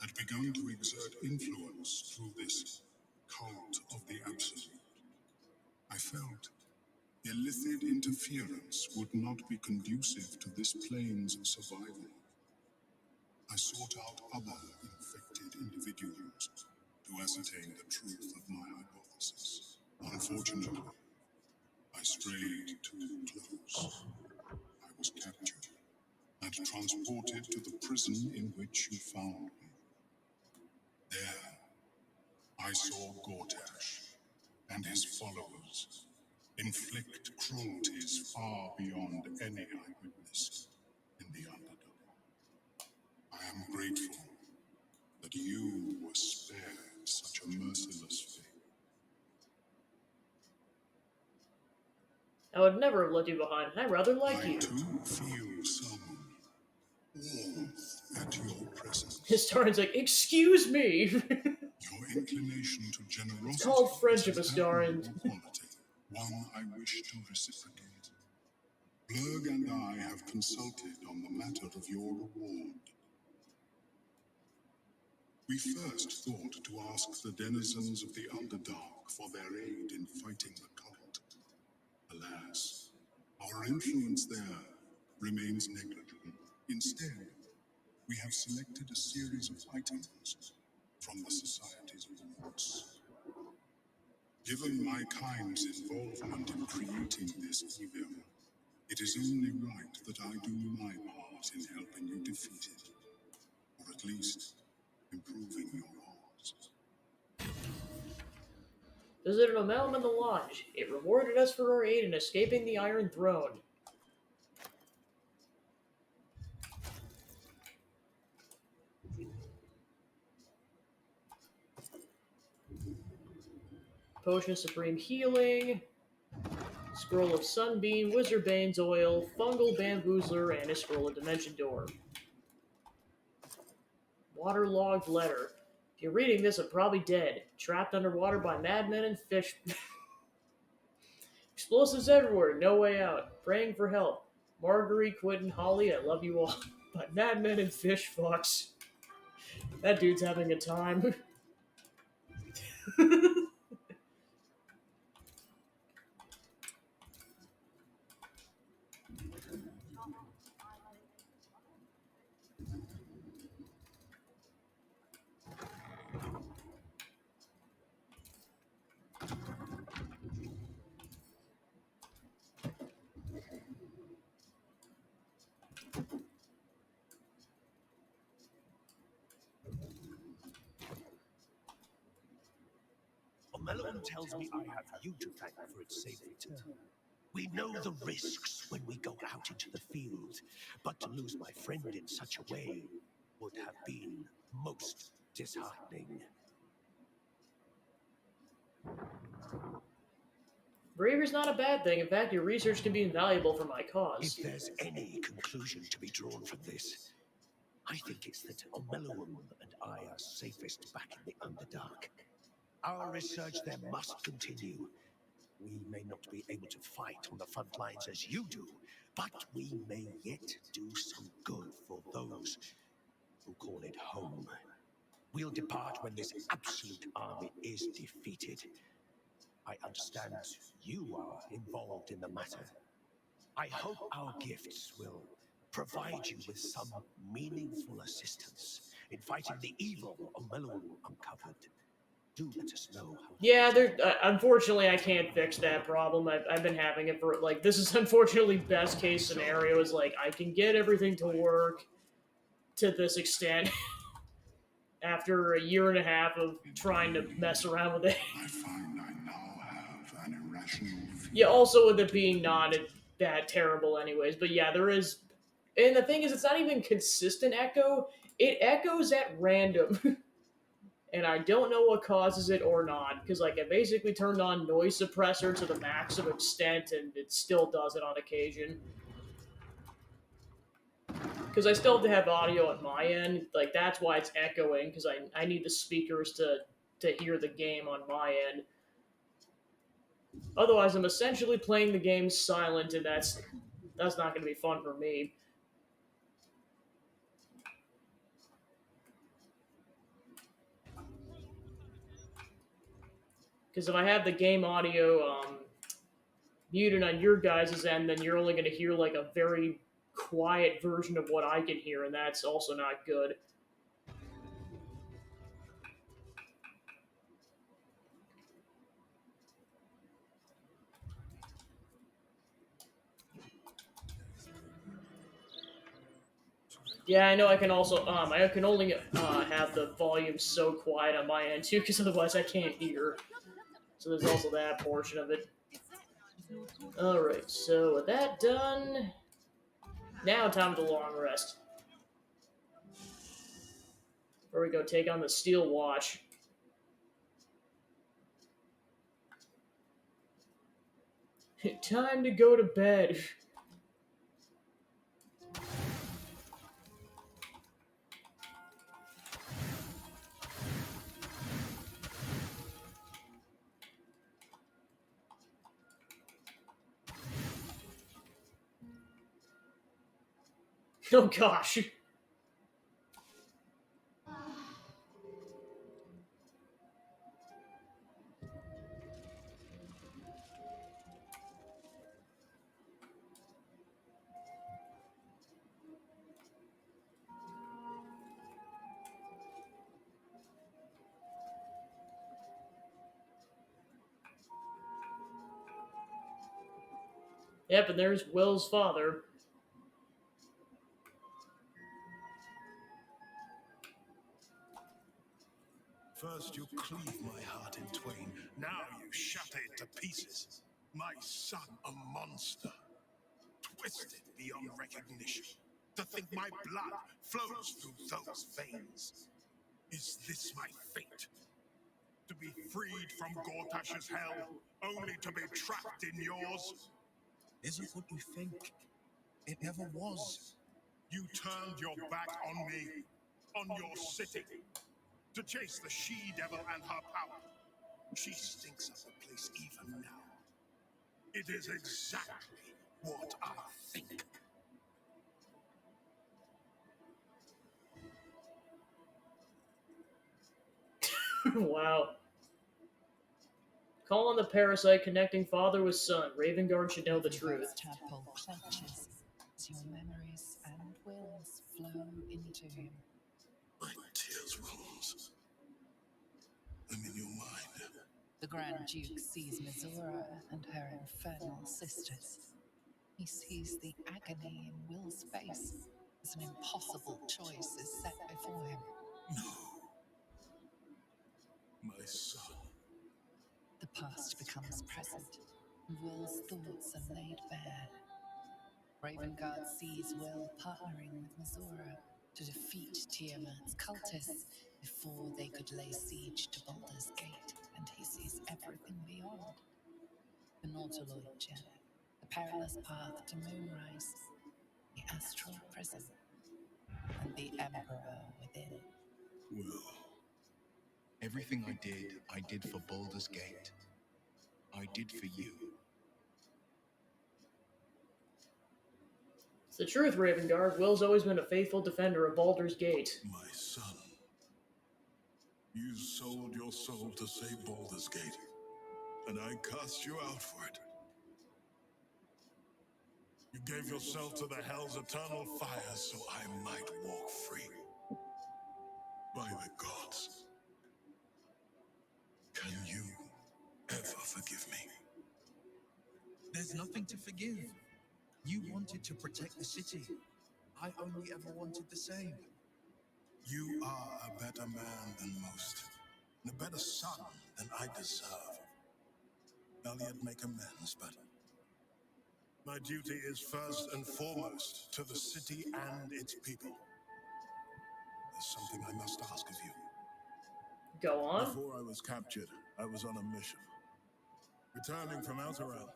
had begun to exert influence through this cult of the Absolute. I felt illicit interference would not be conducive to this plane's survival. I sought out other infected individuals to ascertain the truth of my hypothesis. Unfortunately, I strayed too close. I was captured and transported to the prison in which you found me. There, I saw Gortash and his followers inflict cruelties far beyond any I witnessed in the Underdark. I am grateful that you were spared such a merciless fate. I would never have left you behind. I rather like you. I too feel some warmth at your presence. Astarin's like, excuse me. Your inclination to generosity It's called friendship, is an Astarin. admirable quality, one I wish to reciprocate. Blurg and I have consulted on the matter of your reward. We first thought to ask the denizens of the Underdark for their aid in fighting the cult. Alas, our influence there remains negligible. Instead, we have selected a series of items from the Society's vaults. Given my kind's involvement in creating this evil, it is only right that I do my part in helping you defeat it, or at least improving your odds. Visited O'Melon in the lodge. It rewarded us for our aid in escaping the Iron Throne. Potion of Supreme Healing, Scroll of Sunbeam, Wizard Bane's Oil, Fungal Bamboozler, and a Scroll of Dimension Door. Waterlogged Letter. If you're reading this, I'm probably dead. Trapped underwater by madmen and fish. Explosives everywhere, no way out. Praying for help. Marguerite, Quentin, Holly, I love you all. By madmen and fish fucks. That dude's having a time. Melon tells me I have you to thank for its safe return. We know the risks when we go out into the field, but to lose my friend in such a way would have been most disheartening. Bravery's not a bad thing. In fact, your research can be invaluable for my cause. If there's any conclusion to be drawn from this, I think it's that Omeluum and I are safest back in the Underdark. Our research there must continue. We may not be able to fight on the front lines as you do, but we may yet do some good for those who call it home. We'll depart when this absolute army is defeated. I understand you are involved in the matter. I hope our gifts will provide you with some meaningful assistance in fighting the evil Omelun uncovered. Do let us know how. Yeah, there. Unfortunately, I can't fix that problem. I've been having it for like this is unfortunately best case scenario is like I can get everything to work to this extent after a year and a half of trying to mess around with it. I find I now have an irrational fear. Yeah, also with it being not that terrible, anyways. But yeah, there is, and the thing is, it's not even consistent echo. It echoes at random. And I don't know what causes it or not, because like I basically turned on noise suppressor to the maximum extent, and it still does it on occasion. Because I still have to have audio on my end, like that's why it's echoing, because I need the speakers to hear the game on my end. Otherwise, I'm essentially playing the game silent, and that's not going to be fun for me. Because if I have the game audio muted on your guys' end, then you're only going to hear like a very quiet version of what I can hear, and that's also not good. Yeah, I know. I can also I can only have the volume so quiet on my end too, because otherwise I can't hear. So there's also that portion of it. All right, so with that done, now time for the long rest. Where we go take on the Steel Watch. Time to go to bed. Oh gosh. Yep, and there's Will's father. First you cleave my heart in twain, now you shatter it to pieces. My son, a monster, twisted beyond recognition. To think my blood flows through those veins. Is this my fate? To be freed from Gortash's hell, only to be trapped in yours? Isn't what you think. It never was. You turned your back on me, on your city, to chase the she-devil and her power. She stinks up the place even now. It is exactly what I think. Wow. Call on the parasite connecting father with son. Ravengard should know the truth. Tadpole clutches as your memories and wills flow into him. My tears rose. I'm in your mind. The Grand Duke sees Mizora and her infernal sisters. He sees the agony in Will's face as an impossible choice is set before him. No. My son. The past becomes present, and Will's thoughts are laid bare. Ravengard sees Will partnering with Mizora to defeat Tiamat's cultists before they could lay siege to Baldur's Gate, and he sees everything beyond. The Nautiloid Gem, the perilous path to Moonrise, the astral prison, and the Emperor within. Will, Everything I did for Baldur's Gate. I did for you. It's the truth, Ravengard. Will's always been a faithful defender of Baldur's Gate. My son, you sold your soul to save Baldur's Gate, and I cast you out for it. You gave yourself to the Hell's eternal fire so I might walk free. By the gods, can you ever forgive me? There's nothing to forgive. You wanted to protect the city. I only ever wanted the same. You are a better man than most, and a better son than I deserve. I'll yet make amends, but my duty is first and foremost to the city and its people. There's something I must ask of you. Go on. Before I was captured, I was on a mission. Returning from Outer Realm,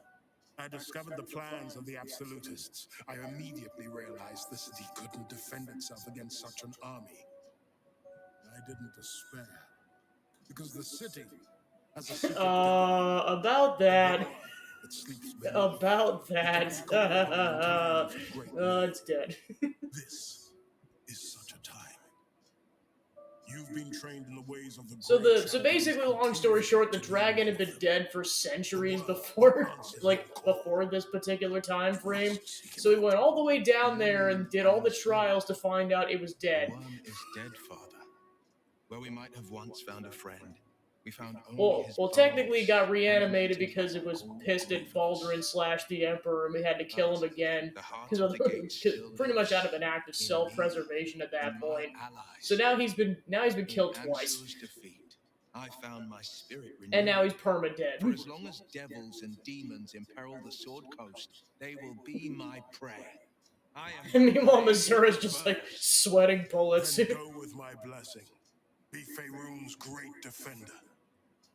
I discovered the plans of the Absolutists. I immediately realized the city couldn't defend itself against such an army. I didn't despair, because the city has a secret about that. About that. It's dead. This is such a time. You've been trained in the ways of the So basically, long story short, the dragon had been dead for centuries before, before this particular time frame. So he went all the way down there and did all the trials to find out it was dead. One is dead, Father. Where we might have once found a friend, we found only his Well, technically, he got reanimated because it was pissed at Baldur / the Emperor, and we had to kill him again because pretty much out of an act of self-preservation at that point. So now he's been killed twice. Defeat, I found my spirit renewed. And now he's perma-dead. For as long as devils and demons imperil the Sword Coast, they will be my prey. I am. And meanwhile, Missoura's just like sweating bullets. Then go with my blessing. Be Faerun's great defender.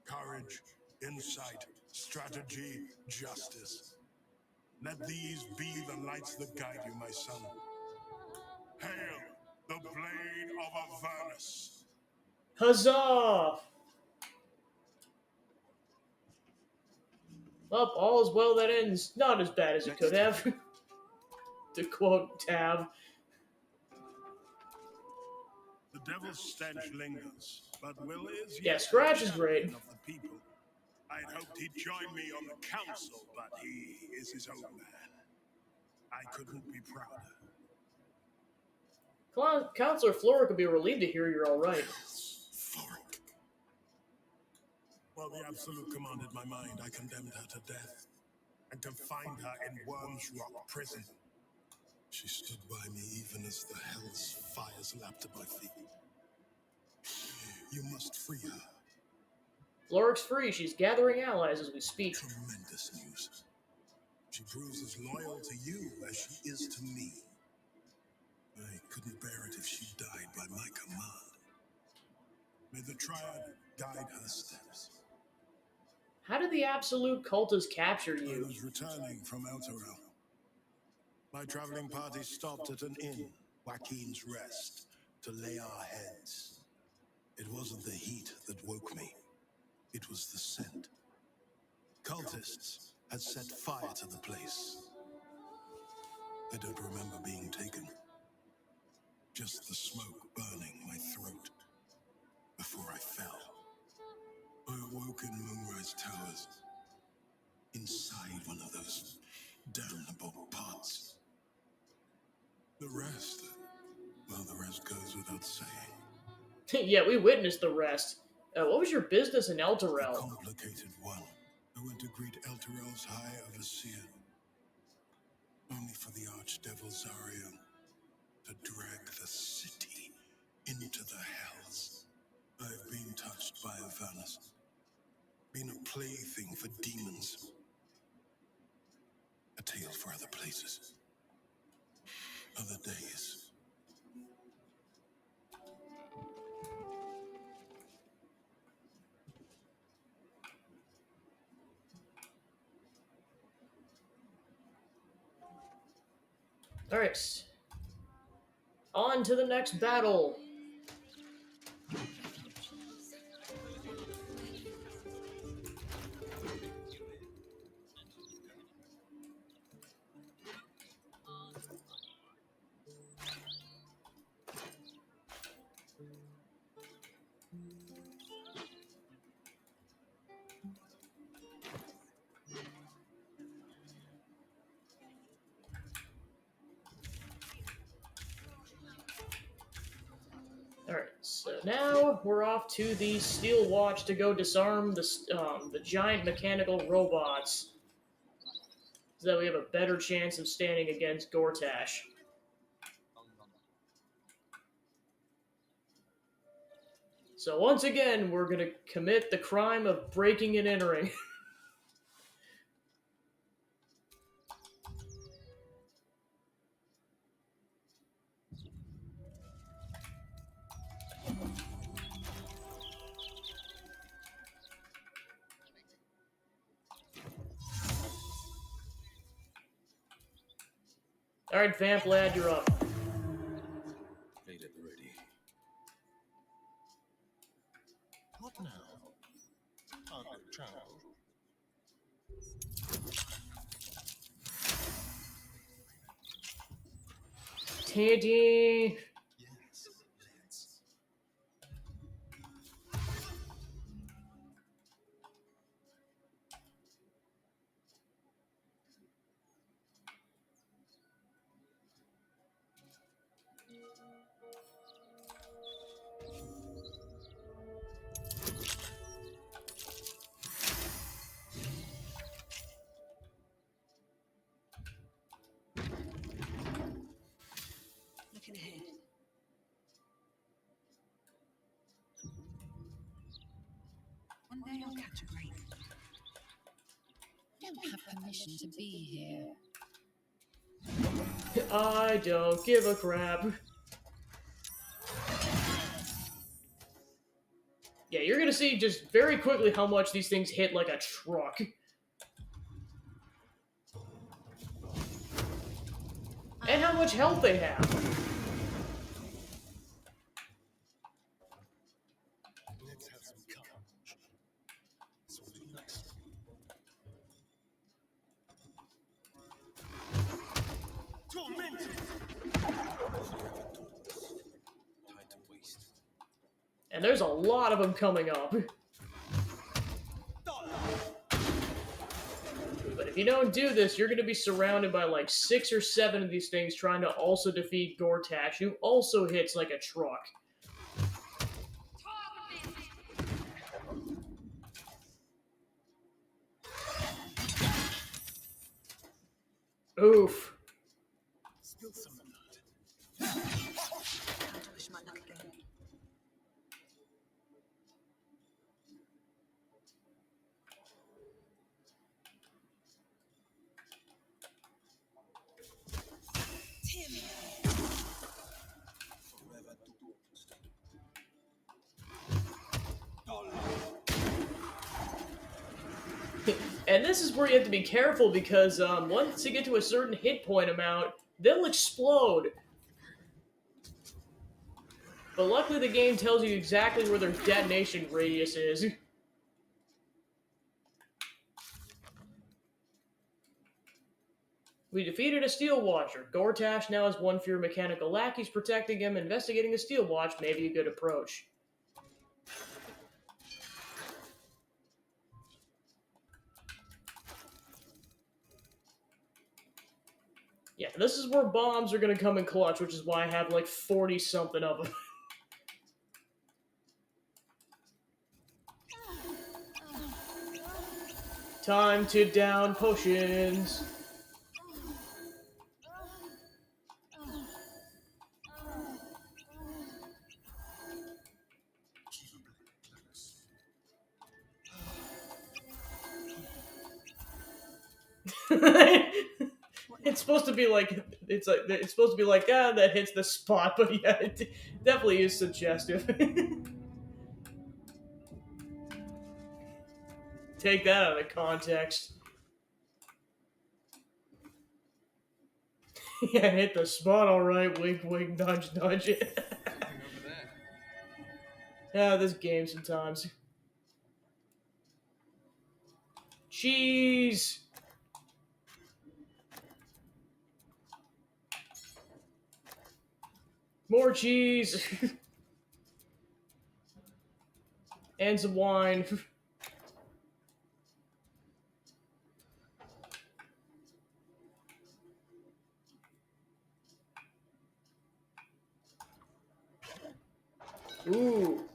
Courage, insight, strategy, justice. Let these be the lights that guide you, my son. Hail the Blade of Avernus! Huzzah! Well, all is well that ends not as bad as it could have. To quote Tav. The devil's stench lingers, but Will is Scratch is great. Of the people. I'd hoped he'd join me on the council, but he is his own man. I couldn't be prouder. Counselor Flora could be relieved to hear you're all right. While the Absolute commanded my mind, I condemned her to death and confined her in Worm's Rock prison. She stood by me even as the hell's fires lapped at my feet. You must free her. Florik's free. She's gathering allies as we speak. Tremendous news. She proves as loyal to you as she is to me. I couldn't bear it if she died by my command. May the Triad guide her steps. How did the Absolute cultists capture you? I was returning from Outer Realm. My traveling party stopped at an inn, Joaquin's Rest, to lay our heads. It wasn't the heat that woke me. It was the scent. Cultists had set fire to the place. I don't remember being taken. Just the smoke burning my throat before I fell. I awoke in Moonrise Towers, inside one of those damnable pots. The rest, well, the rest goes without saying. Yeah, we witnessed the rest. What was your business in Elturel? A complicated one. I went to greet Elturel's High Overseer, only for the Archdevil Zariel to drag the city into the hells. I've been touched by Avernus, been a plaything for demons. A tale for other places, other days. Alright. On to the next battle. But now we're off to the Steel Watch to go disarm the giant mechanical robots, so that we have a better chance of standing against Gortash. So once again, we're going to commit the crime of breaking and entering. Alright, Vamp Lad, you're up. Made it ready. What now? Hardly travel. Teddy! Yes, let's. Looking ahead. One day I'll catch a break. Don't have permission to be here. I don't give a crap. Yeah, you're gonna see just very quickly how much these things hit like a truck. And how much health they have. Let's have some courage. This will do nicely. Tormented! Time to waste. And there's a lot of them coming up. But if you don't do this, you're going to be surrounded by like 6 or 7 of these things trying to also defeat Gortash, who also hits like a truck. Oof. Spill some blood. Can't wish my luck again. Tim. Forever doomed. And this is where you have to be careful because once you get to a certain hit point amount, they'll explode. But luckily the game tells you exactly where their detonation radius is. We defeated a Steel Watcher. Gortash now has 1 fewer mechanical lackeys protecting him. Investigating a Steel Watch may be a good approach. Yeah, this is where bombs are going to come in clutch, which is why I have like 40-something of them. Time to down potions. It's supposed to be like it's supposed to be like that hits the spot, but yeah, it definitely is suggestive. Take that out of context. Yeah, hit the spot, all right. Wink, wink, nudge, nudge. Yeah, this game sometimes. Cheese. More cheese. And some wine. Ooh.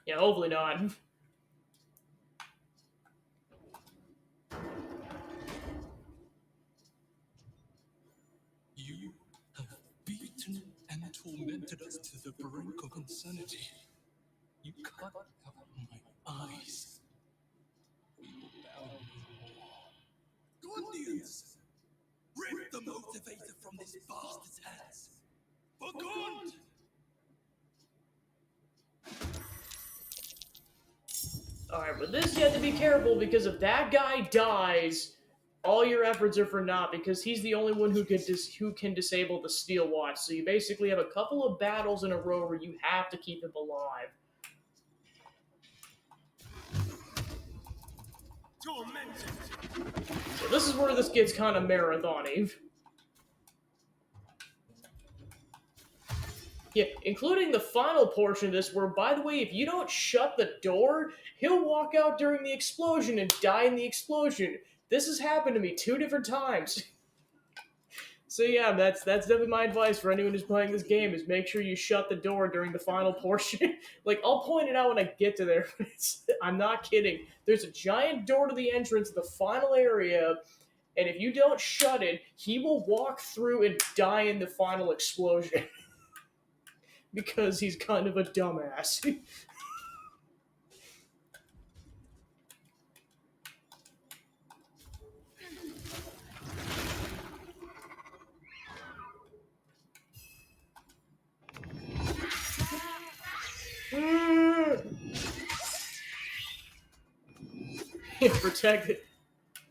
Yeah, hopefully not. You have beaten and tormented us to the brink of insanity. You cut out my eyes. We will bow no more. Gondians! Rip the motivator from this bastard's hands! For Gond! Alright, but this you have to be careful, because if that guy dies, all your efforts are for naught, because he's the only one who can disable the Steel Watch. So you basically have a couple of battles in a row where you have to keep him alive. So this is where this gets kind of marathon-y. Yeah, including the final portion of this, where, by the way, if you don't shut the door, he'll walk out during the explosion and die in the explosion. This has happened to me 2 different times. So yeah, that's definitely my advice for anyone who's playing this game, is make sure you shut the door during the final portion. Like, I'll point it out when I get to there, but I'm not kidding. There's a giant door to the entrance of the final area, and if you don't shut it, he will walk through and die in the final explosion. Because he's kind of a dumbass.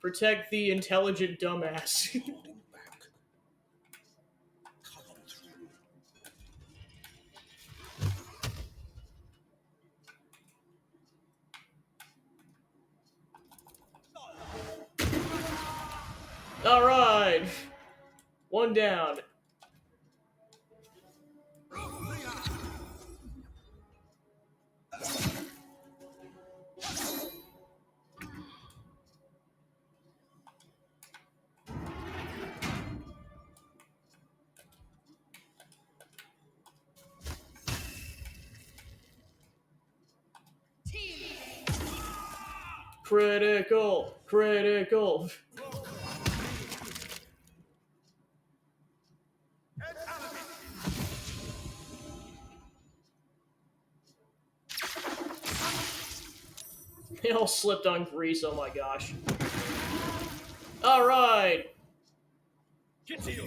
Protect the intelligent dumbass. Alright! One down. Critical! Critical! They all slipped on grease, oh my gosh. Alright! Get to your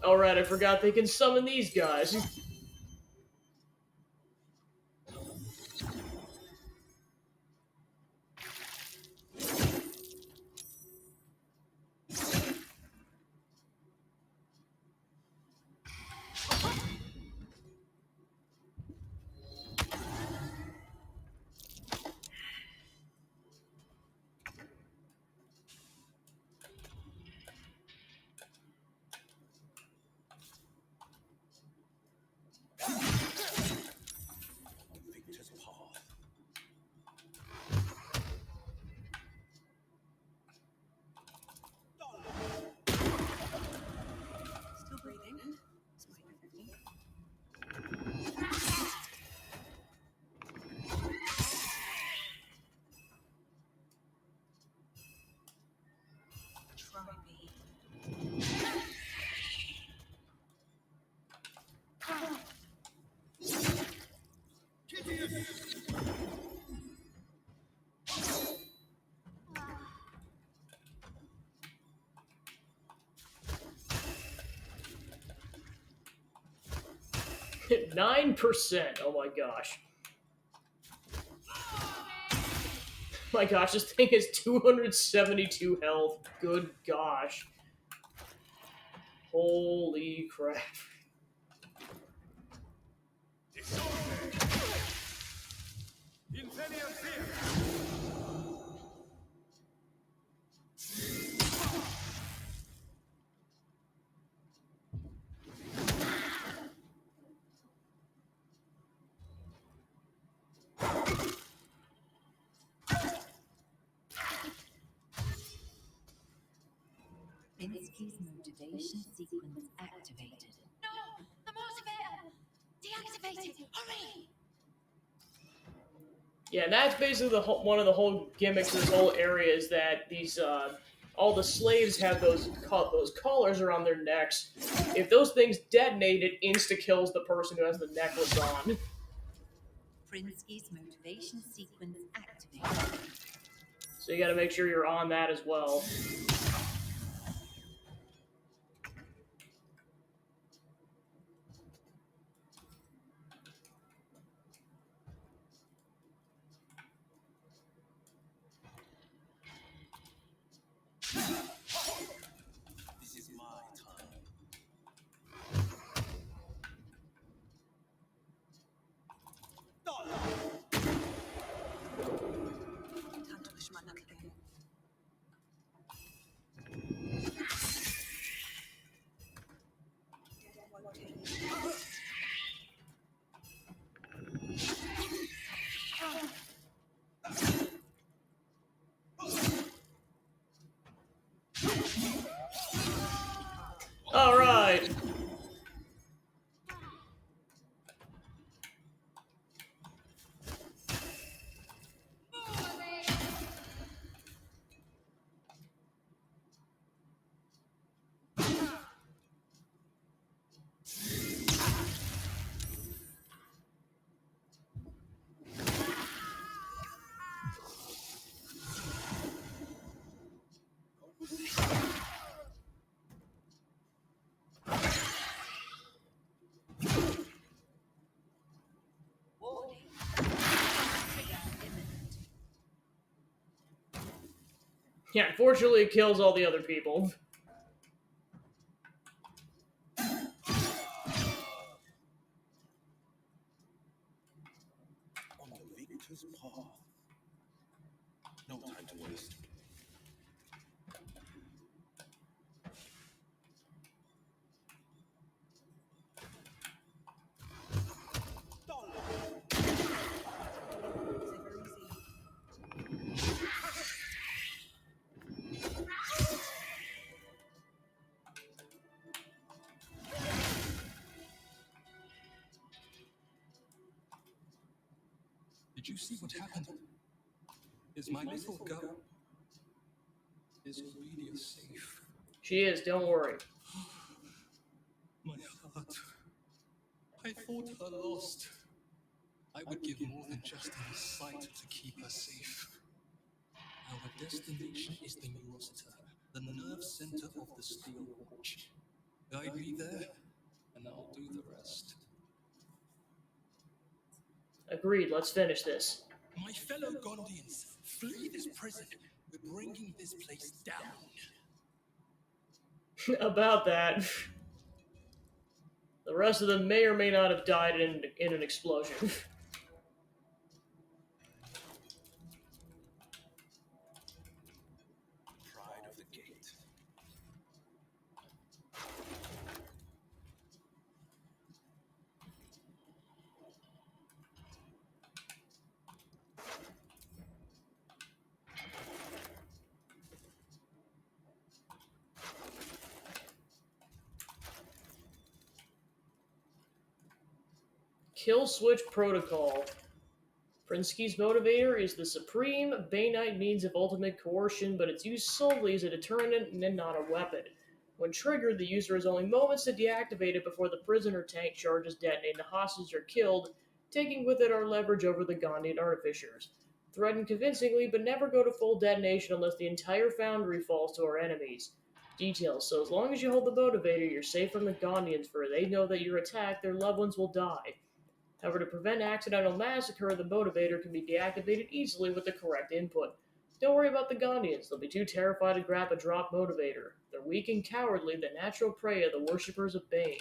Alright, I forgot they can summon these guys. victor's path. Still breathing. Try me. Hit 9%, oh my gosh. My gosh, this thing has 272 health. Good gosh. Holy crap. Prinsky's motivation sequence activated. No! The motivator! Deactivate it! Hurry! Yeah, and that's basically the one of the whole gimmicks of this whole area is that these all the slaves have those collars around their necks. If those things detonate, it insta kills the person who has the necklace on. Prinsky's motivation sequence activated. So you got to make sure you're on that as well. This is my time. Time to push my luck again. Death won't take me. All right. Yeah, unfortunately, it kills all the other people. On the victor's path. No time to waste. Did you see what happened? Is my little girl... Is Aurelia safe? She is, don't worry. My heart. I thought her lost. I would give more than just my sight to keep her safe. Our destination is the Neurosita, the nerve center of the Steel Watch. Guide me there, and I'll do the rest. Agreed, let's finish this. My fellow Gondians, flee this prison. We're bringing this place down. About that. The rest of them may or may not have died in an explosion. Pride of the gate. Kill switch protocol. Prinsky's motivator is the supreme Bainite means of ultimate coercion, but it's used solely as a deterrent and not a weapon. When triggered, the user has only moments to deactivate it before the prisoner tank charges detonate and the hostages are killed, taking with it our leverage over the Gondian artificers. Threaten convincingly, but never go to full detonation unless the entire foundry falls to our enemies. Details: so as long as you hold the motivator, you're safe from the Gondians, for they know that you're attacked, their loved ones will die. However, to prevent accidental massacre, the motivator can be deactivated easily with the correct input. Don't worry about the Gondians, they'll be too terrified to grab a drop motivator. They're weak and cowardly, the natural prey of the worshippers of Bane.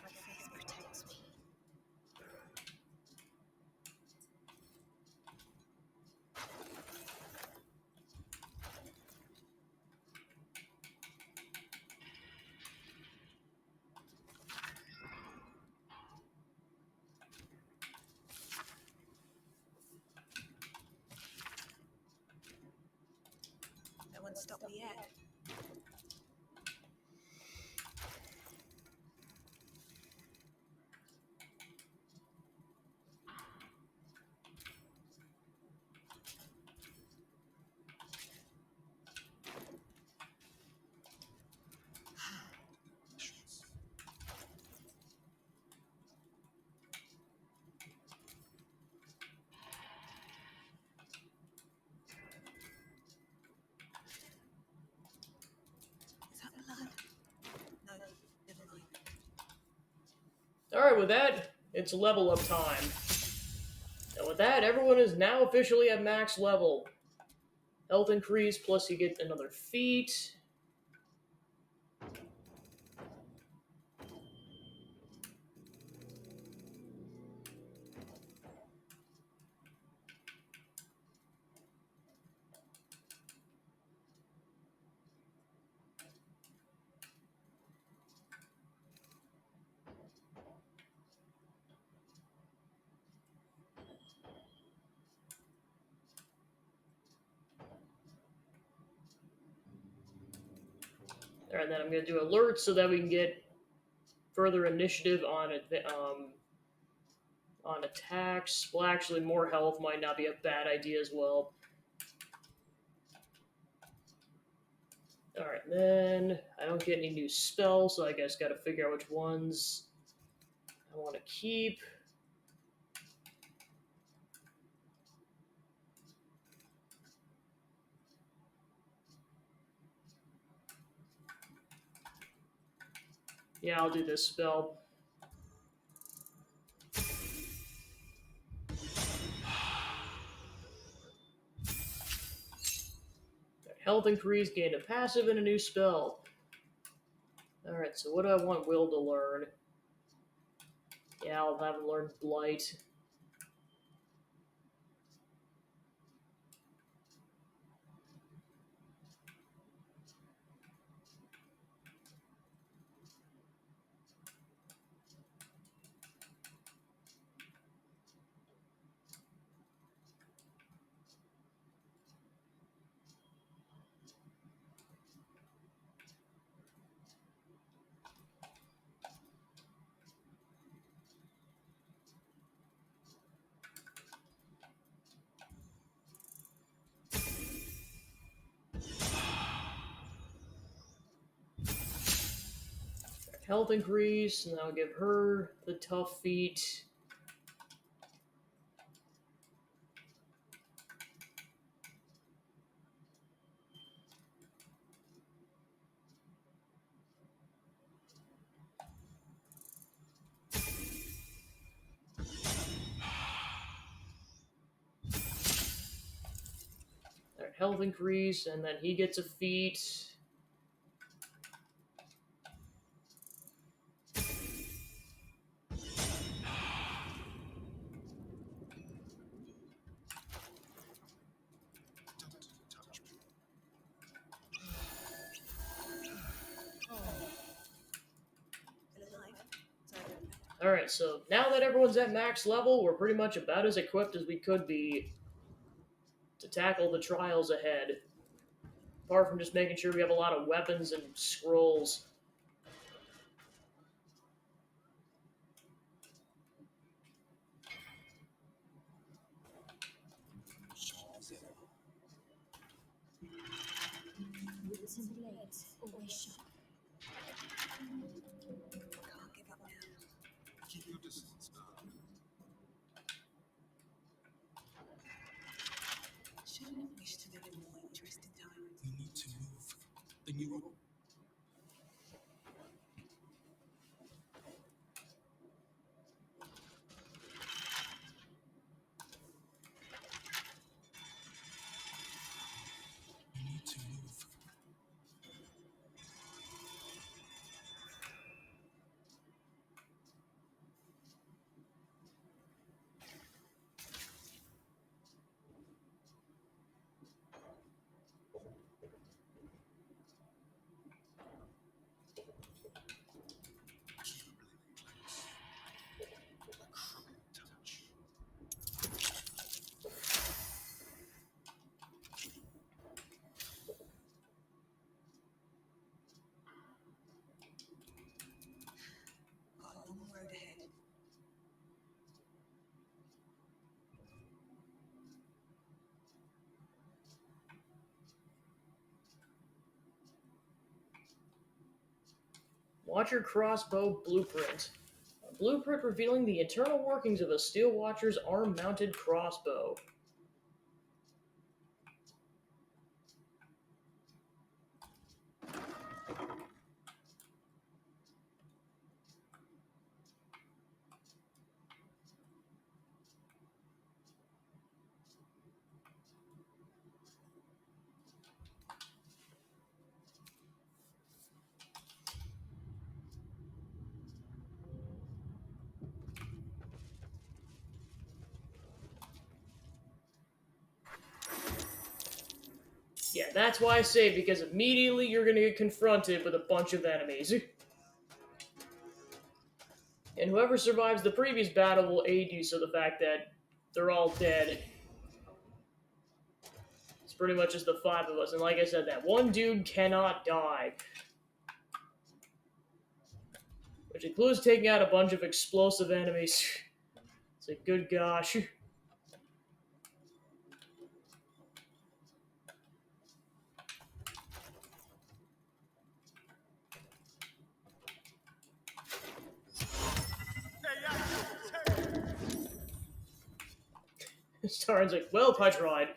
My face protects me. stop me yet. Is that blood? No, never mind. Alright, with that, it's level up time. And with that, everyone is now officially at max level. Health increase, plus you get another feat. Alright, then I'm going to do alerts so that we can get further initiative on attacks. Well, actually, more health might not be a bad idea as well. Alright, then I don't get any new spells, so I guess got to figure out which ones I want to keep. Yeah, I'll do this spell. Health increase, gain a passive, and a new spell. Alright, so what do I want Will to learn? Yeah, I'll have him learn Blight. Health increase, and I'll give her the tough feat. Alright, health increase, and then he gets a feat. Alright, so now that everyone's at max level, we're pretty much about as equipped as we could be to tackle the trials ahead. Apart from just making sure we have a lot of weapons and scrolls. Wits and blades, always sharp. Can't give up now. Keep your distance now. Shouldn't have wished to live in more interesting times. We need to move. The new... We need to move. Watcher crossbow blueprint. A blueprint revealing the internal workings of a Steel Watcher's arm-mounted crossbow. Yeah, that's why I say, because immediately you're going to get confronted with a bunch of enemies. And whoever survives the previous battle will aid you, so the fact that they're all dead. It's pretty much just the 5 of us, and like I said, that one dude cannot die. Which includes taking out a bunch of explosive enemies. It's like, good gosh. Starin's like, well, I tried.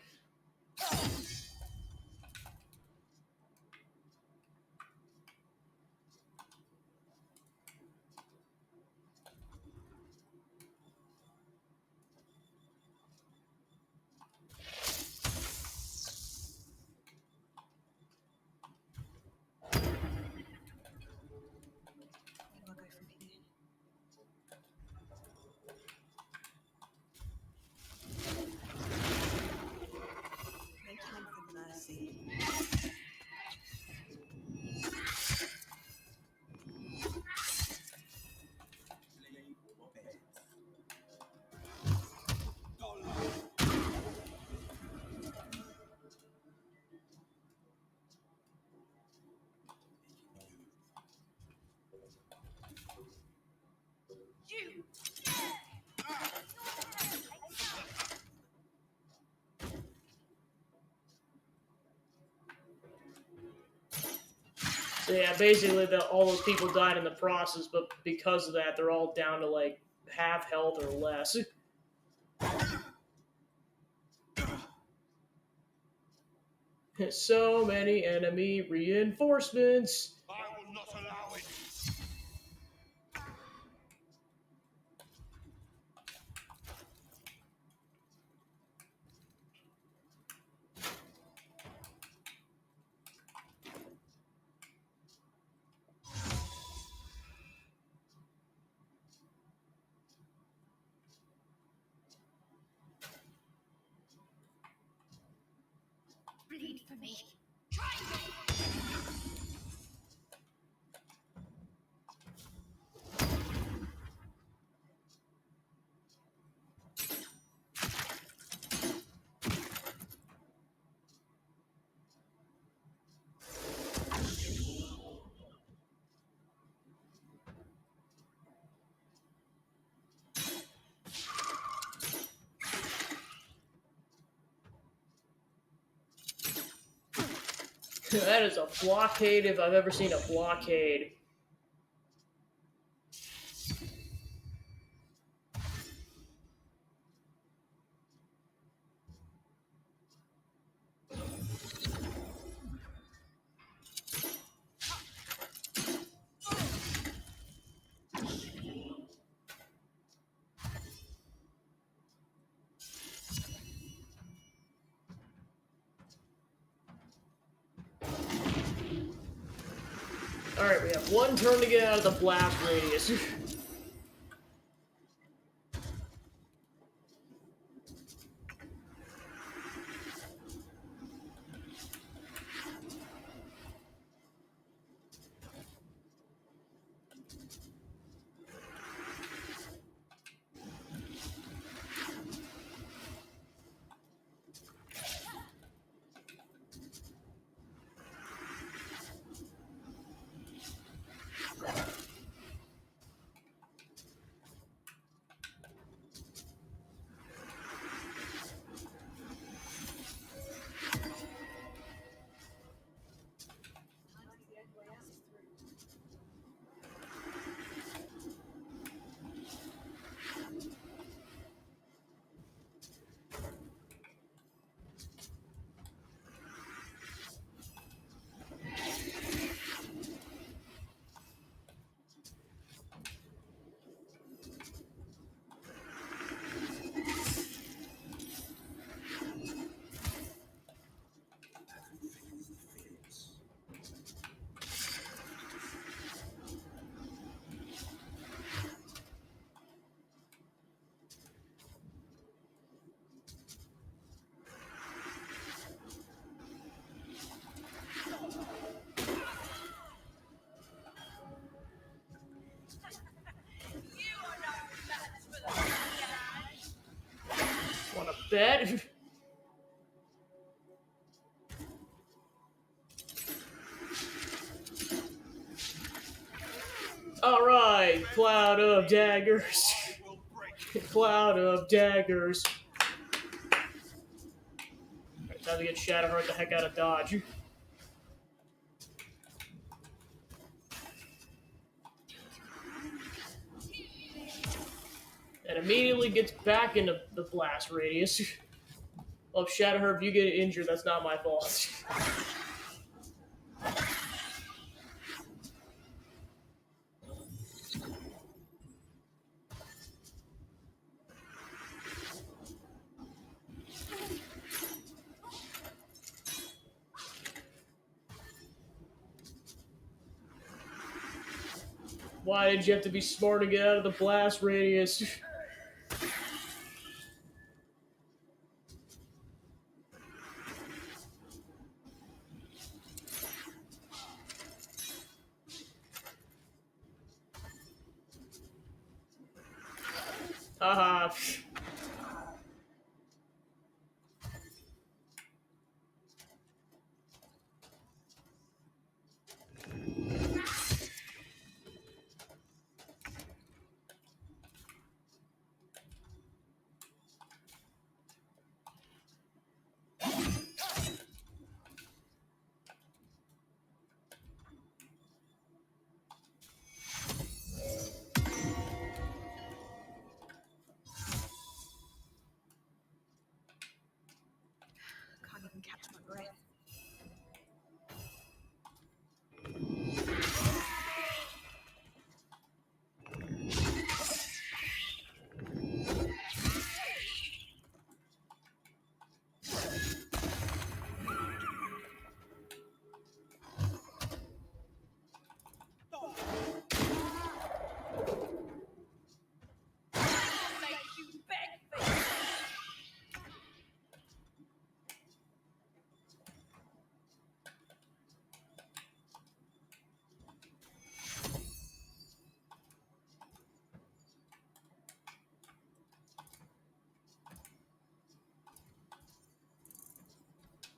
Where do I go from here? No time for mercy. You! So yeah, basically all those people died in the process, but because of that, they're all down to like half health or less. So many enemy reinforcements. I will not allow it. Bleed for me. That is a blockade if I've ever seen a blockade. Alright, we have one turn to get out of the blast radius. bad. Alright, cloud of daggers. Cloud of daggers. Alright, time to get Shadowheart the heck out of Dodge. And immediately gets back into the blast radius. Well, Shadowheart, if you get injured, that's not my fault. Why did you have to be smart to get out of the blast radius? Haha. Can't even catch my breath.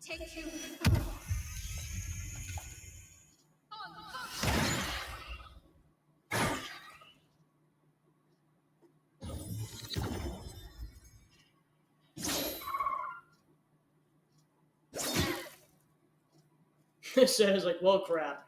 Take you. This is like, well, crap.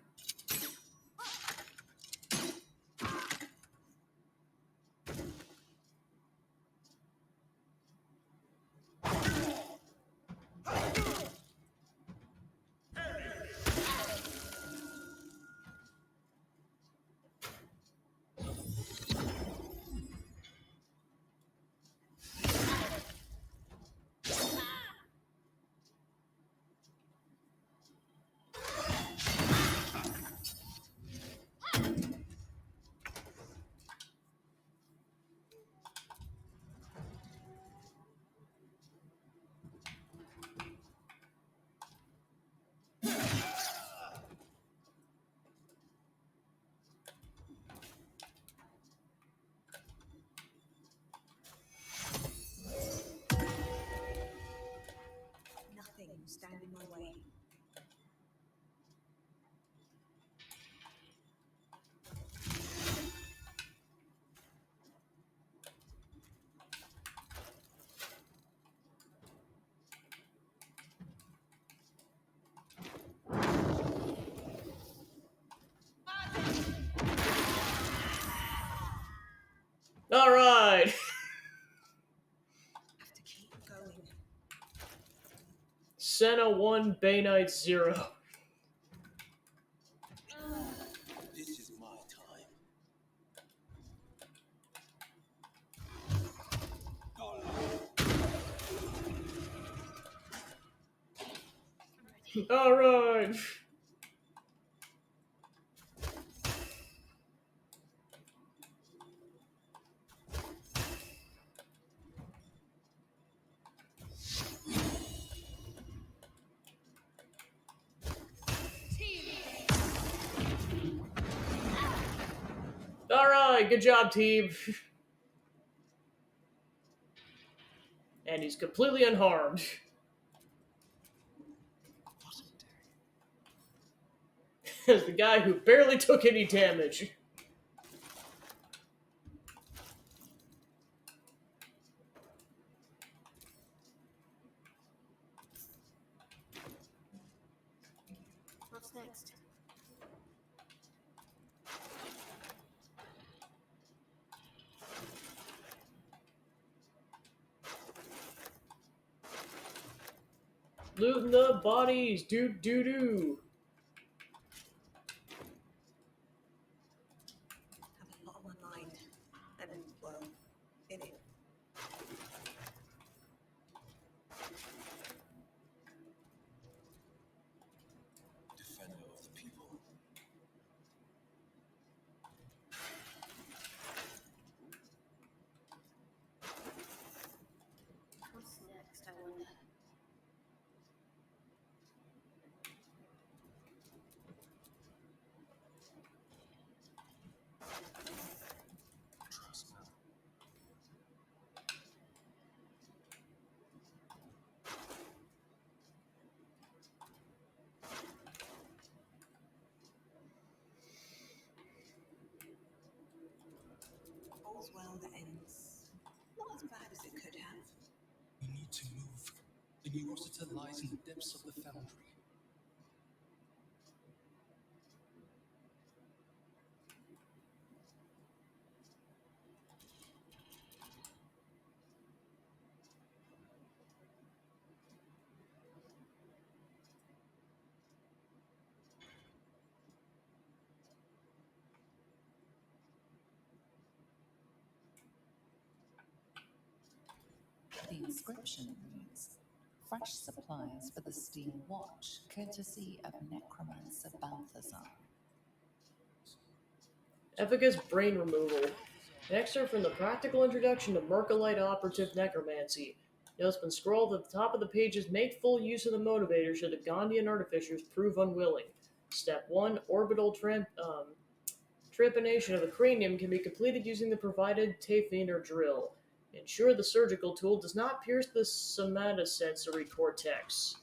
Nothing will stand in my way. Alright! Have to keep going. Senna 1, Bay Knight 0. This is my time. Alright! Alright, good job, team. And he's completely unharmed. As the guy who barely took any damage. What's next? Looting the bodies, doo-doo-doo. Have a lot on my mind. And, well, in it. Defender of the people. What's next, I wonder? Trust now. All's well that ends. Not as bad as it could have. We need to move. The new Rosetta lies in the depths of the foundry. The inscription reads, "Fresh supplies for the Steel Watch, courtesy of Necromancer Balthazar." Efficacious brain removal. An excerpt from the Practical Introduction to Mercolite Operative Necromancy. Notes been scrolled at the top of the pages. Make full use of the motivator should the Gondian artificers prove unwilling. Step 1. Orbital trepanation of the cranium can be completed using the provided tafine or drill. Ensure the surgical tool does not pierce the somatosensory cortex.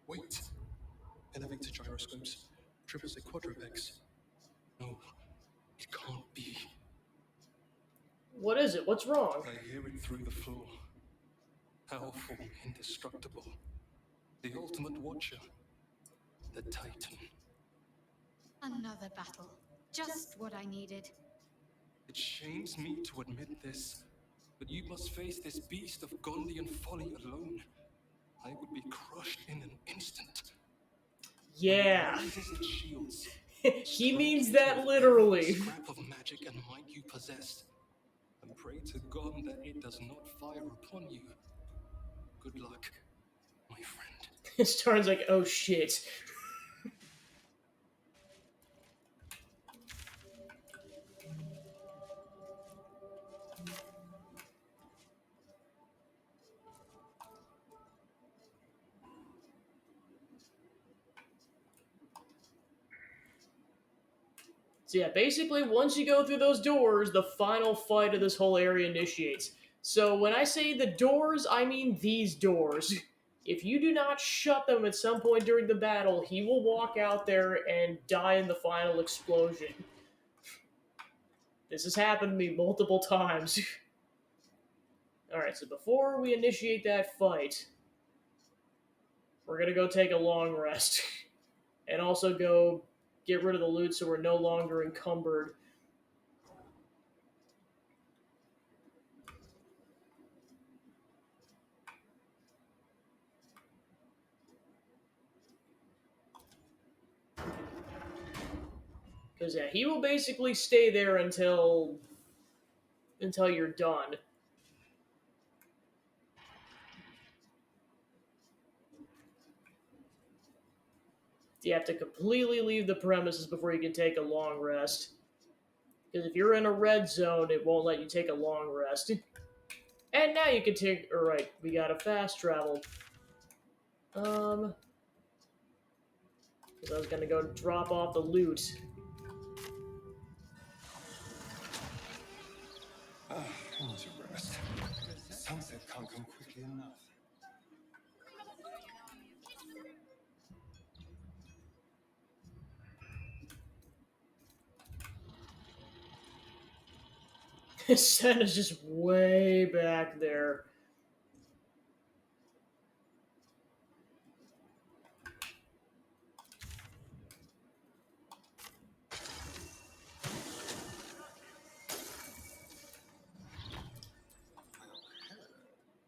Wait! Elevator gyroscopes. Triple say quadrupex. No, it can't be. What is it? What's wrong? I hear it through the floor. Powerful, indestructible. The ultimate watcher. The Titan. Another battle. Just what I needed. It shames me to admit this, but you must face this beast of Gondian folly alone. I would be crushed in an instant. Yeah. When it raises its shields, He means that literally. scrap of magic and might you possess, and pray to God that it does not fire upon you. Good luck, my friend. Starn's like, oh shit. So yeah, basically, once you go through those doors, the final fight of this whole area initiates. So when I say the doors, I mean these doors. If you do not shut them at some point during the battle, he will walk out there and die in the final explosion. This has happened to me multiple times. Alright, so before we initiate that fight, we're gonna go take a long rest. And also go get rid of the loot so we're no longer encumbered. Because yeah, he will basically stay there until you're done. You have to completely leave the premises before you can take a long rest. Because if you're in a red zone, it won't let you take a long rest. And now you can take... Alright, we got a fast travel. Because I was gonna go drop off the loot. Ah, I want to rest. Sunset can't come quickly enough. Santa's just way back there.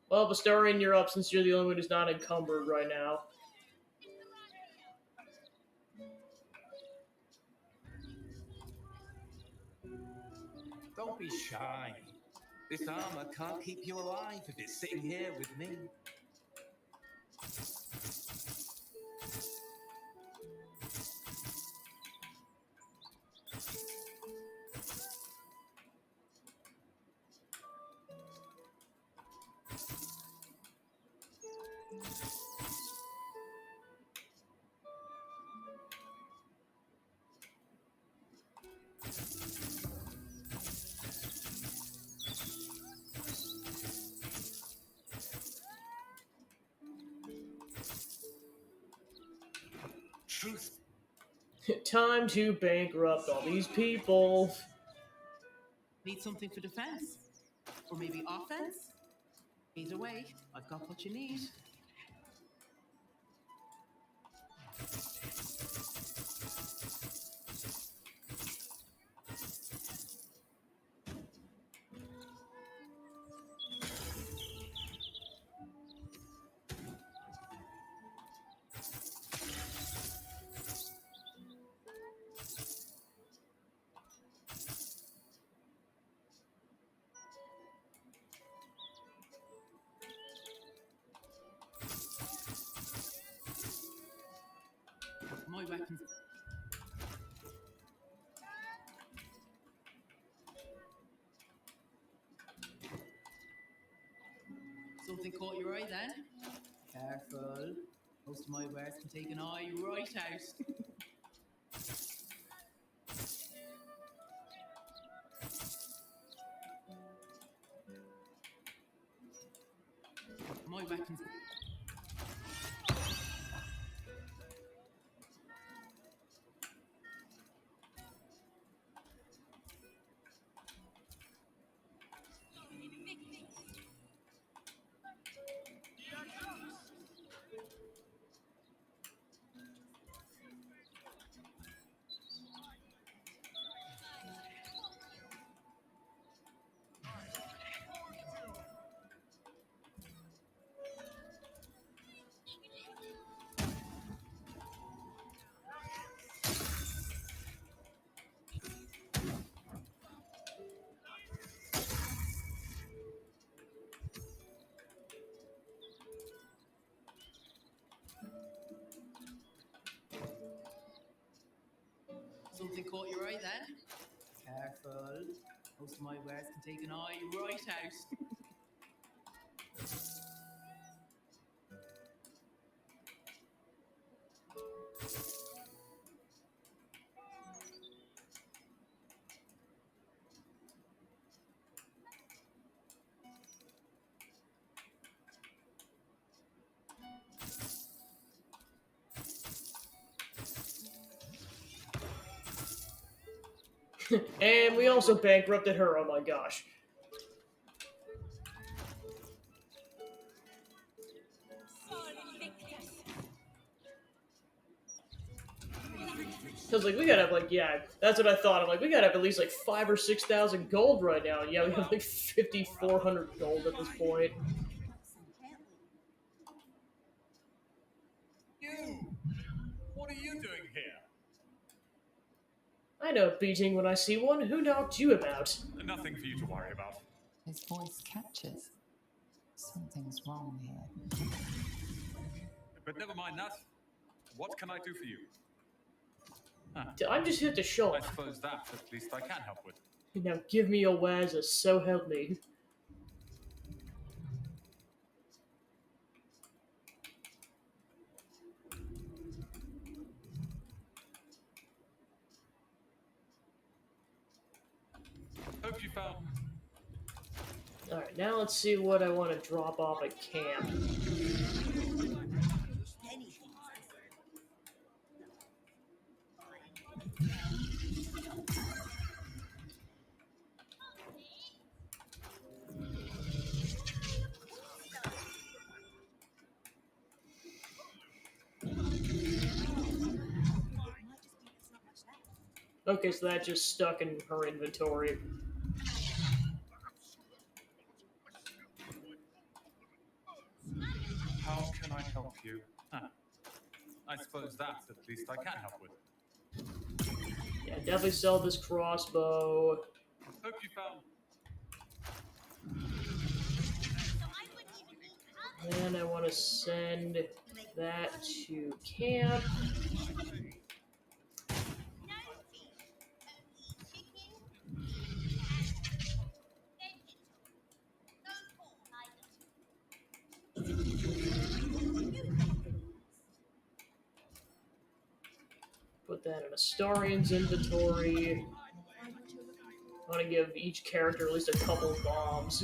Well, Bastarian, you're up since you're the only one who's not encumbered right now. Don't be shy. This armor can't keep you alive if it's sitting here with me. Truth. Time to bankrupt all these people. Need something for defense? Or maybe offense? Either way, I've got what you need. My weapons. Something caught your eye then? Careful. Most of my wares can take an eye right out. My weapons. Something caught your eye then? Careful. Most of my wares can take an eye right out. And we also bankrupted her, oh my gosh. Cause like we gotta have like, yeah, that's what I thought. I'm like, we gotta have at least like 5,000 or 6,000 gold right now. Yeah, we have like 5,400 gold at this point. You! What are you doing here? I know a beating when I see one. Who knocked you about? Nothing for you to worry about. His voice catches. Something's wrong here. But never mind that. What can I do for you? I'm just hit the shop. I suppose that at least I can help with. Now give me a Wazza, so help me. Hope you found. Alright, now let's see what I want to drop off at camp. Okay, so that just stuck in her inventory. How can I help you? I suppose that at least I can help with. Yeah, definitely sell this crossbow. Hope you found. And I want to send that to camp. Put that in Astarian's inventory. I want to give each character at least a couple bombs.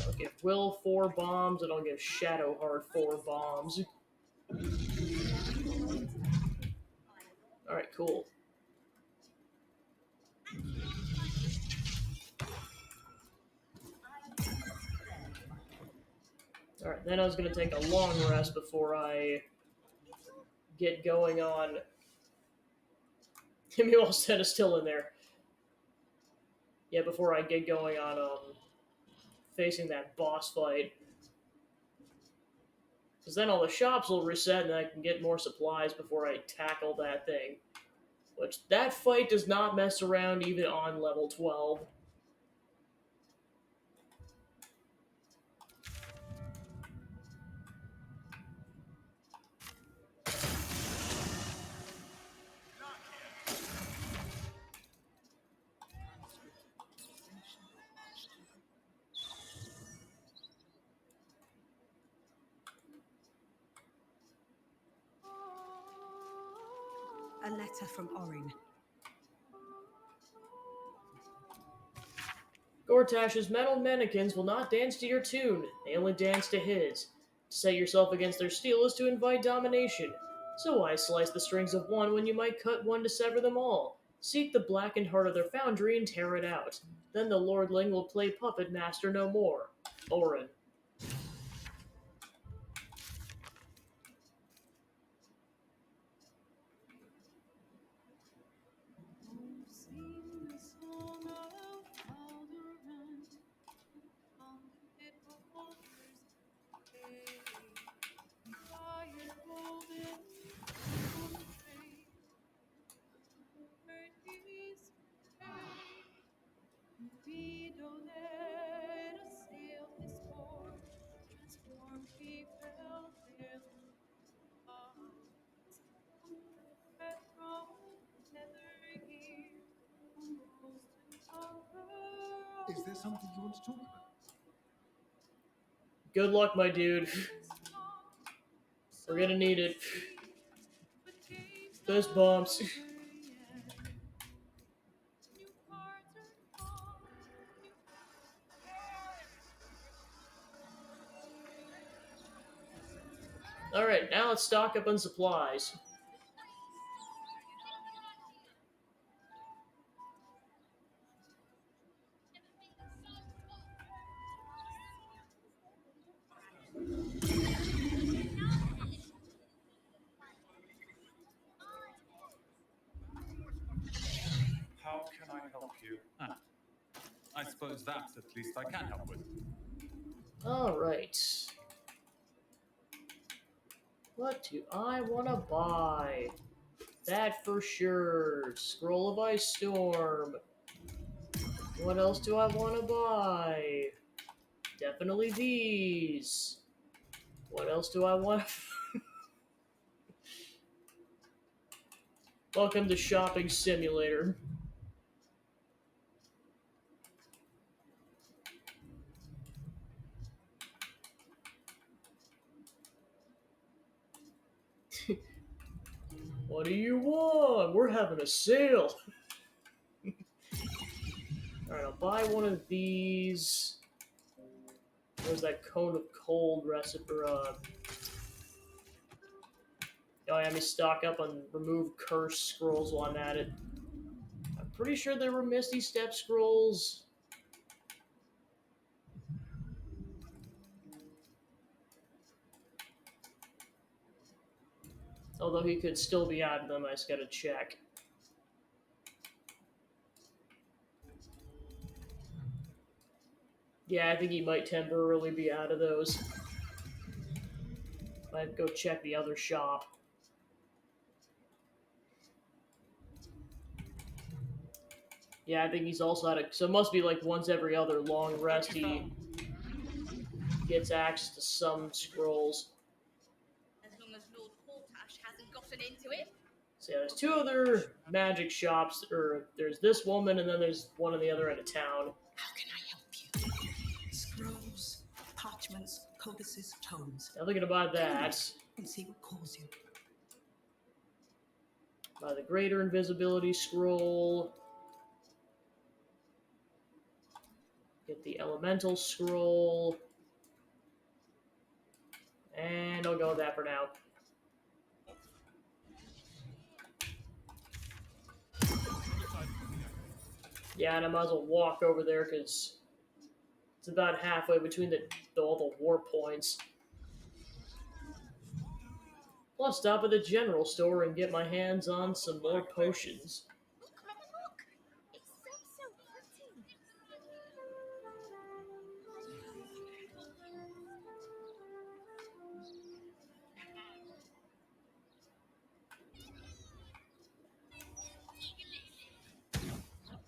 I'll give Will 4 bombs, and I'll give Shadowheart 4 bombs. Alright, cool. Alright, then I was going to take a long rest before I get going on... Give me all set is still in there. Yeah, before I get going on facing that boss fight. Because then all the shops will reset and I can get more supplies before I tackle that thing. Which, that fight does not mess around even on level 12. A letter from Orin. Gortash's metal mannequins will not dance to your tune, they only dance to his. To set yourself against their steel is to invite domination. So why slice the strings of one when you might cut one to sever them all? Seek the blackened heart of their foundry and tear it out. Then the lordling will play puppet master no more. Orin. Sing the song of Baldur on the tip of Baldur's Gate. Fire golden on the train, where his fate. We don't let us sail his port, transformed he fell there through hearts. That from nether gear, almost to conquer. Is there something you want to talk about? Good luck, my dude. We're gonna need it. Those bombs. Alright, now let's stock up on supplies. How can I help you? I suppose that at least I can help with. Alright. What do I want to buy? That for sure. Scroll of Ice Storm. What else do I want to buy? Definitely these. What else do I want? Welcome to Shopping Simulator. What do you want? We're having a sale. Alright, I'll buy one of these. Where's that cone of cold recipe? Oh yeah, let me stock up on remove curse scrolls while I'm at it. I'm pretty sure there were Misty Step scrolls. Although he could still be out of them, I just gotta check. Yeah, I think he might temporarily be out of those. I'd go check the other shop. Yeah, I think he's also out of... So it must be like once every other long rest he gets access to some scrolls. As long as Lord Hortash hasn't gotten into it. So yeah, there's two other magic shops, or there's this woman and then there's one on the other end of town. How can I help you? Scrolls, parchments, codices, tomes. I'm thinking about that. And see what calls you. Buy the Greater Invisibility Scroll. Get the Elemental Scroll. And I'll go with that for now. Yeah, and I might as well walk over there because it's about halfway between all the war points. Plus, stop at the general store and get my hands on some more potions. Look, look! It's so pretty.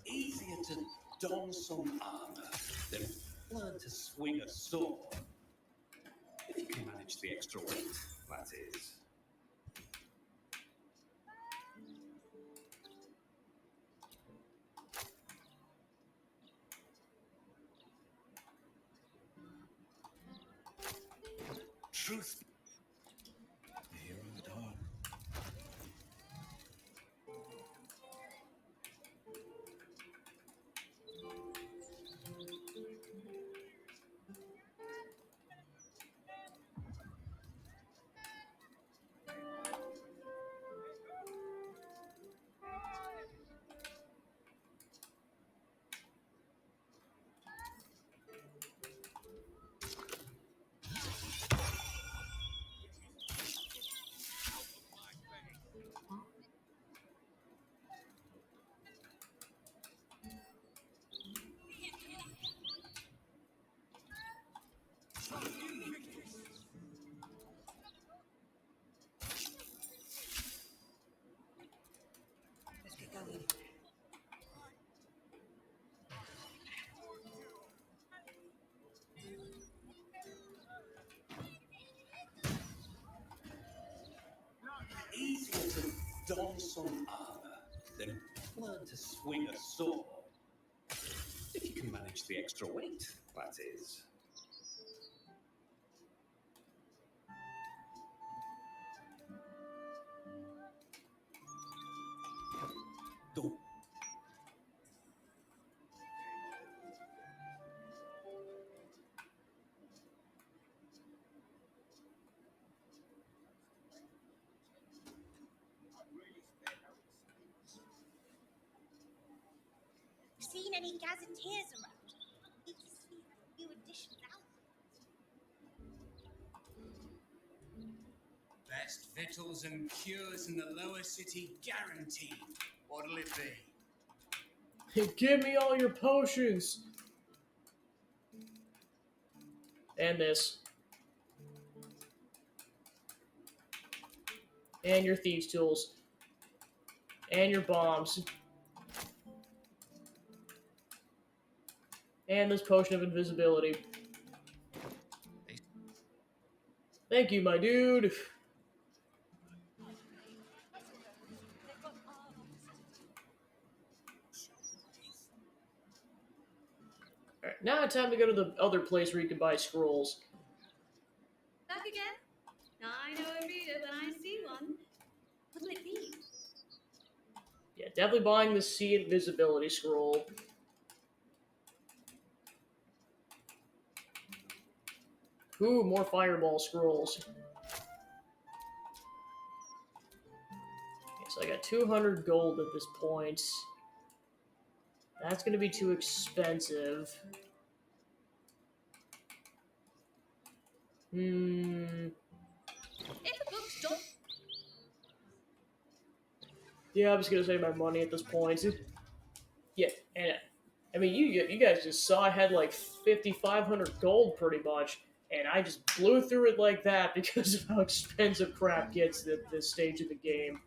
Easier to don some armor than learn to swing a sword. If you can manage the extra weight, that is. Truth. Here in the dark. Let's get going. Easier to don some armor than learn to swing a sword. If you can manage the extra weight, that is. Don't. Seen any gazetteers around? Need to see a few editions out. Best victuals and cures in the lower city guaranteed. What'll it be? Give me all your potions! And this. And your thieves' tools. And your bombs. And this potion of invisibility. Thank you, my dude. Alright, now it's time to go to the other place where you can buy scrolls. Back again? I know a reader when I see one. What'll it be? Yeah, definitely buying the Sea Invisibility Scroll. Ooh, more Fireball Scrolls. Okay, so I got 200 gold at this point. That's going to be too expensive. If a book's done. Yeah, I'm just going to save my money at this point. Yeah, and I mean, you guys just saw I had like 5,500 gold pretty much, and I just blew through it like that because of how expensive crap gets at this stage of the game.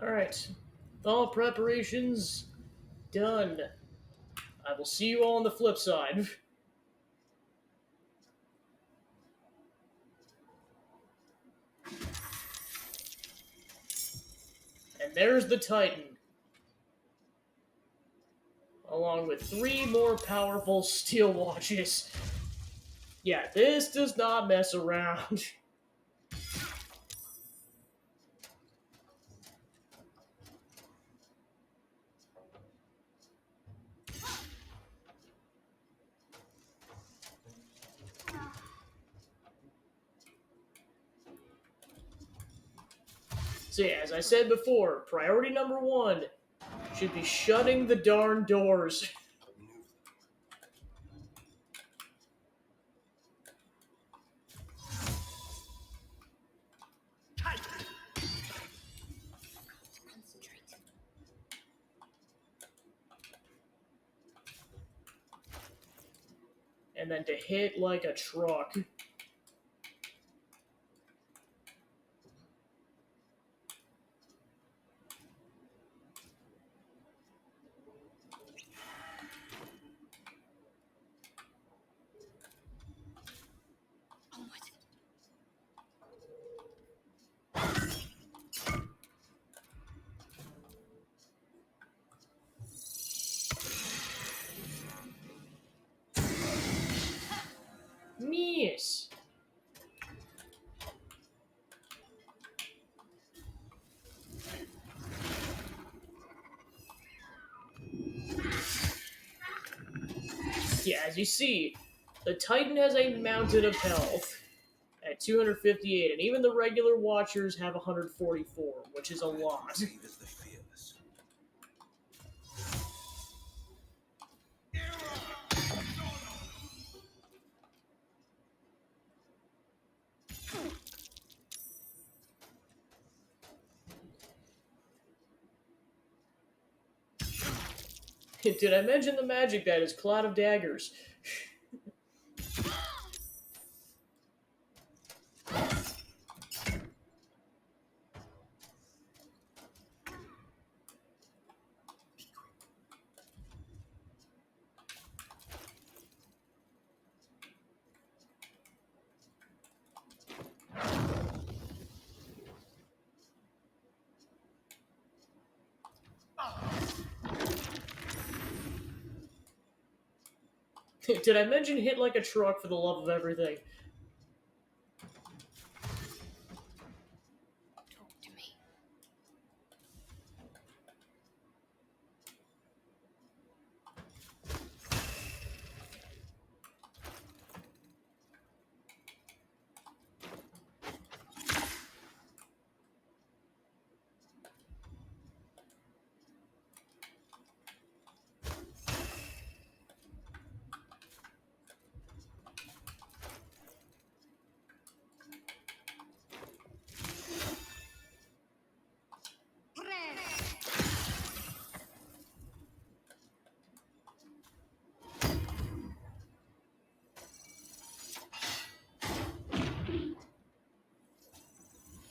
Alright. All preparations done. I will see you all on the flip side. And there's the Titan. Along with 3 more powerful steel watches. Yeah, this does not mess around. So yeah, as I said before, priority number 1 should be shutting the darn doors. And then to hit like a truck. Yeah, as you see, the Titan has a mountain of health at 258, and even the regular Watchers have 144, which is a lot. Did I mention the magic that is Cloud of Daggers? Did I mention hit like a truck for the love of everything?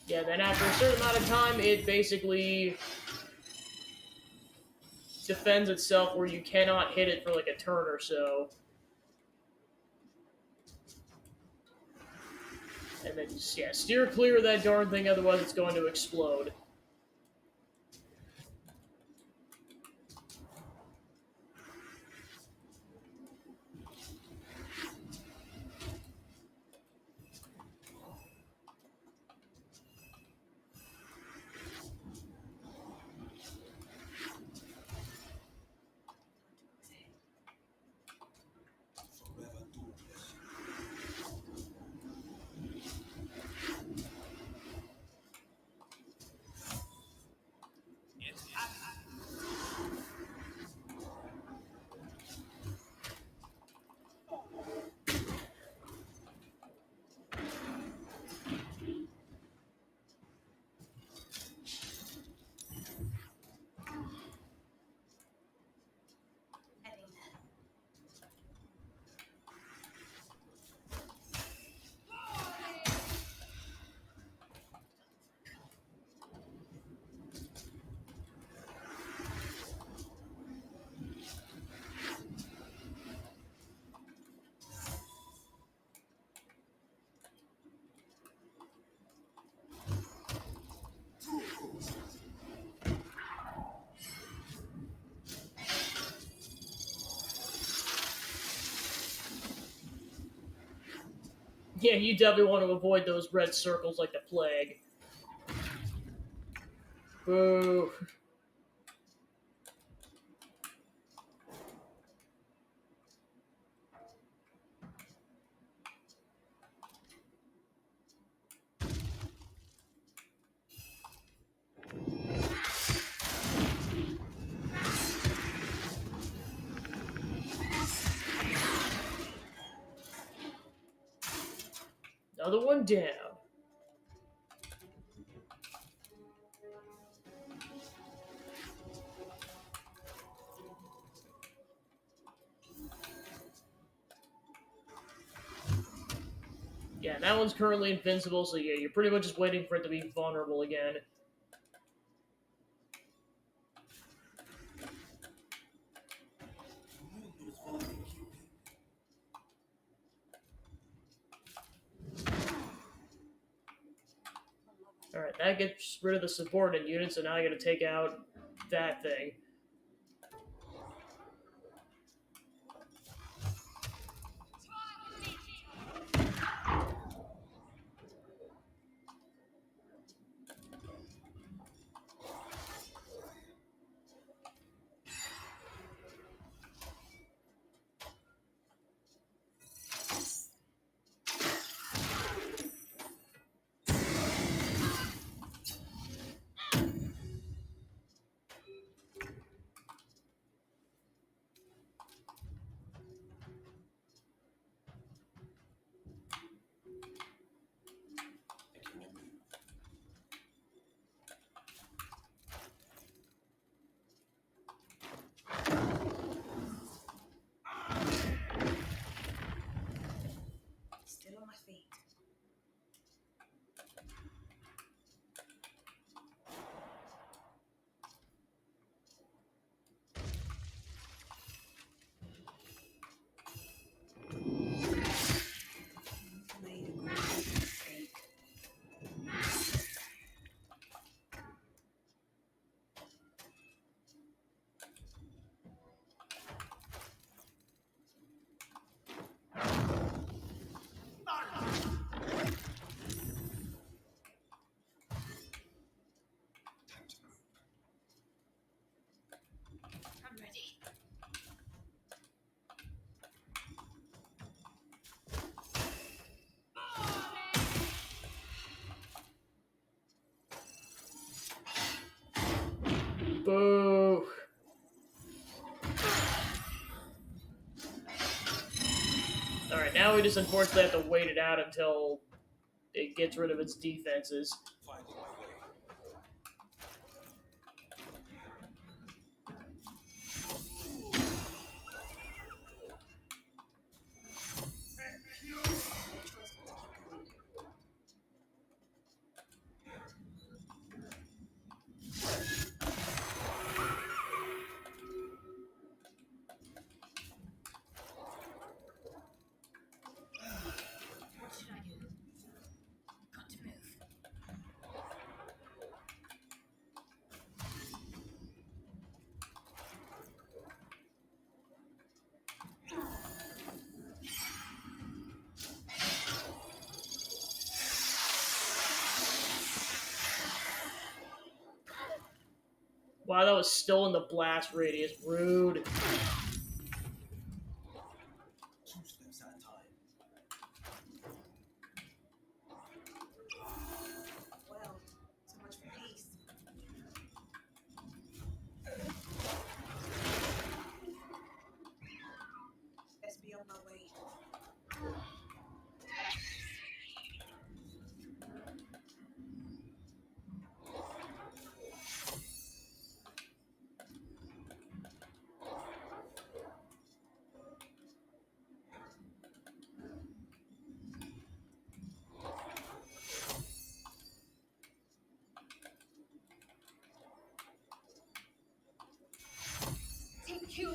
Yeah, then after a certain amount of time, it basically defends itself where you cannot hit it for like a turn or so. And then, yeah, steer clear of that darn thing, otherwise it's going to explode. Yeah, you definitely want to avoid those red circles like the plague. Boo. Another one down. Yeah, that one's currently invincible, so yeah, you're pretty much just waiting for it to be vulnerable again. Alright, that gets rid of the subordinate unit, so now I gotta take out that thing. Alright, now we just unfortunately have to wait it out until it gets rid of its defenses. Finding my way. What should I do? Got to move. Wow, that was still in the blast radius. Rude. 2 steps at a time. Well, so much for peace. Best be on my way. Take you. I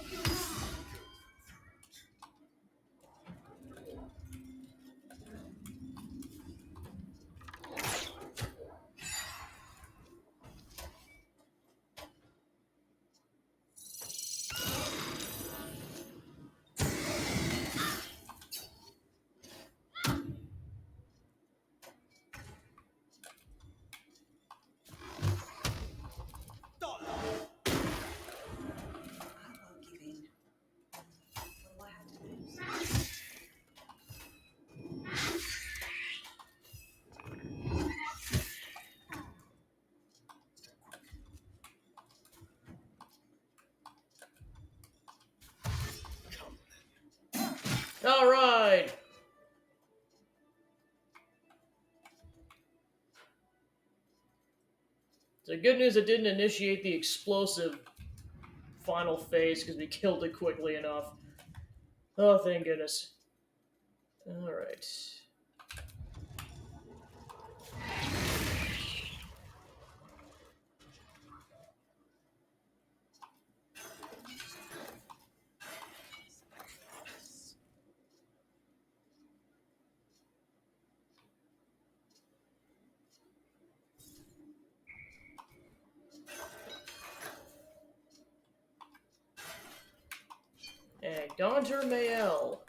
won't give in. What do I have to lose? Alright! So good news, it didn't initiate the explosive final phase because we killed it quickly enough. Oh, thank goodness. Alright. And Donter Mael.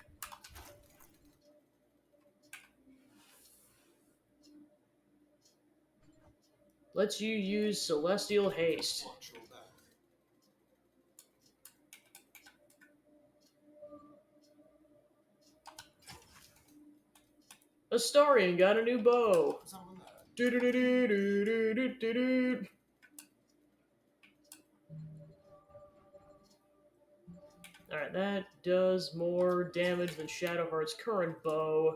Lets you use Celestial Haste. Astarion got a new bow. Do-do-do-do-do-do-do-do-do. Alright, that does more damage than Shadowheart's current bow.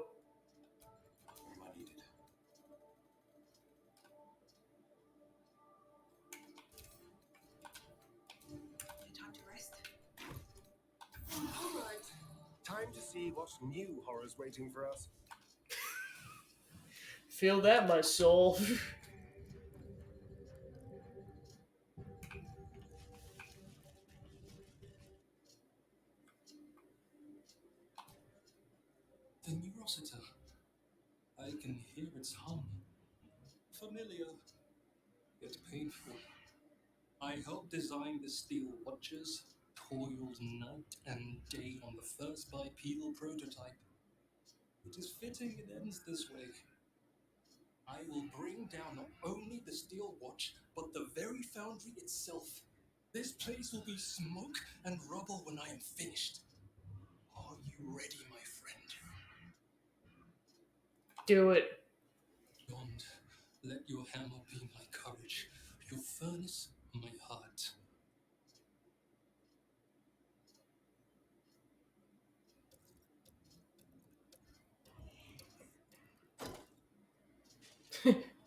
Time to rest. All right. Time to see what new horror's waiting for us. Feel that, my soul. The Neurosita. I can hear its hum. Familiar, yet painful. I helped design the steel watches, toiled night and day on the first bipedal prototype. It is fitting it ends this way. I will bring down not only the steel watch, but the very foundry itself. This place will be smoke and rubble when I am finished. Are you ready, my friend? Do it. Beyond, let your hammer be my courage, your furnace my heart.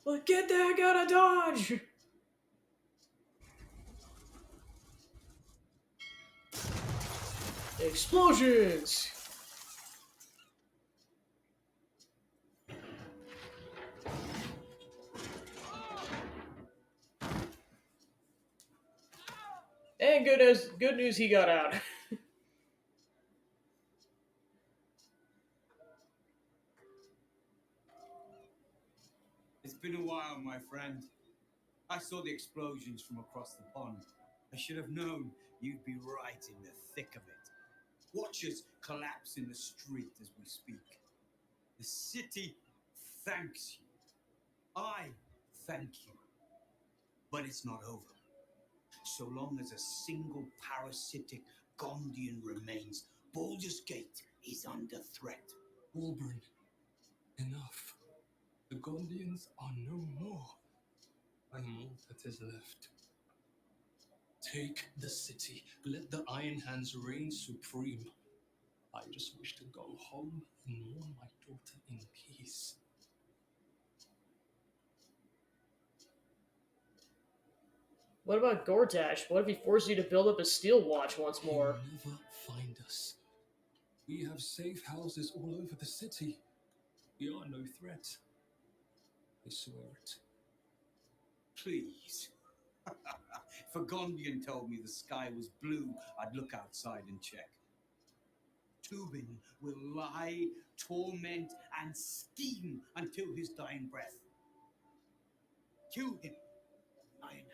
Look, get there, gotta dodge! Explosions! And good news he got out. It's been a while, my friend. I saw the explosions from across the pond. I should have known you'd be right in the thick of it. Watchers collapse in the street as we speak. The city thanks you. I thank you. But it's not over. So long as a single parasitic Gondian remains, Baldur's Gate is under threat. Walburn, enough. The Gondians are no more. I am all that is left. Take the city. Let the Iron Hands reign supreme. I just wish to go home and mourn my daughter in peace. What about Gortash? What if he forced you to build up a steel watch once more? He'll never find us. We have safe houses all over the city. We are no threat. I swear it. Please. If a Gondian told me the sky was blue, I'd look outside and check. Tubin will lie, torment, and scheme until his dying breath. Kill him, Iron Hands.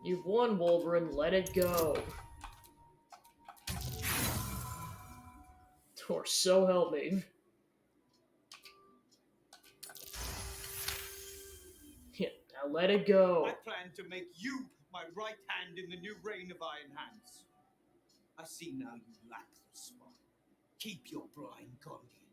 You've won, Wolverine. Let it go. Or so help me. Yeah, now let it go. I plan to make you my right hand in the new reign of Iron Hands. I see now you lack the spark. Keep your blind Gondian.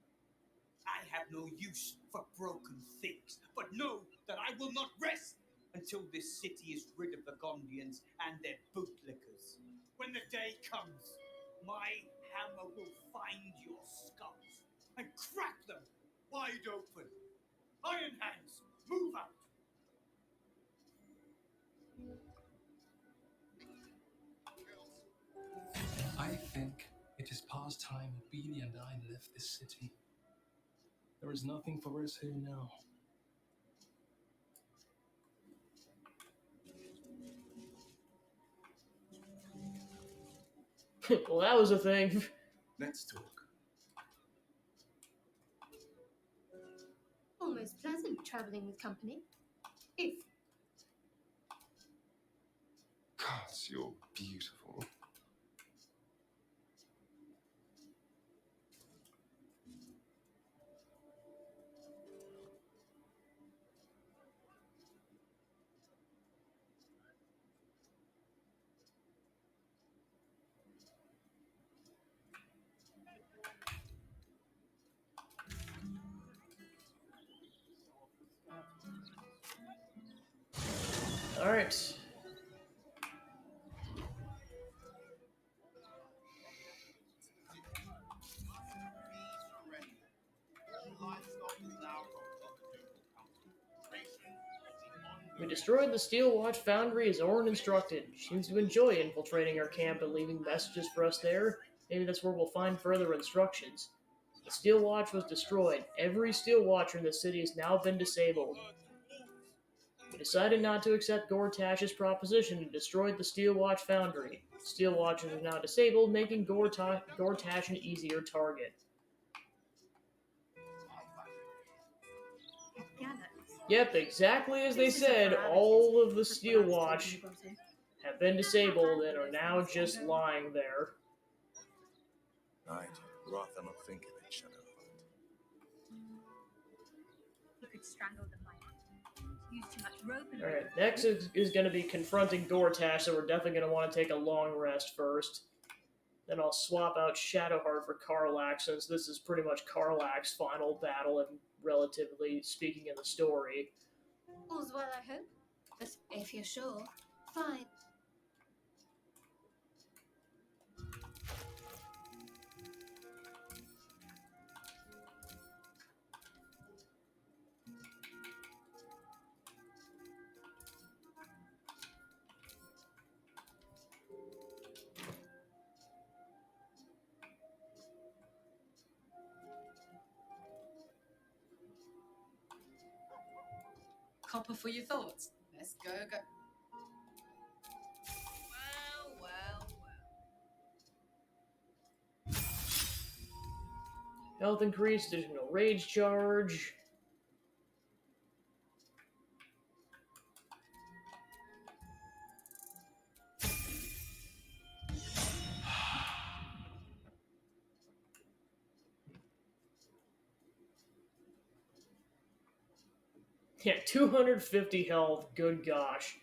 I have no use for broken things, but know that I will not rest until this city is rid of the Gondians and their bootlickers. When the day comes, my hammer will find your skulls and crack them wide open. Iron Hands, move out! I think it is past time Beanie and I left this city. There is nothing for us here now. Well, that was a thing. Let's talk. Almost pleasant traveling with company. If Gods, you're beautiful. Alright. We destroyed the Steel Watch Foundry as Orin instructed. She seems to enjoy infiltrating our camp and leaving messages for us there. Maybe that's where we'll find further instructions. The Steel Watch was destroyed. Every Steel Watcher in the city has now been disabled. We decided not to accept Gortash's proposition and destroyed the Steel Watch Foundry. Steel Watchers are now disabled, making Gortash an easier target. Yep, exactly as they said, all of the Steel Watch have been disabled and are now just lying there. I'd rather not think of it, Shadowheart. you could strangle them like use too much rope and Alright, next is going to be confronting Gortash, so we're definitely going to want to take a long rest first. Then I'll swap out Shadowheart for Karlach, since this is pretty much Karlach's final battle, and relatively speaking, in the story. All's well, I hope. If you're sure. Fine. Copper for your thoughts. Let's go. Well. Health increase, additional rage charge. Yeah, 250 health, good gosh.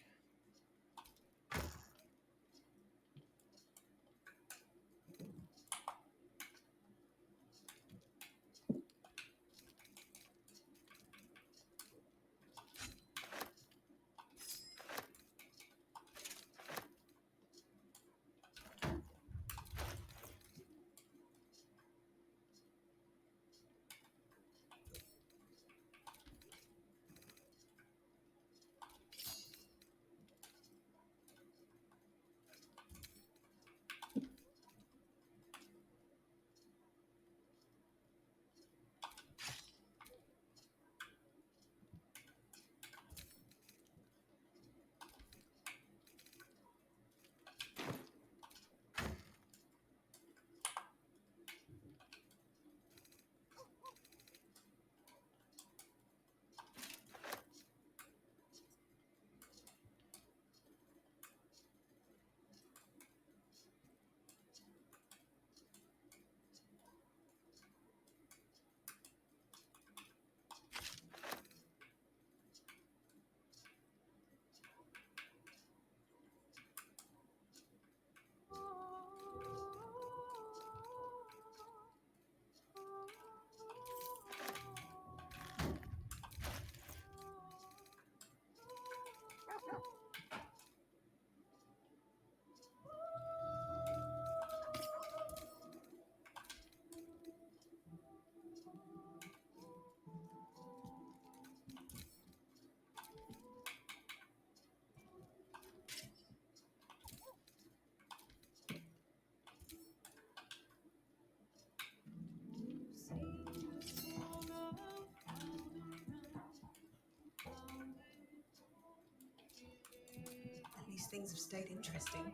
At least things have stayed interesting.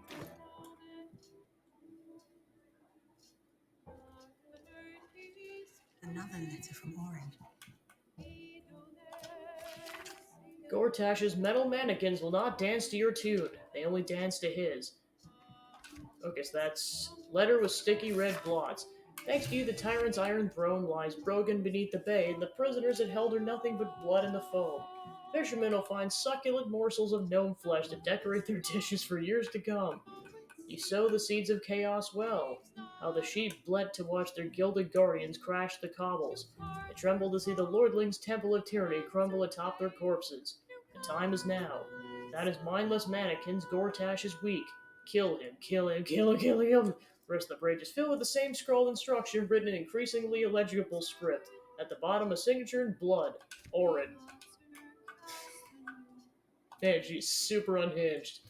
Another letter from Orin. Gortash's metal mannequins will not dance to your tune. They only dance to his. Okay, so that's letter with sticky red blots. Thanks to you, the tyrant's iron throne lies broken beneath the bay, and the prisoners it held are nothing but blood in the foam. Fishermen will find succulent morsels of gnome flesh to decorate their dishes for years to come. You sow the seeds of chaos well. How the sheep bled to watch their gilded guardians crash the cobbles. They tremble to see the lordling's temple of tyranny crumble atop their corpses. The time is now. That is mindless mannequins, Gortash is weak. Kill him, kill him, kill him, kill him. The rest of the bridge is filled with the same scroll instruction written in increasingly illegible script. At the bottom, a signature in blood. Orin. Man, she's super unhinged.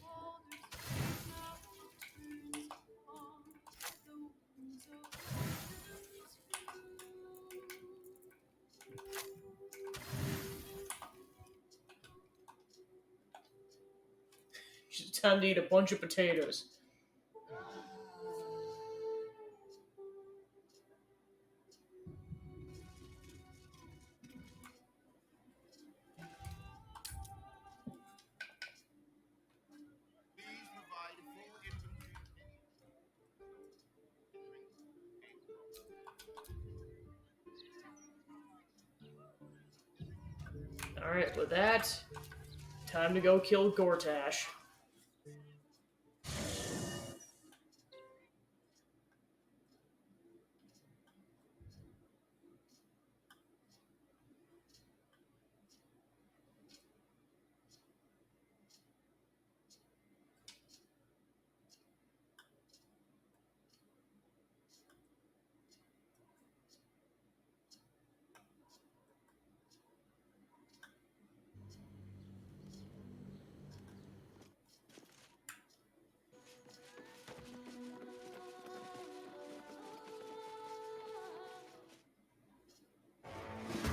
She's time to eat a bunch of potatoes. Alright, with that, time to go kill Gortash.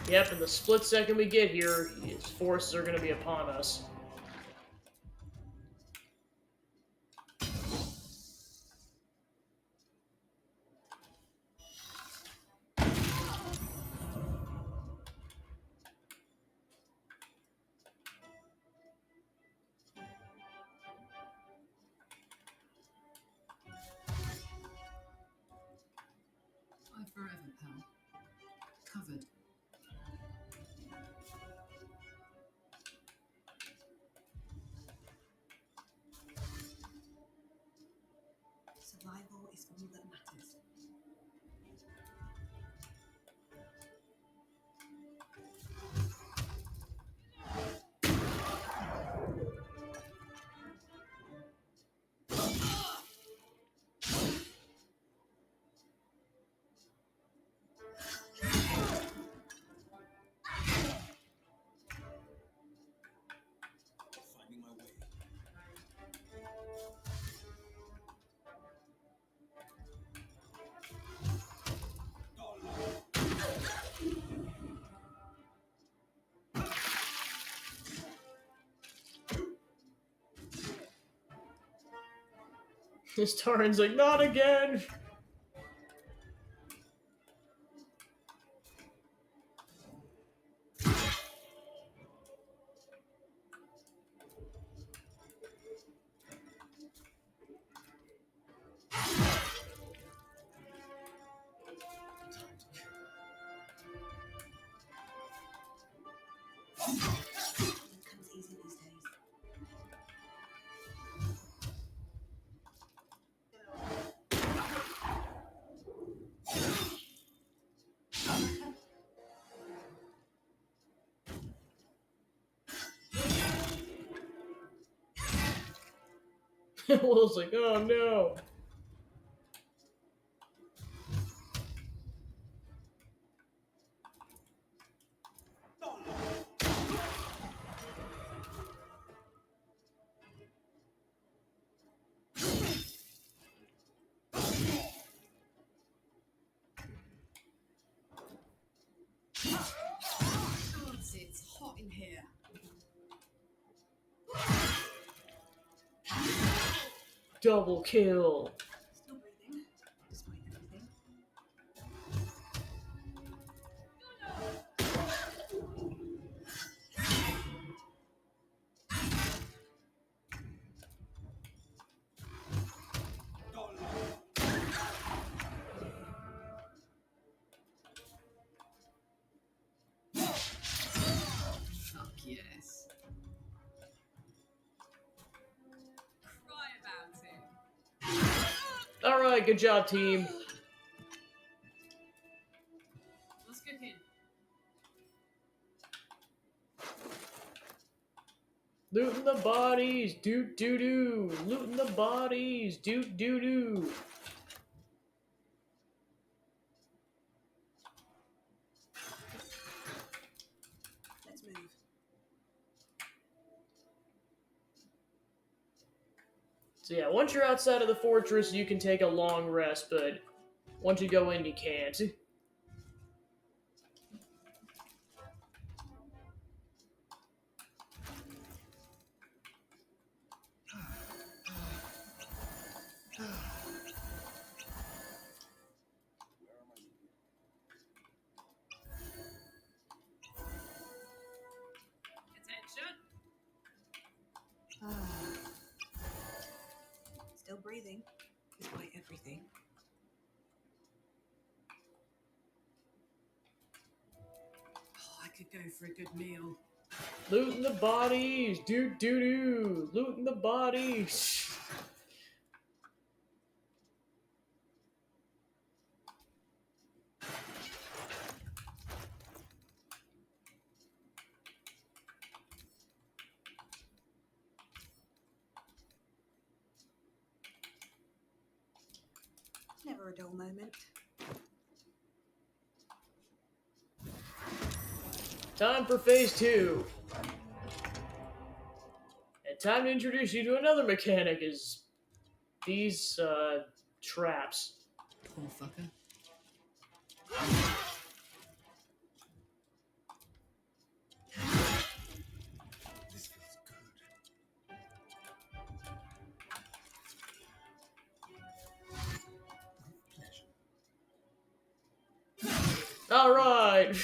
Yep, in the split second we get here, his forces are going to be upon us. Bye forever, pal. Covered. Survival is all that matters. Finding my way. This Taran's like, not again! Comes easy these days. Will's like, oh no! Gods, it's hot in here. Double kill! Still breathing, despite everything. Fuck yes. Cry about it. Alright, good job, team. Let's get in. Looting the bodies, doot doo doo. Looting the bodies, doot doo doo. Let's move. So yeah, once you're outside of the fortress, you can take a long rest, but once you go in, you can't. Still breathing, despite everything. Oh, I could go for a good meal. Looting the bodies, doot doo doo. Looting the bodies. Never a dull moment. Time for phase 2. And time to introduce you to another mechanic is these, traps. Poor fucker. Alright!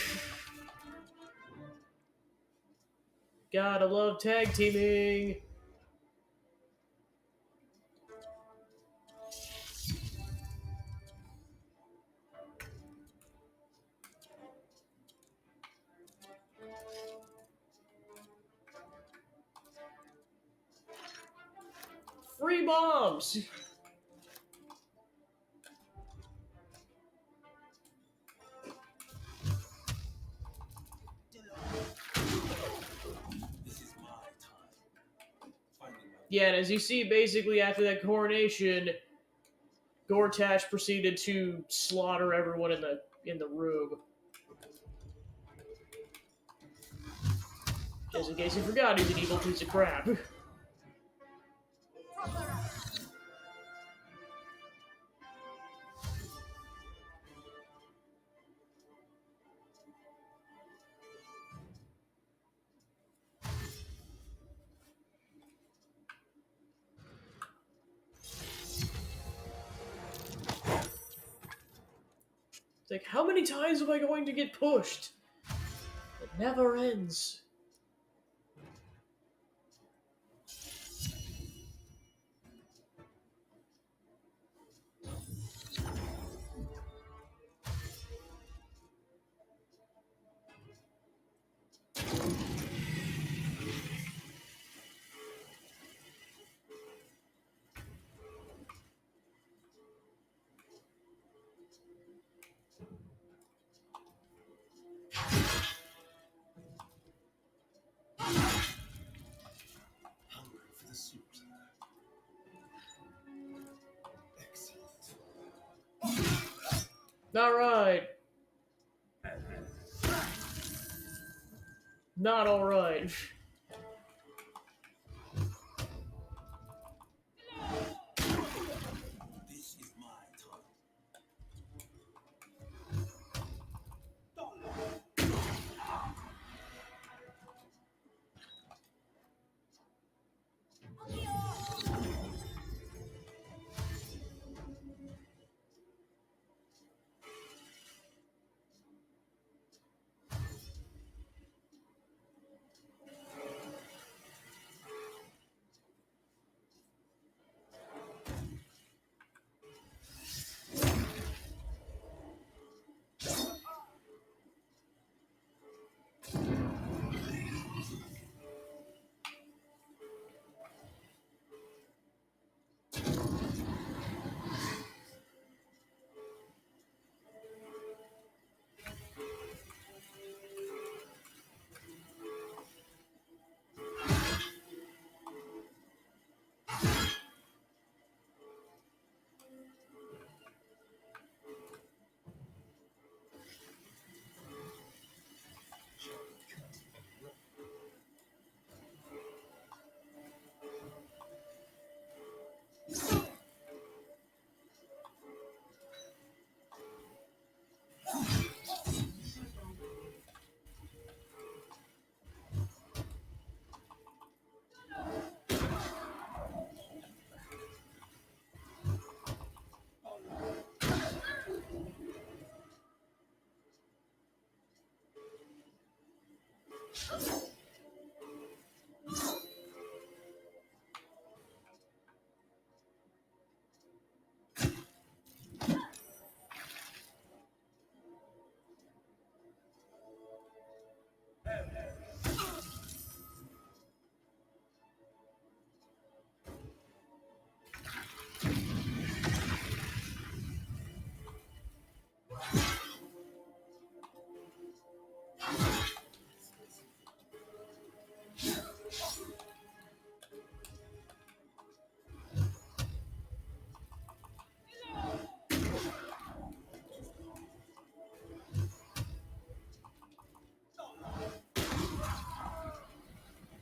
Gotta love tag teaming! Free bombs! Yeah, and as you see, basically after that coronation, Gortash proceeded to slaughter everyone in the room. Just in case you forgot, he's an evil piece of crap. It's like, how many times am I going to get pushed? It never ends. For the suit. Alright. Not alright. This is my time.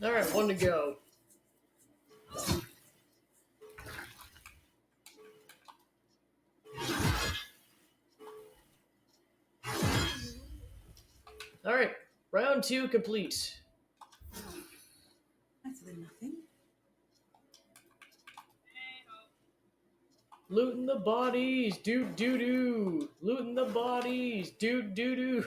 Alright, one to go. Alright, round 2 complete. Better than nothing. Looting the bodies, dude doo doo. Looting the bodies, dude doo doo.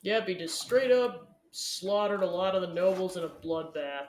Yep, he just straight up slaughtered a lot of the nobles in a bloodbath.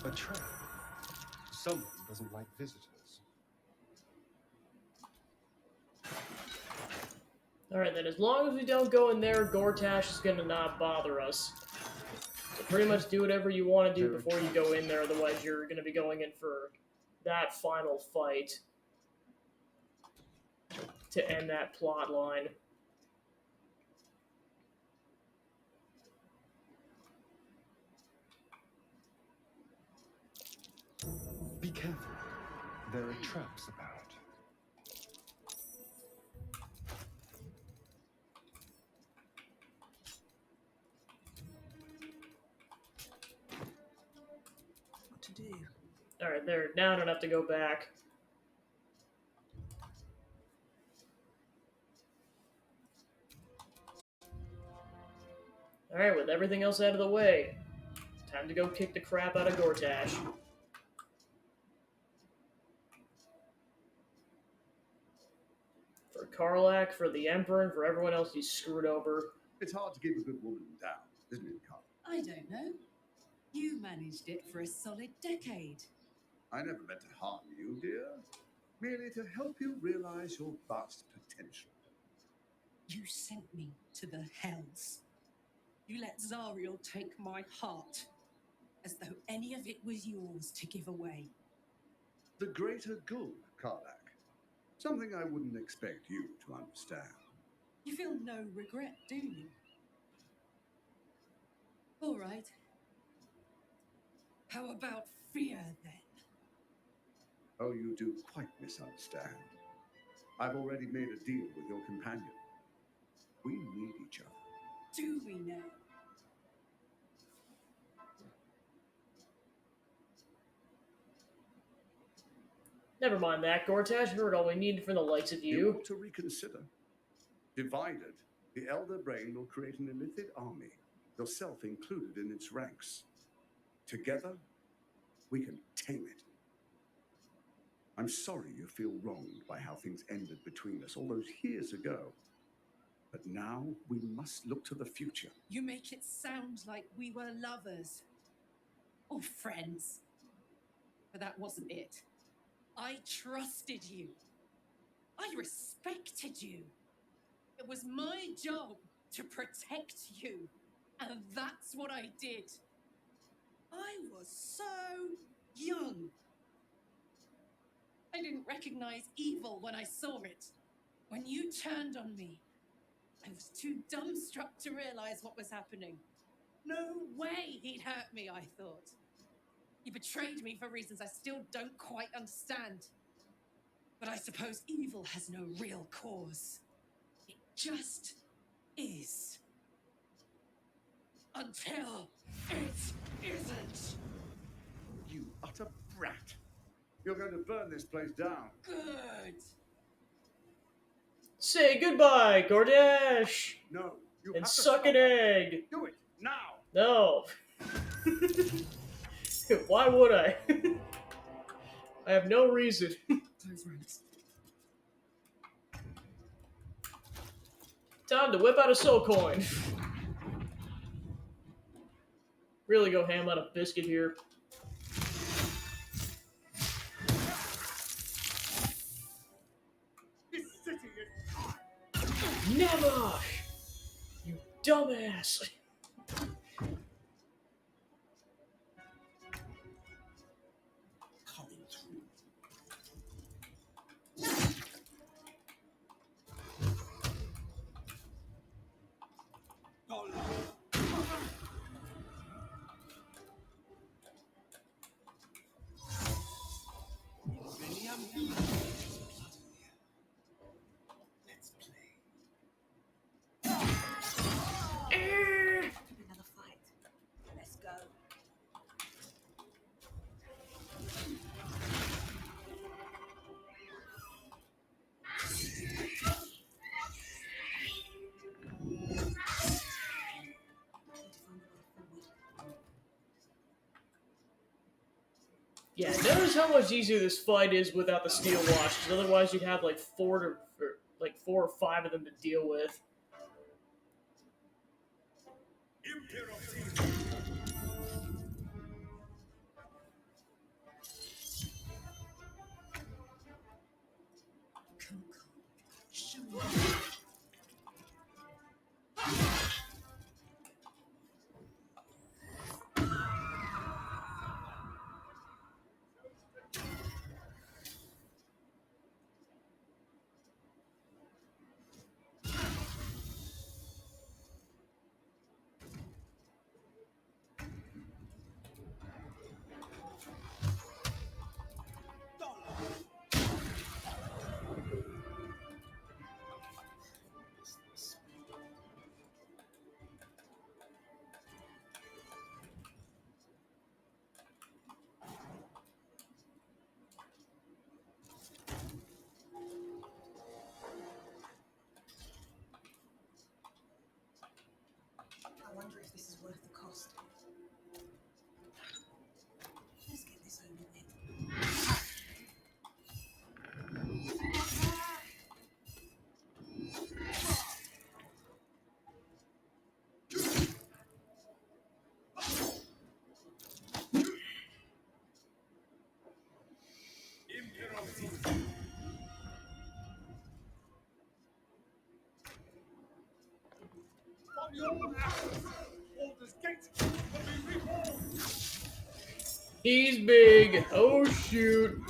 A trap. Someone doesn't like visitors. Alright then, as long as we don't go in there, Gortash is gonna not bother us. So pretty much do whatever you want to do before you go in there, otherwise you're gonna be going in for that final fight to end that plot line. Be careful. There are traps about. What to do? Alright, there. Now I don't have to go back. Alright, with everything else out of the way, time to go kick the crap out of Gortash. For Karlach, for the Emperor, and for everyone else he's screwed over. It's hard to keep a good woman down, isn't it, Carl? I don't know. You managed it for a solid decade. I never meant to harm you, dear. Merely to help you realize your vast potential. You sent me to the hells. You let Zariel take my heart, as though any of it was yours to give away. The greater good, Karlach. Something I wouldn't expect you to understand. You feel no regret, do you? All right. How about fear, then? Oh, you do quite misunderstand. I've already made a deal with your companion. We need each other. Do we now? Never mind that, Gortash. We heard all we needed from the likes of You you. ought to reconsider. Divided, the Elder Brain will create an illithid army, yourself included in its ranks. Together, we can tame it. I'm sorry you feel wronged by how things ended between us all those years ago. But now we must look to the future. You make it sound like we were lovers. Or friends. But that wasn't it. I trusted you. I respected you. It was my job to protect you. And that's what I did. I was so young. I didn't recognize evil when I saw it. When you turned on me, I was too dumbstruck to realize what was happening. No way he'd hurt me, I thought. He betrayed me for reasons I still don't quite understand. But I suppose evil has no real cause. It just is. Until it isn't. You utter brat. You're going to burn this place down. Good. Say goodbye, Gordash! No, you And have to suck stop an egg! Do it, now! No! Why would I? I have no reason. Time to whip out a soul coin. Really go ham on a biscuit here. This city is... Never! You dumbass! Coming through. Let's play. Another fight. Let's go. Yeah, notice how much easier this fight is without the steel watch, because otherwise you'd have like four or five of them to deal with. I wonder if this is worth the cost. Let's get this over with. He's big. Oh shoot.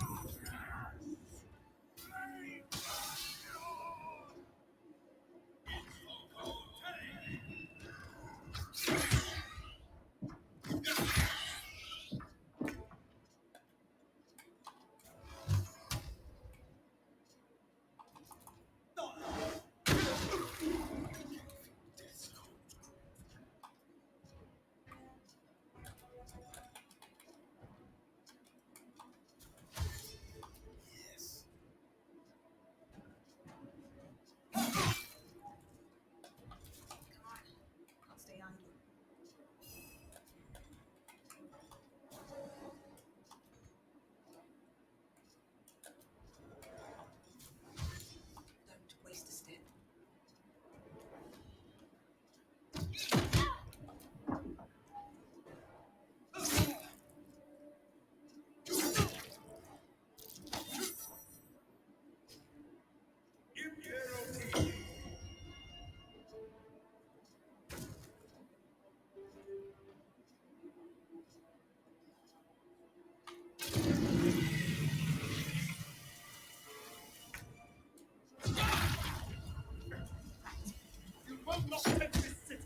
not take this city.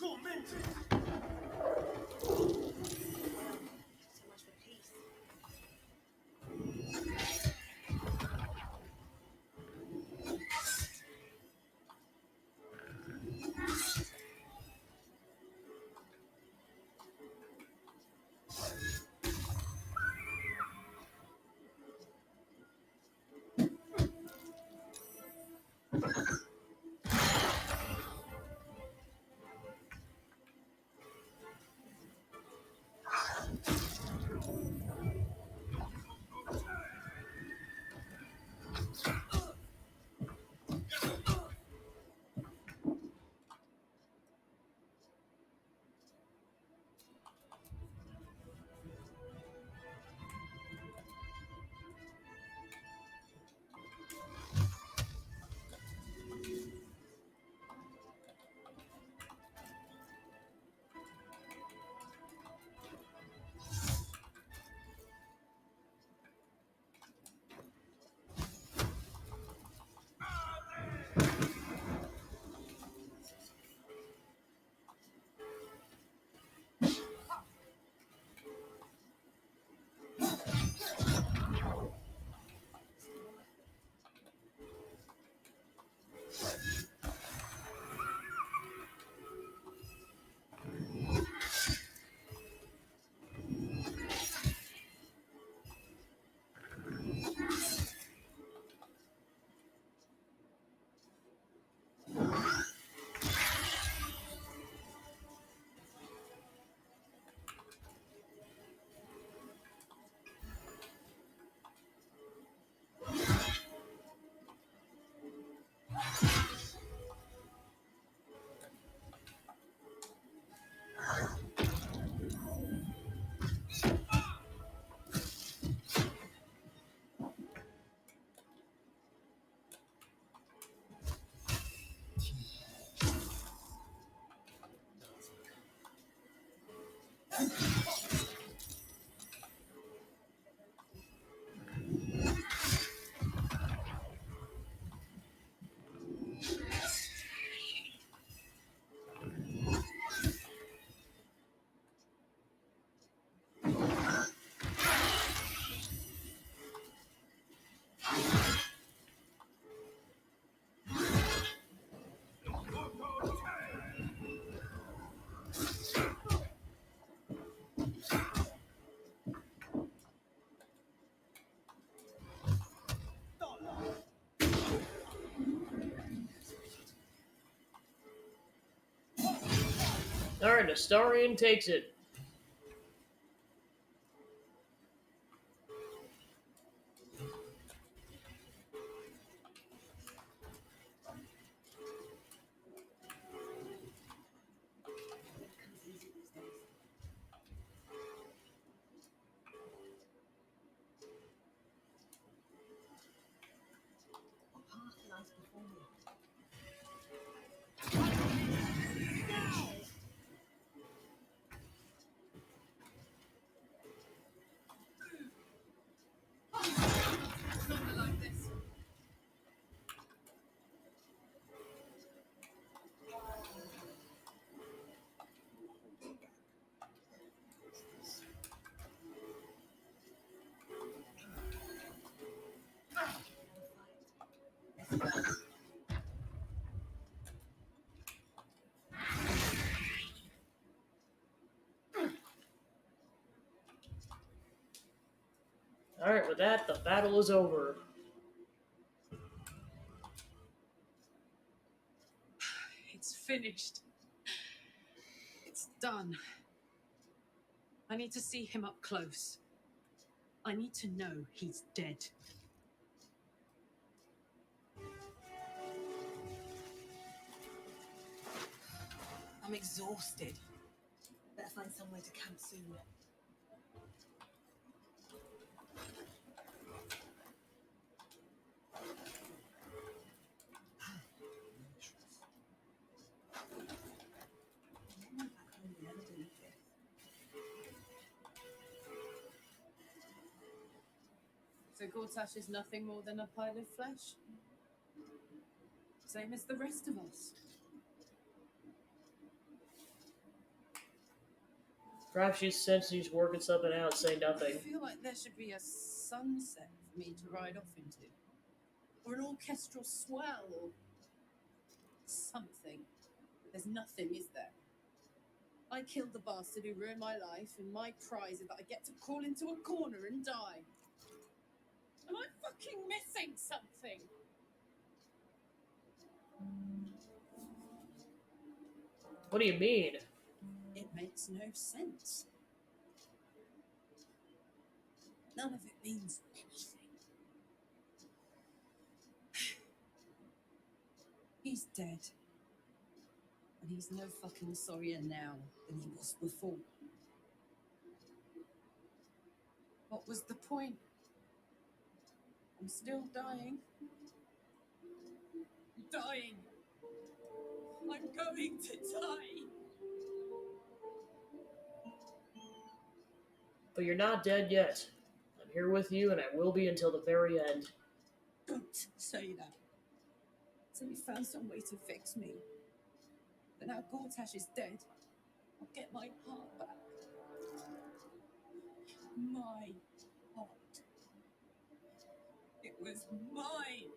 Tormented! So much for peace. Alright, Astarion takes it. Not like this. Alright, with that, the battle is over. It's finished. It's done. I need to see him up close. I need to know he's dead. I'm exhausted. Better find somewhere to camp soon. So Gortash is nothing more than a pile of flesh? Same as the rest of us. Perhaps she's sensing he's working something out, say I nothing. feel like there should be a sunset for me to ride off into. Or an orchestral swell, or something. There's nothing, is there? I killed the bastard who ruined my life, and my prize is that I get to crawl into a corner and die. Am I fucking missing something? What do you mean? It makes no sense. None of it means anything. He's dead. And he's no fucking sorrier now than he was before. What was the point? I'm still dying. Dying. I'm going to die. But you're not dead yet. I'm here with you, and I will be until the very end. Don't say that. So we found some way to fix me. But now Gortash is dead. I'll get my heart back. My heart. It was mine.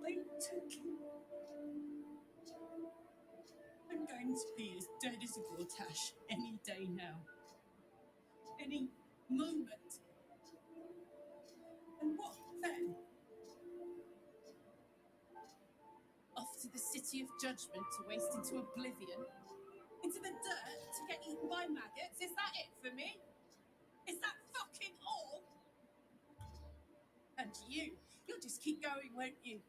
They took it. I'm going to be as dead as a Gortash any day now. Any moment. And what then? Off to the City of Judgment to waste into oblivion? Into the dirt to get eaten by maggots? Is that it for me? Is that fucking all? And you'll just keep going, won't you?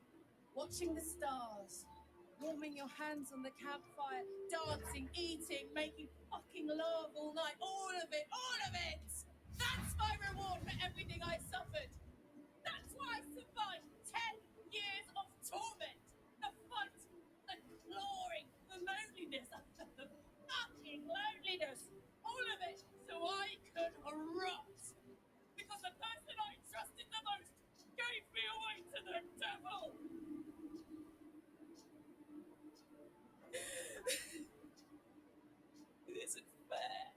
Watching the stars, warming your hands on the campfire, dancing, eating, making fucking love all night. All of it, all of it! That's my reward for everything I suffered. That's why I survived 10 years of torment. The fight, the clawing, the loneliness, the fucking loneliness. All of it so I could rot. Because the person I trusted the most gave me away to the devil. It isn't fair.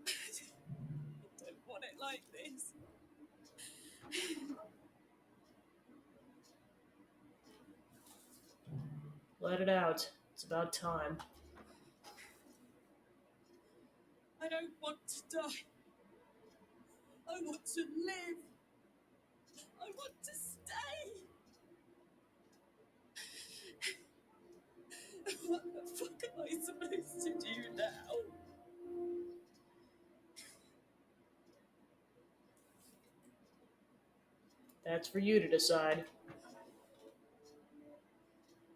I don't want it like this. Let it out. It's about time. I don't want to die. I want to live. I want to stay. What the fuck am I supposed to do now? That's for you to decide.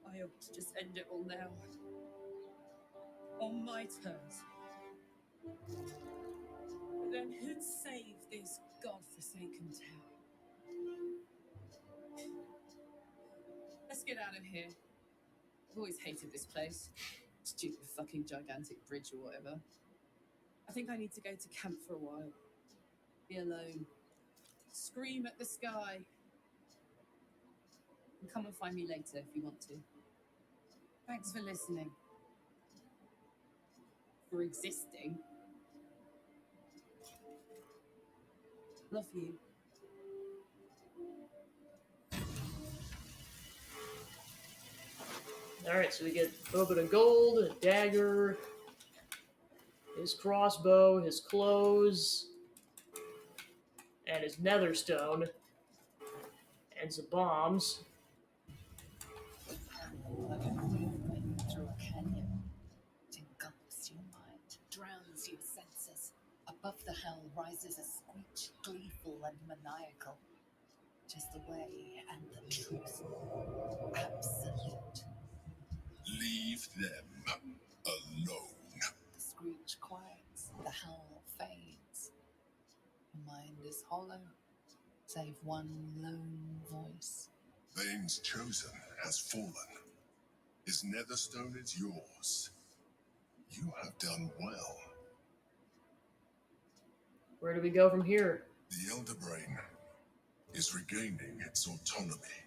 I ought to just end it all now. On my terms. But then who'd save this godforsaken town? Let's get out of here. I've always hated this place. Stupid fucking gigantic bridge or whatever. I think I need to go to camp for a while. Be alone. Scream at the sky. And come and find me later if you want to. Thanks for listening. For existing. Love you. Alright, so we get a little bit of gold, a dagger, his crossbow, his clothes, and his nether stone, and some bombs. Through a canyon, it engulfs your mind, drowns your senses. Above the hell rises a screech, gleeful and maniacal. Tis the way and the truth. Absolute. Leave them alone. The screech quiets, the howl fades. The mind is hollow, save one lone voice. Bane's chosen has fallen. His netherstone is yours. You have done well. Where do we go from here? The Elder Brain is regaining its autonomy.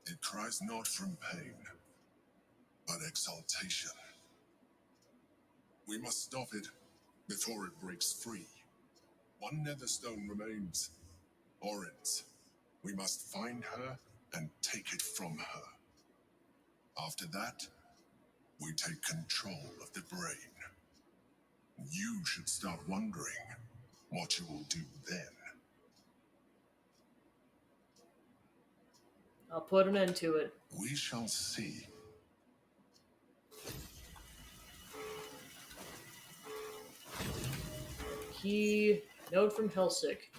It cries not from pain, but exaltation. We must stop it before it breaks free. One netherstone remains. Orin's. We must find her and take it from her. After that, we take control of the brain. You should start wondering what you will do then. I'll put an end to it. We shall see. Key, note from Helsik.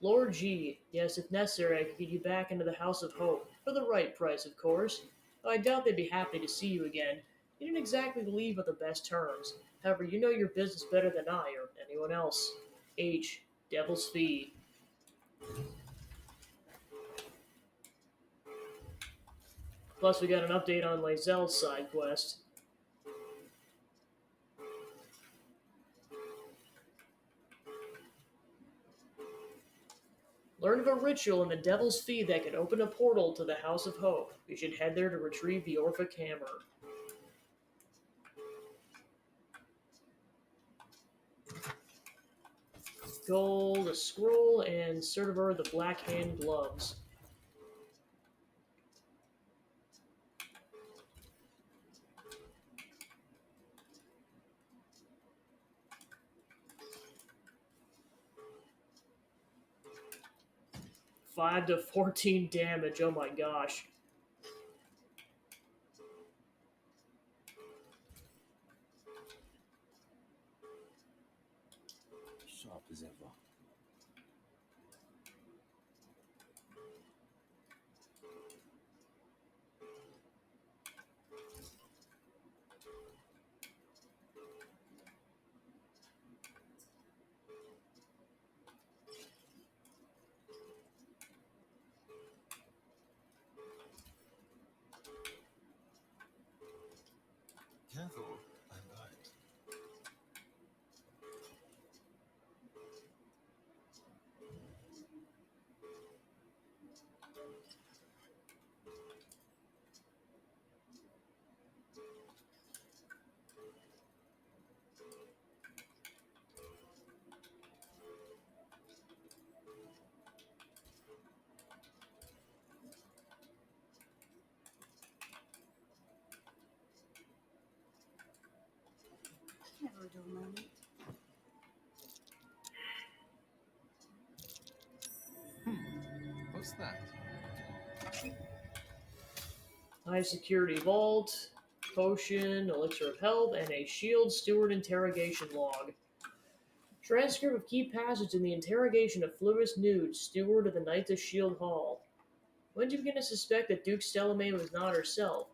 Lord G, yes, if necessary, I could get you back into the House of Hope. For the right price, of course. Though I doubt they'd be happy to see you again. You didn't exactly leave on the best terms. However, you know your business better than I or anyone else. H, Devil's Fee. Plus, we got an update on Lae'zel's side quest. Learn of a ritual in the Devil's Fee that can open a portal to the House of Hope. You should head there to retrieve the Orphic Hammer. Gold, a scroll, and Certiver the Black Hand gloves. $5 to 14 damage, oh my gosh. Sharp as ever. Careful, I'm right. Never a dull moment. What's that? High security vault. potion, elixir of health, and a shield steward interrogation log. Transcript of key passage in the interrogation of Fluvis Nude, steward of the Knights of Shield Hall. When did you begin to suspect that Duke Stellamain was not herself?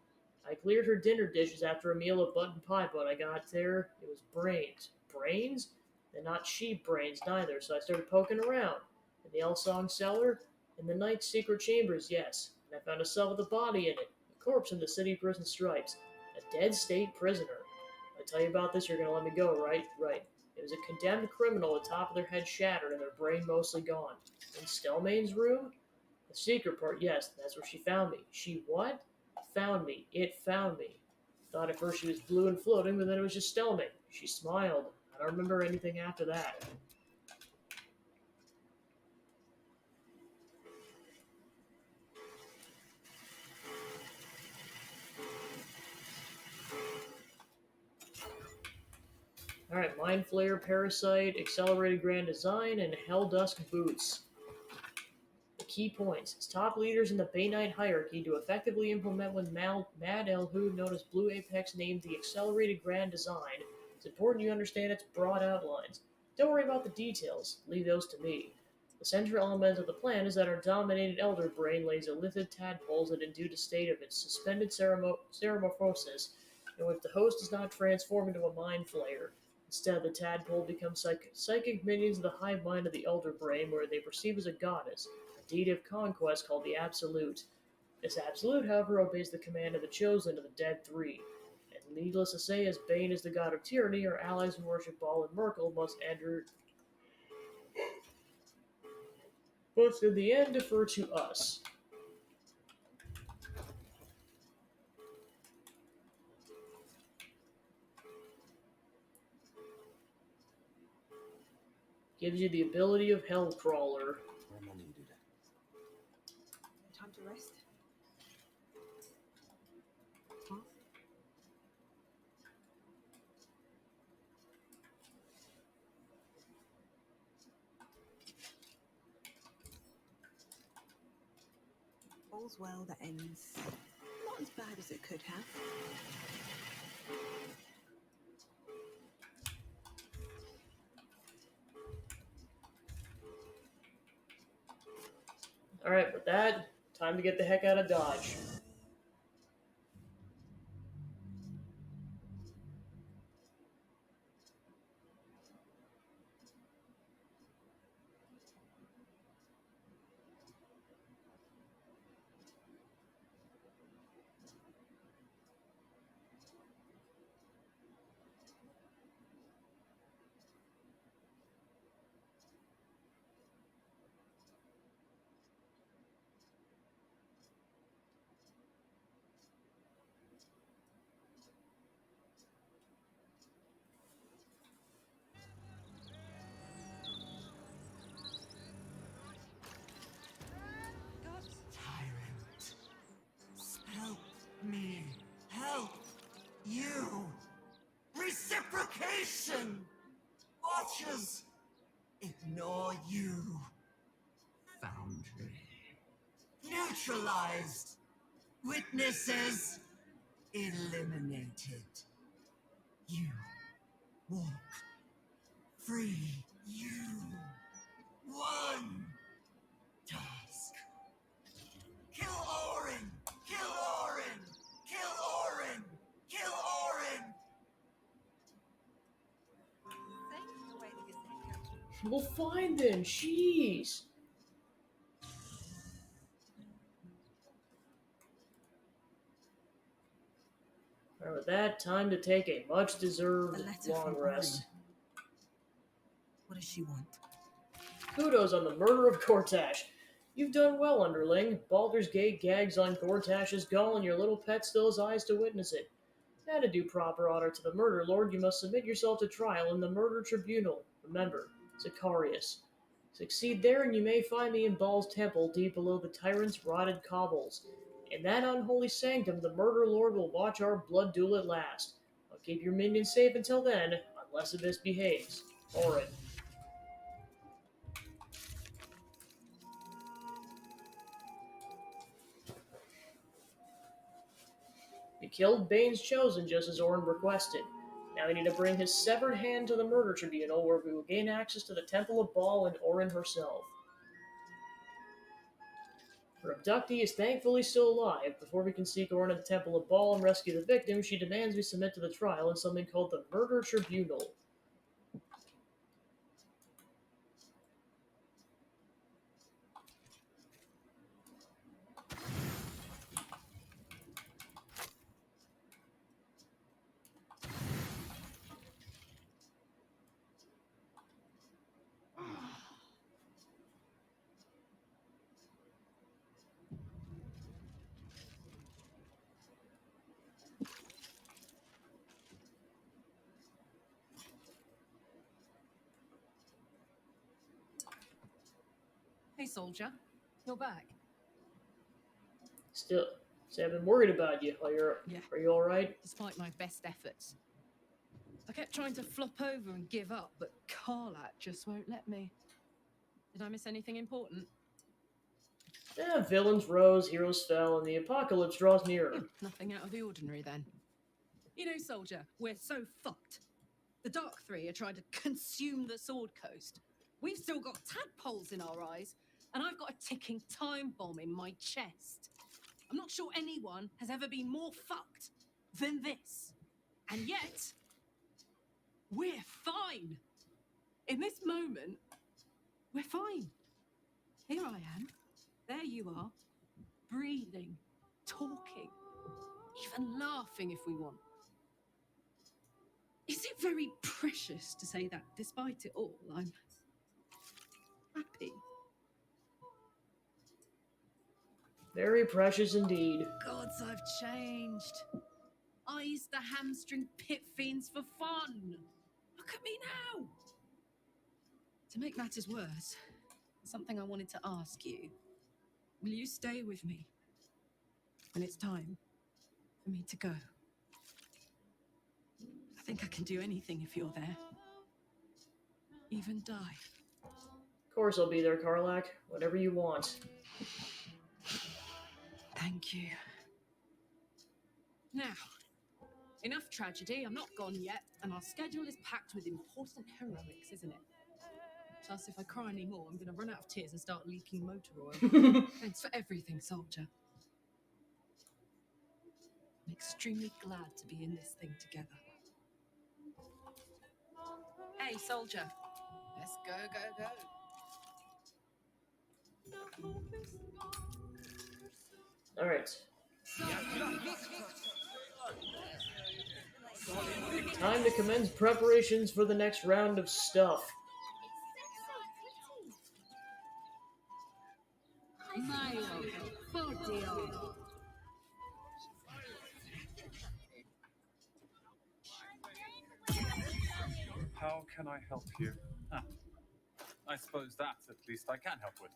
I cleared her dinner dishes after a meal of button pie, but when I got there, it was brains. Brains? And not sheep brains neither, so I started poking around. In the Elsong cellar? In the Knight's secret chambers, yes. And I found a cell with a body in it. A corpse in the city prison stripes. A dead state prisoner. I tell you about this, you're gonna let me go, right? Right. It was a condemned criminal, the top of their head shattered and their brain mostly gone. In Stellmain's room? The secret part, yes, that's where she found me. She what? Found me. It found me. Thought at first she was blue and floating, but then it was just Stellmain. She smiled. I don't remember anything after that. Alright, Mind Flayer, Parasite, Accelerated Grand Design, and Hell Dusk Boots. The key points. As top leaders in the Bay Knight hierarchy to effectively implement what Mad Elhood, known as Blue Apex, named the Accelerated Grand Design, it's important you understand its broad outlines. Don't worry about the details. Leave those to me. The central element of the plan is that our dominated elder brain lays illithid tadpoles that induce a state of its suspended ceremorphosis, in which the host does not transform into a mind flayer. Instead, the tadpole becomes psychic minions of the hive mind of the elder brain, where they perceive as a goddess, a deity of conquest called the Absolute. This Absolute, however, obeys the command of the Chosen of the Dead Three. And needless to say, as Bane is the god of tyranny, our allies who worship Baal and Merkel must in the end defer to us. Gives you the ability of Hellcrawler. Time to rest. All's well that ends not as bad as it could have. Alright, with that, time to get the heck out of Dodge. Tyrant, help me help you. Reciprocation. Watchers ignore you. Foundry neutralized. Witnesses eliminated. You walk free. You won. Task. Kill Orin! Kill Orin! Kill Orin! Kill Orin! Well, fine then. Jeez. Alright, with that, time to take a much-deserved long rest. What does she want? Kudos on the murder of Gortash. You've done well, underling. Baldur's Gate gags on Gortash's gull, and your little pet still has eyes to witness it. Now, to do proper honor to the murder lord, you must submit yourself to trial in the murder tribunal. Remember, Zacharias. Succeed there, and you may find me in Baal's temple, deep below the tyrant's rotted cobbles. In that unholy sanctum, the murder lord will watch our blood duel at last. I'll keep your minions safe until then, unless it misbehaves. Orin. killed Bane's Chosen just as Orin requested. Now we need to bring his severed hand to the murder tribunal, where we will gain access to the Temple of Baal and Orin herself. Her abductee is thankfully still alive. Before we can seek Orin at the Temple of Baal and rescue the victim, she demands we submit to the trial in something called the Murder Tribunal. Hey, soldier. You're back. Still, say I've been worried about you. Are you alright? Despite my best efforts. I kept trying to flop over and give up, but Karlak just won't let me. Did I miss anything important? Villains rose, heroes fell, and the apocalypse draws nearer. Nothing out of the ordinary, then. You know, soldier, we're so fucked. The Dark Three are trying to consume the Sword Coast. We've still got tadpoles in our eyes, and I've got a ticking time bomb in my chest. I'm not sure anyone has ever been more fucked than this. And yet, we're fine. In this moment, we're fine. Here I am. There you are. Breathing, talking, even laughing if we want. Is it very precious to say that despite it all, I'm happy? Very precious indeed. Gods, I've changed. I used to hamstring pit fiends for fun. Look at me now. To make matters worse, something I wanted to ask you. Will you stay with me when it's time for me to go? I think I can do anything if you're there. Even die. Of course I'll be there, Karlak. Whatever you want. Thank you. Now, enough tragedy. I'm not gone yet, and our schedule is packed with important heroics, isn't it? Plus, if I cry anymore, I'm going to run out of tears and start leaking motor oil. Thanks for everything, soldier. I'm extremely glad to be in this thing together. Hey, soldier. Let's go, go, go. Alright. Time to commence preparations for the next round of stuff. How can I help you? Ah, I suppose that at least I can help with.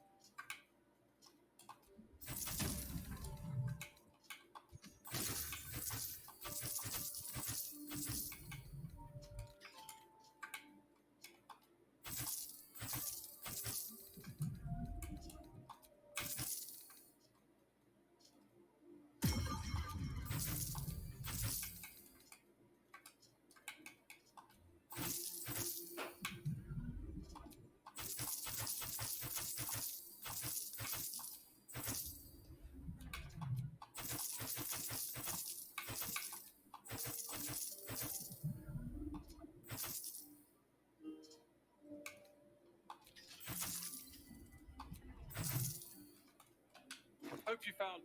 Hope you found...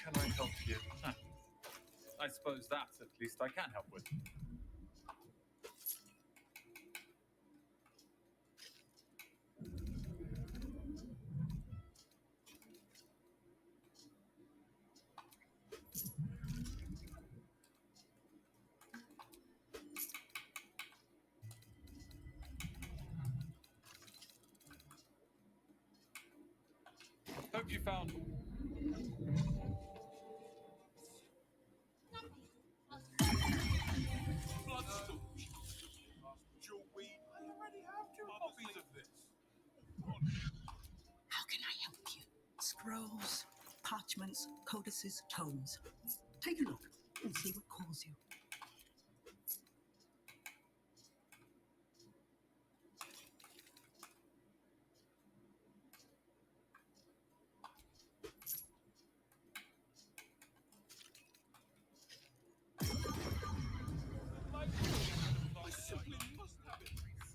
can I help you? Huh. I suppose that at least I can help with. Hope you found. Bloodstone. Jewelry. I already have two copies of this. How can I help you? Scrolls, parchments, codices, tomes. Take a look and see what calls you. I simply must have it.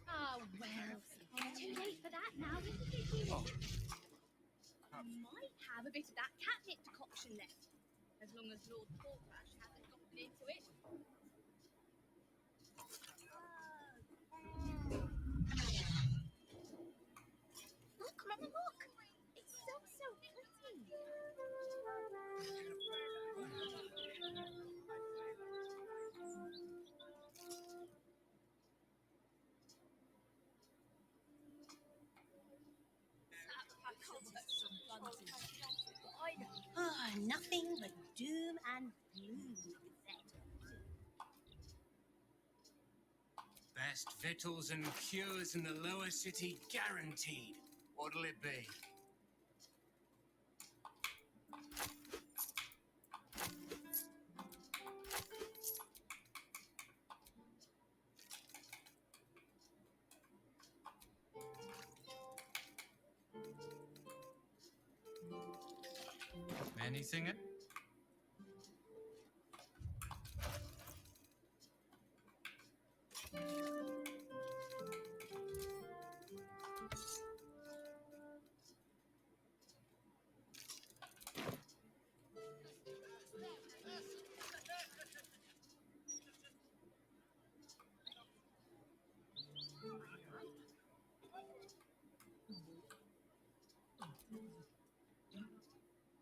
Ah, well, too late for that now, isn't it, dear? Oh. Might have a bit of that catnip decoction left, as long as Lord Portrush hasn't gotten into it. Look, Mama, look! It's so pretty. Ah, nothing but doom and gloom, Best victuals and cures in the lower city guaranteed. What'll it be? Anything?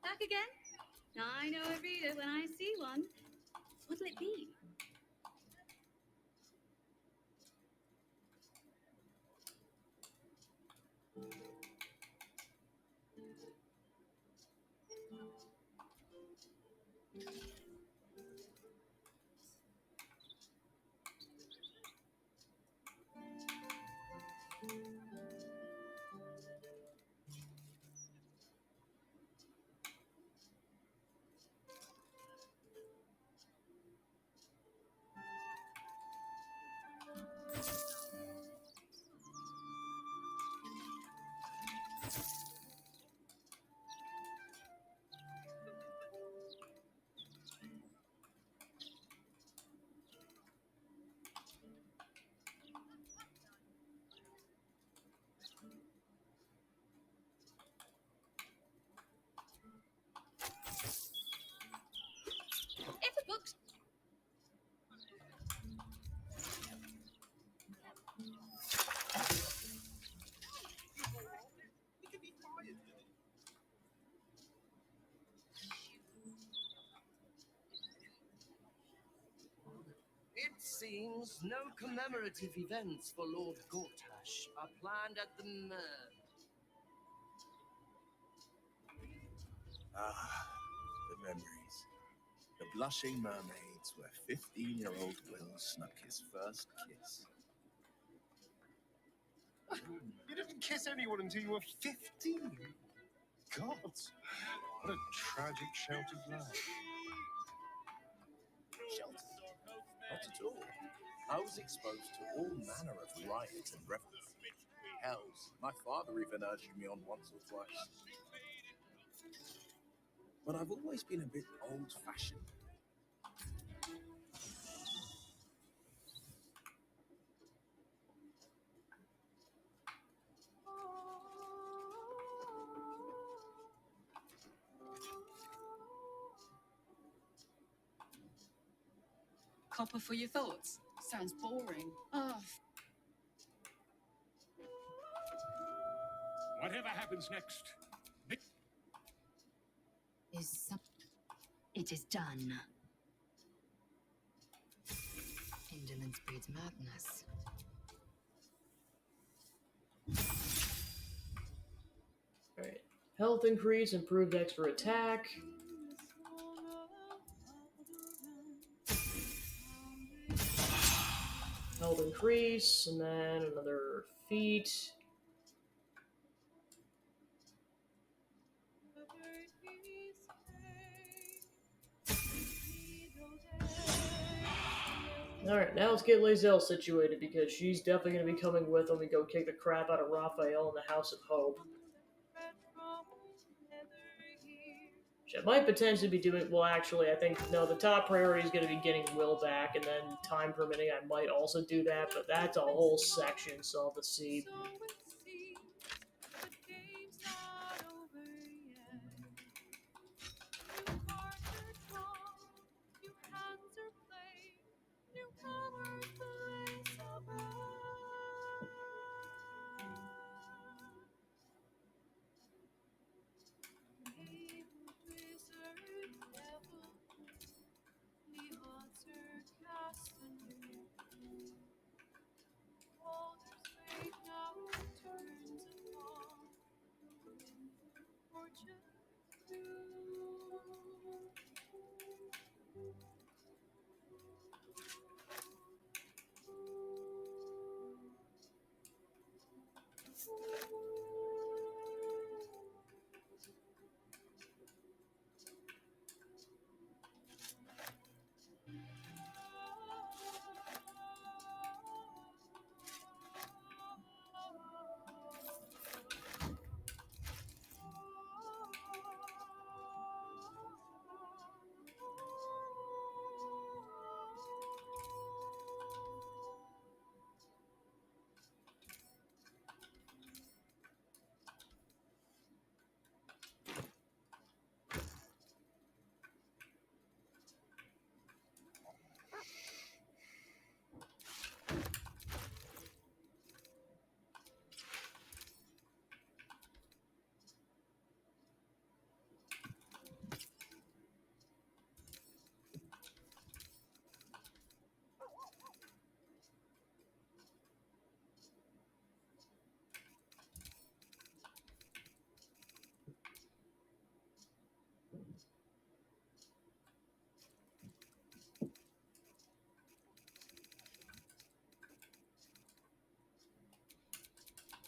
Back again? I know a reader when I see one. What'll it be? If a book's It seems no commemorative events for Lord Gortash are planned at the Mer. Ah, the memories. The blushing mermaids where 15-year-old Will snuck his first kiss. You didn't kiss anyone until you were 15. God, what a tragic sheltered life. Sheltered? Not at all. I was exposed to all manner of riot and revelry. Hells, my father even urged me on once or twice. But I've always been a bit old-fashioned. copper for your thoughts? Sounds boring. Oh, Whatever happens next, it is done. Indolence breeds madness. Alright. Health increase, improved extra attack. Health increase, and then another feat. Alright, now let's get Lazelle situated, because she's definitely going to be coming with when we go kick the crap out of Raphael in the House of Hope. Which I might potentially be doing, well actually, I think, no, the top priority is going to be getting Will back, and then time permitting I might also do that, but that's a whole section, so I'll have to see.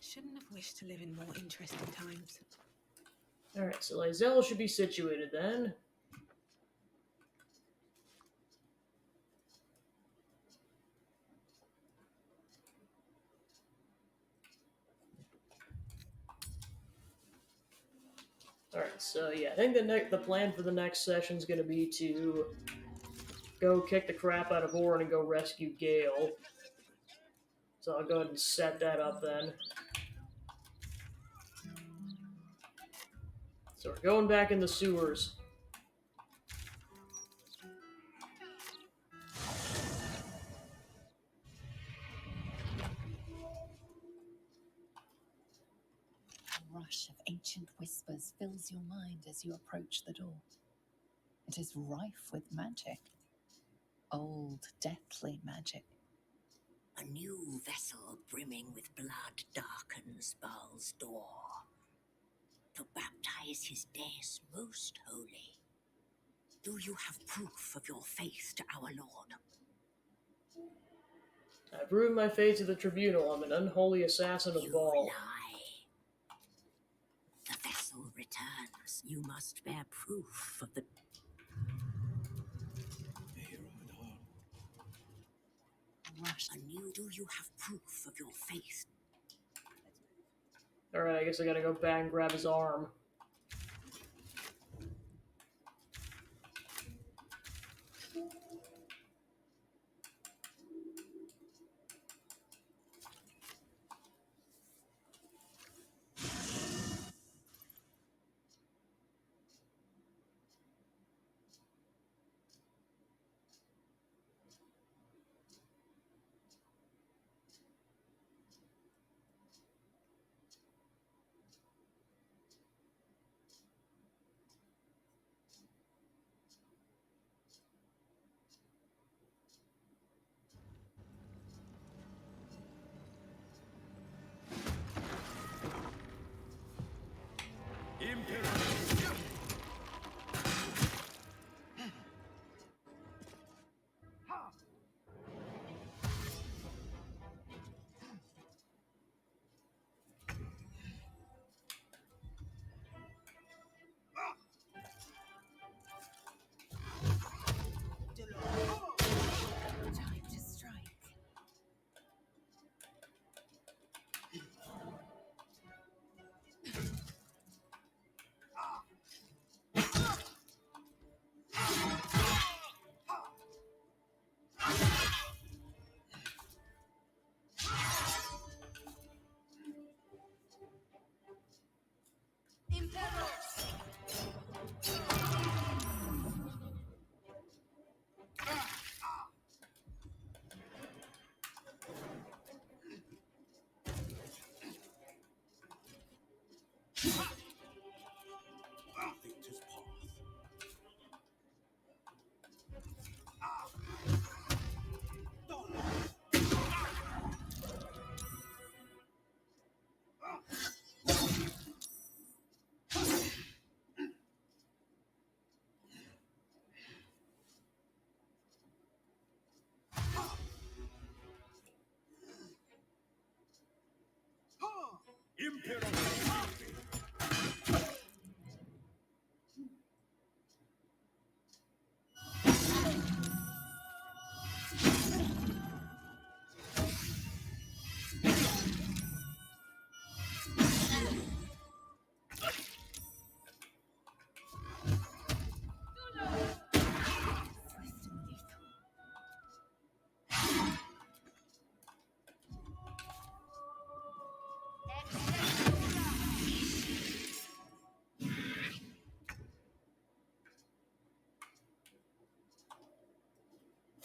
Shouldn't have wished to live in more interesting times. Alright, so Lazelle should be situated then. Alright, so yeah, I think the plan for the next session is going to be to go kick the crap out of Orin and go rescue Gale. So I'll go ahead and set that up then. So we're going back in the sewers. A rush of ancient whispers fills your mind as you approach the door. It is rife with magic. Old, deathly magic. A new vessel brimming with blood darkens Baal's door. To baptize his death most holy. Do you have proof of your faith to our Lord? I prove my faith to the tribunal. I'm an unholy assassin of Baal. Lie. The vessel returns. You must bear proof of the... Rush. Do you have proof of your faith? Alright, I guess I gotta go back and grab his arm.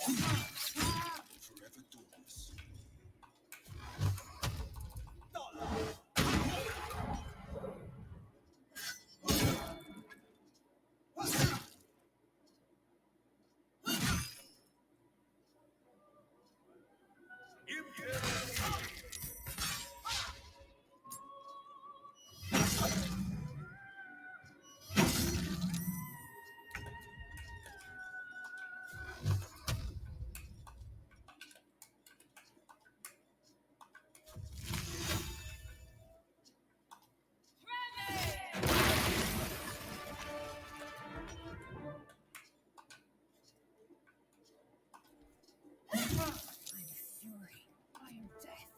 Forever doorless. Fury. I am death.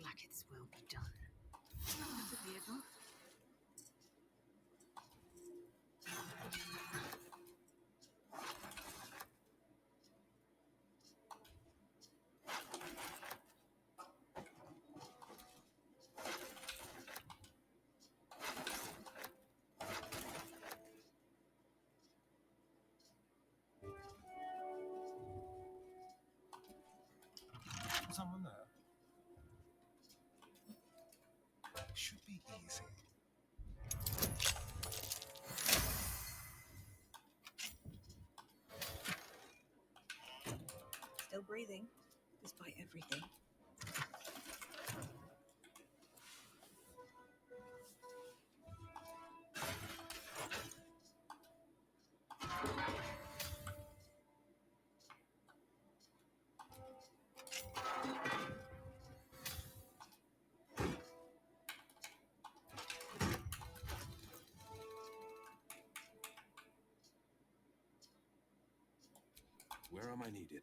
Like its will be done. That's a weird one. Someone there. Should be easy. Still breathing, despite everything. Where am I needed?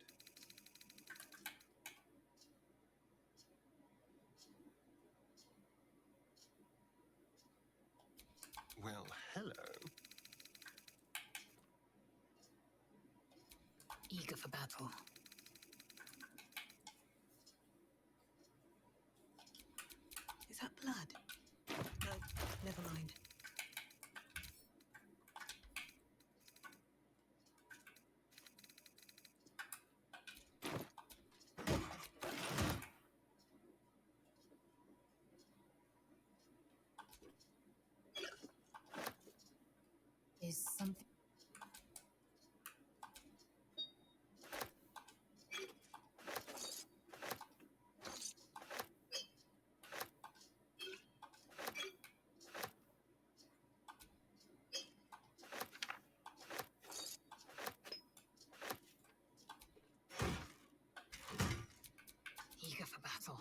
Well, hello. Eager for battle. Is that blood? No, never mind. Is something. Eager for battle.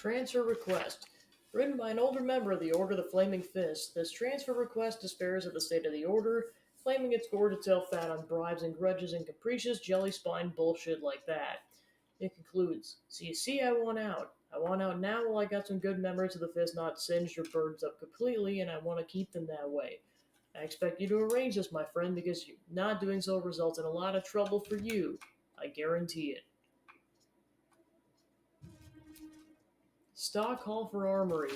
Transfer request. Written by an older member of the Order of the Flaming Fist, this transfer request despairs of the state of the Order, claiming it's gorged itself fat on bribes and grudges and capricious jelly spine bullshit like that. It concludes, so you see I want out. I want out now while I got some good memories of the Fist not singed or burned up completely, and I want to keep them that way. I expect you to arrange this, my friend, because not doing so results in a lot of trouble for you. I guarantee it. Stock Hall for Armory.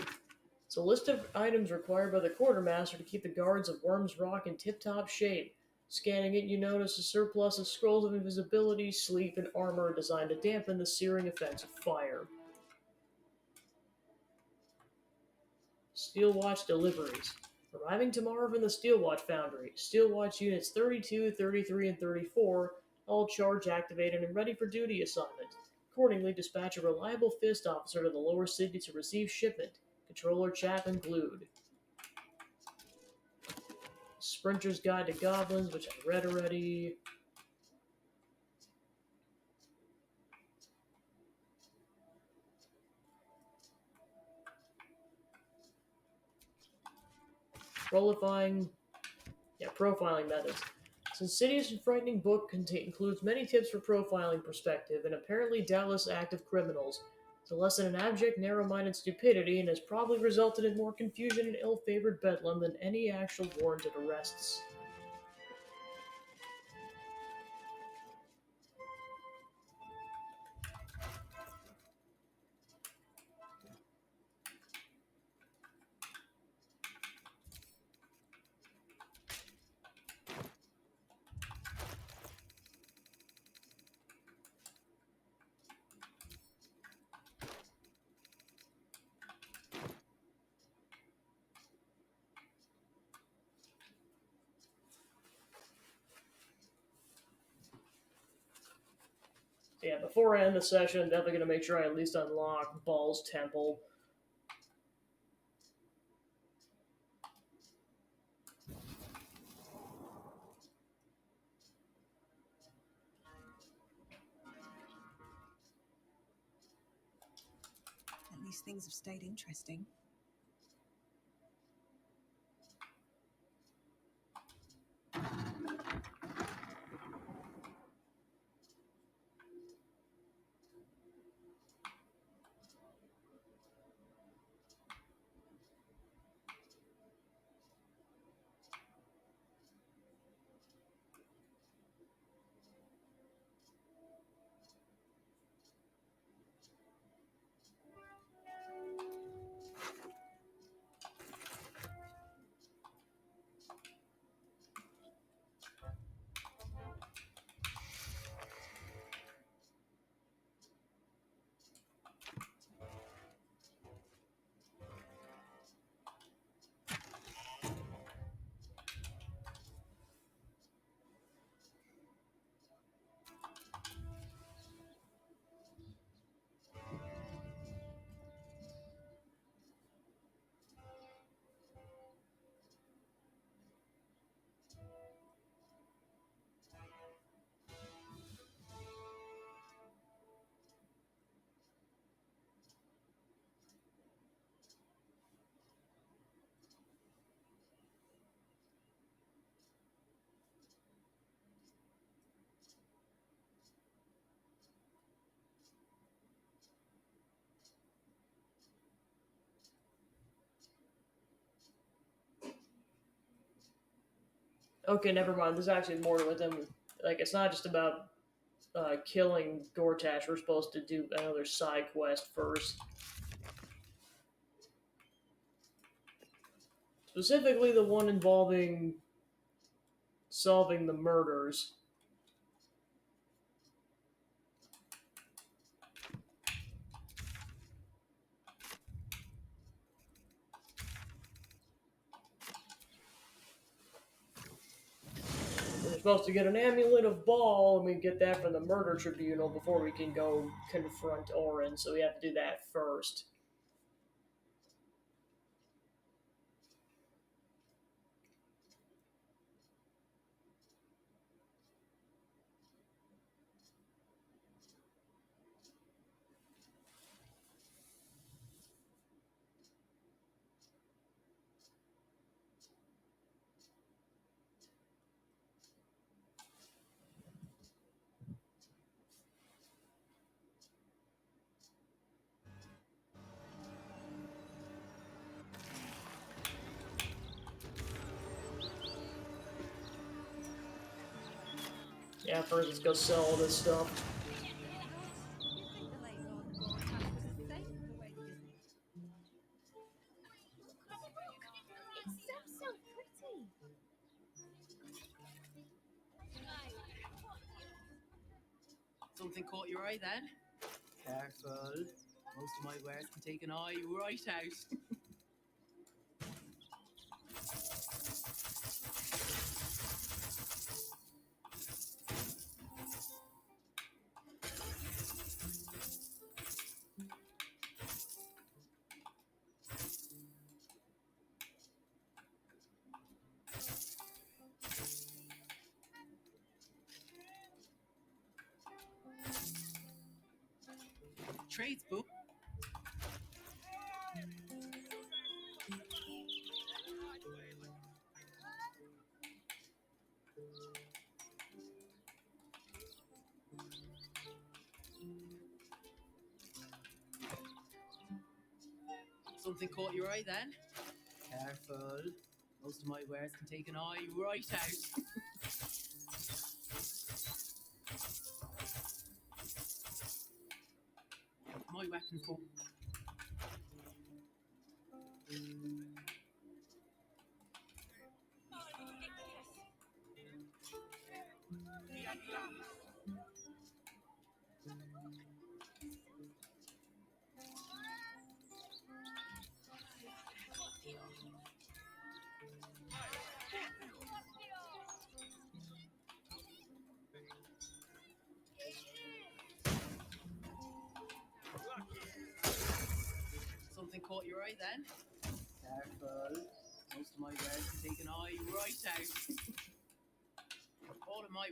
It's a list of items required by the quartermaster to keep the guards of Worm's Rock in tip-top shape. Scanning it, you notice a surplus of scrolls of invisibility, sleep, and armor designed to dampen the searing effects of fire. Steel Watch deliveries. Arriving tomorrow from the Steel Watch Foundry. Steel Watch Units 32, 33, and 34, all charge activated and ready for duty assignment. Accordingly, dispatch a reliable Fist officer to the lower city to receive shipment. Controller Chapman glued. Sprinter's Guide to Goblins, which I read already. Profiling methods. This insidious and frightening book includes many tips for profiling perspective and apparently doubtless active criminals. It's a lesson in abject, narrow-minded stupidity and has probably resulted in more confusion and ill-favored bedlam than any actual warranted arrests. Yeah, before I end the session, I'm definitely going to make sure I at least unlock Ball's Temple. At least things have stayed interesting. Okay, never mind. There's actually more to it than, like, it's not just about killing Gortash. We're supposed to do another side quest first. Specifically the one involving solving the murders. We're supposed to get an amulet of Ball, and we get that from the murder tribunal before we can go confront Orin, so we have to do that first. Yeah, first let's go sell all this stuff. It's so pretty. Something caught your eye then? Careful. Most of my wares can take an eye right out. Trades book. Something caught your eye then? Careful. Most of my wares can take an eye right out. My weapons book. Something caught your eye then? Careful. Most of my wares can take an eye right out. All of my...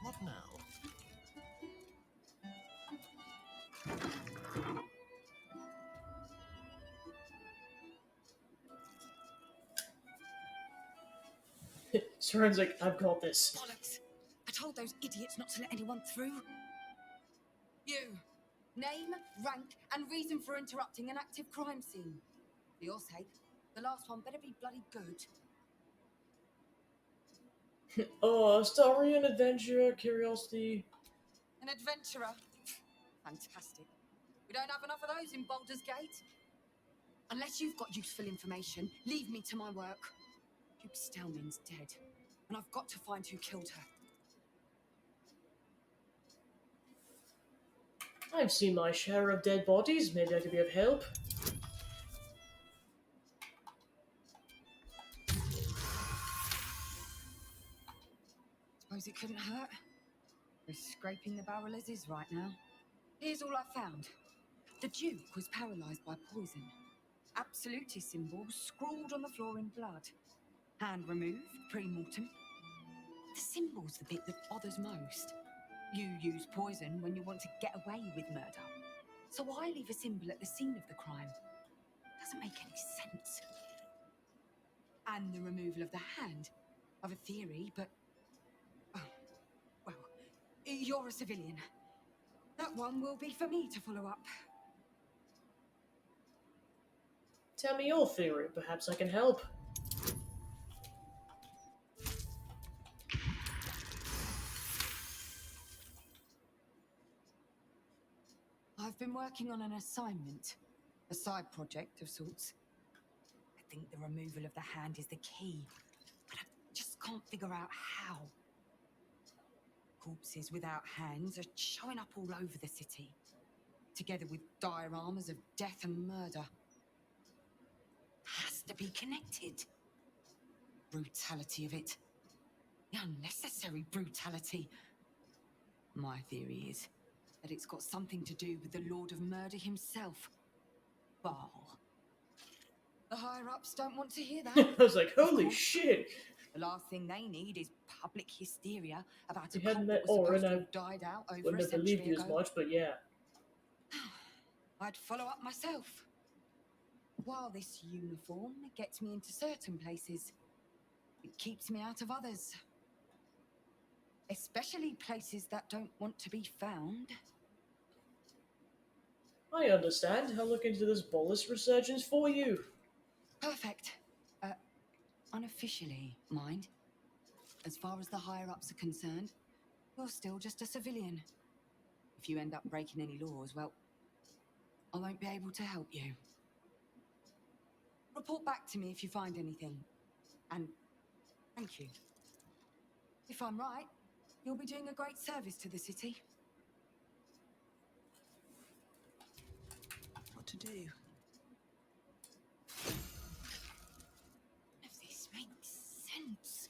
What now? Soren's like, I've got this. Bollocks! I told those idiots not to let anyone through. You. Name, rank, and reason for interrupting an active crime scene. For your sake, the last one better be bloody good. Oh, story and adventure, curiosity. An adventurer. Fantastic. We don't have enough of those in Baldur's Gate. Unless you've got useful information, leave me to my work. Duke Stelman's dead, and I've got to find who killed her. I've seen my share of dead bodies. Maybe I could be of help. Suppose it couldn't hurt. We're scraping the barrel as is right now. Here's all I found. The Duke was paralysed by poison. Absolutist symbols scrawled on the floor in blood. Hand removed pre-mortem. The symbol's the bit that bothers most. You use poison when you want to get away with murder. So why leave a symbol at the scene of the crime? Doesn't make any sense. And the removal of the hand. I've a theory, but... Oh, well, you're a civilian. That one will be for me to follow up. Tell me your theory. Perhaps I can help. I've been working on an assignment. A side project of sorts. I think the removal of the hand is the key. But I just can't figure out how. Corpses without hands are showing up all over the city. Together with dioramas of death and murder. Has to be connected. Brutality of it. The unnecessary brutality. My theory is that it's got something to do with the Lord of Murder himself. Baal. The higher-ups don't want to hear that. I was like, holy shit! The last thing they need is public hysteria about a If you hadn't cult met that was Orin, supposed to I have died out over a wouldn't have century believed you as ago. much, but yeah. I'd follow up myself. While this uniform gets me into certain places, it keeps me out of others. Especially places that don't want to be found. I understand. I'll look into this bolus resurgence for you. Perfect. Unofficially, mind. As far as the higher-ups are concerned, you're still just a civilian. If you end up breaking any laws, well, I won't be able to help you. Report back to me if you find anything. And thank you. If I'm right, you'll be doing a great service to the city. What to do? None of this makes sense.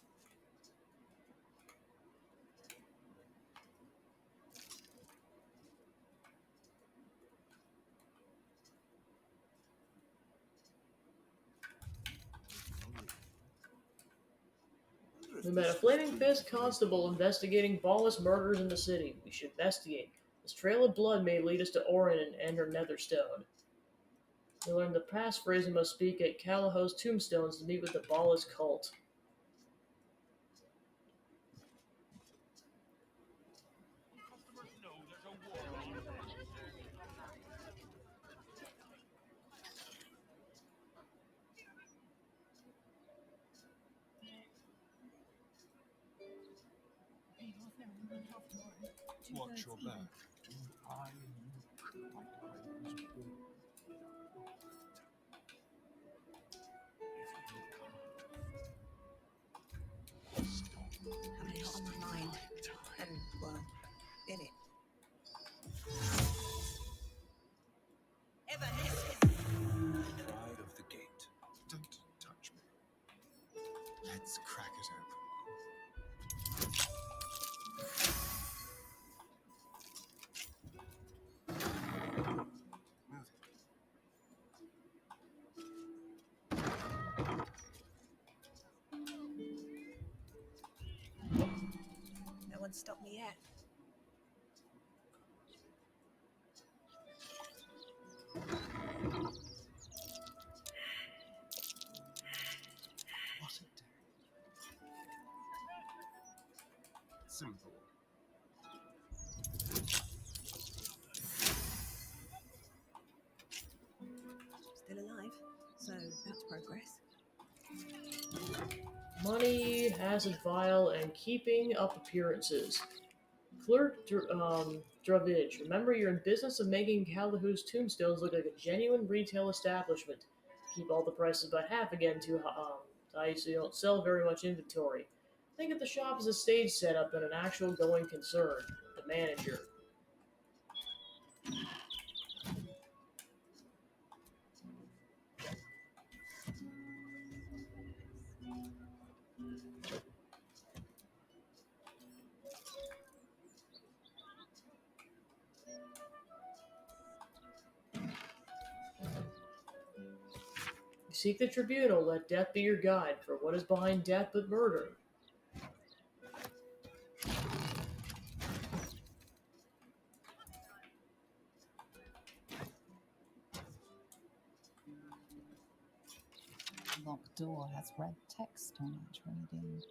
We met a Flaming Fist constable investigating Ballas murders in the city. We should investigate. This trail of blood may lead us to Orin and her Netherstone. We learned the passphrase we must speak at Callahow's tombstones to meet with the Ballas cult. Watch your back. Do I look like I was born? Having a lot on my mind. And, well, in it. Pride of the gate. Don't touch me. Let's crack it open. Move it. No one's stopped me yet. What's it do? Simple. Still alive, so that's progress. Money, acid vial, and keeping up appearances. Clerk Dravage, remember you're in business of making Callahoo's tombstones look like a genuine retail establishment. Keep all the prices by half again too high so you don't sell very much inventory. Think of the shop as a stage setup and an actual going concern. The manager. Seek the tribunal, let death be your guide, for what is behind death but murder? Locked door has red text on it reading,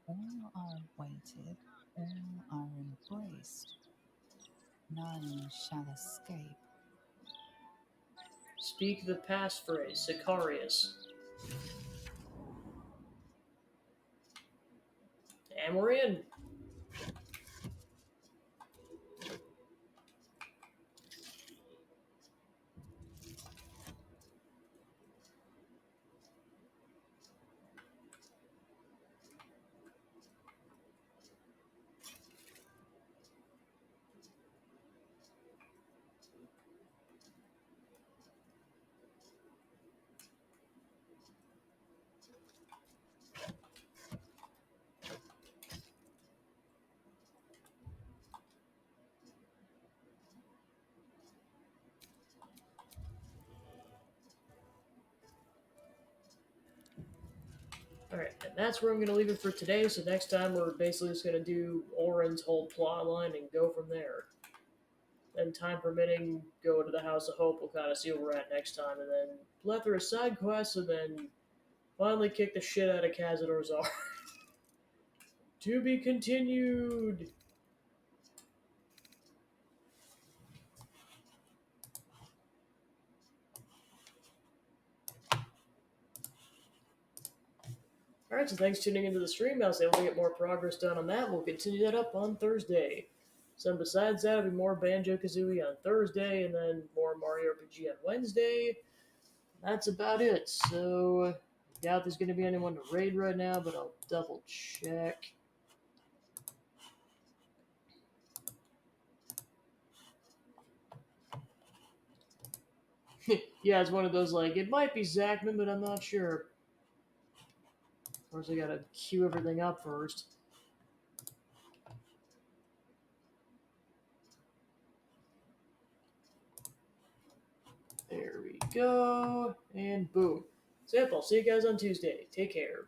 all are awaited, all are embraced. None shall escape. Speak the passphrase, Sicarius. And we're in. Alright, and that's where I'm going to leave it for today, so next time we're basically just going to do Oren's whole plot line and go from there. And time permitting, go to the House of Hope, we'll kind of see where we're at next time, and then plethora of side quests, and then finally kick the shit out of Cazador Czar. To be continued! Alright, so thanks for tuning into the stream. I was able to get more progress done on that. We'll continue that up on Thursday. So besides that, it'll be more Banjo-Kazooie on Thursday, and then more Mario RPG on Wednesday. That's about it. So, I doubt there's going to be anyone to raid right now, but I'll double check. Yeah, it's one of those, like, it might be Zachman, but I'm not sure. Of course, I gotta queue everything up first. There we go. And boom. So, yep, I'll see you guys on Tuesday. Take care.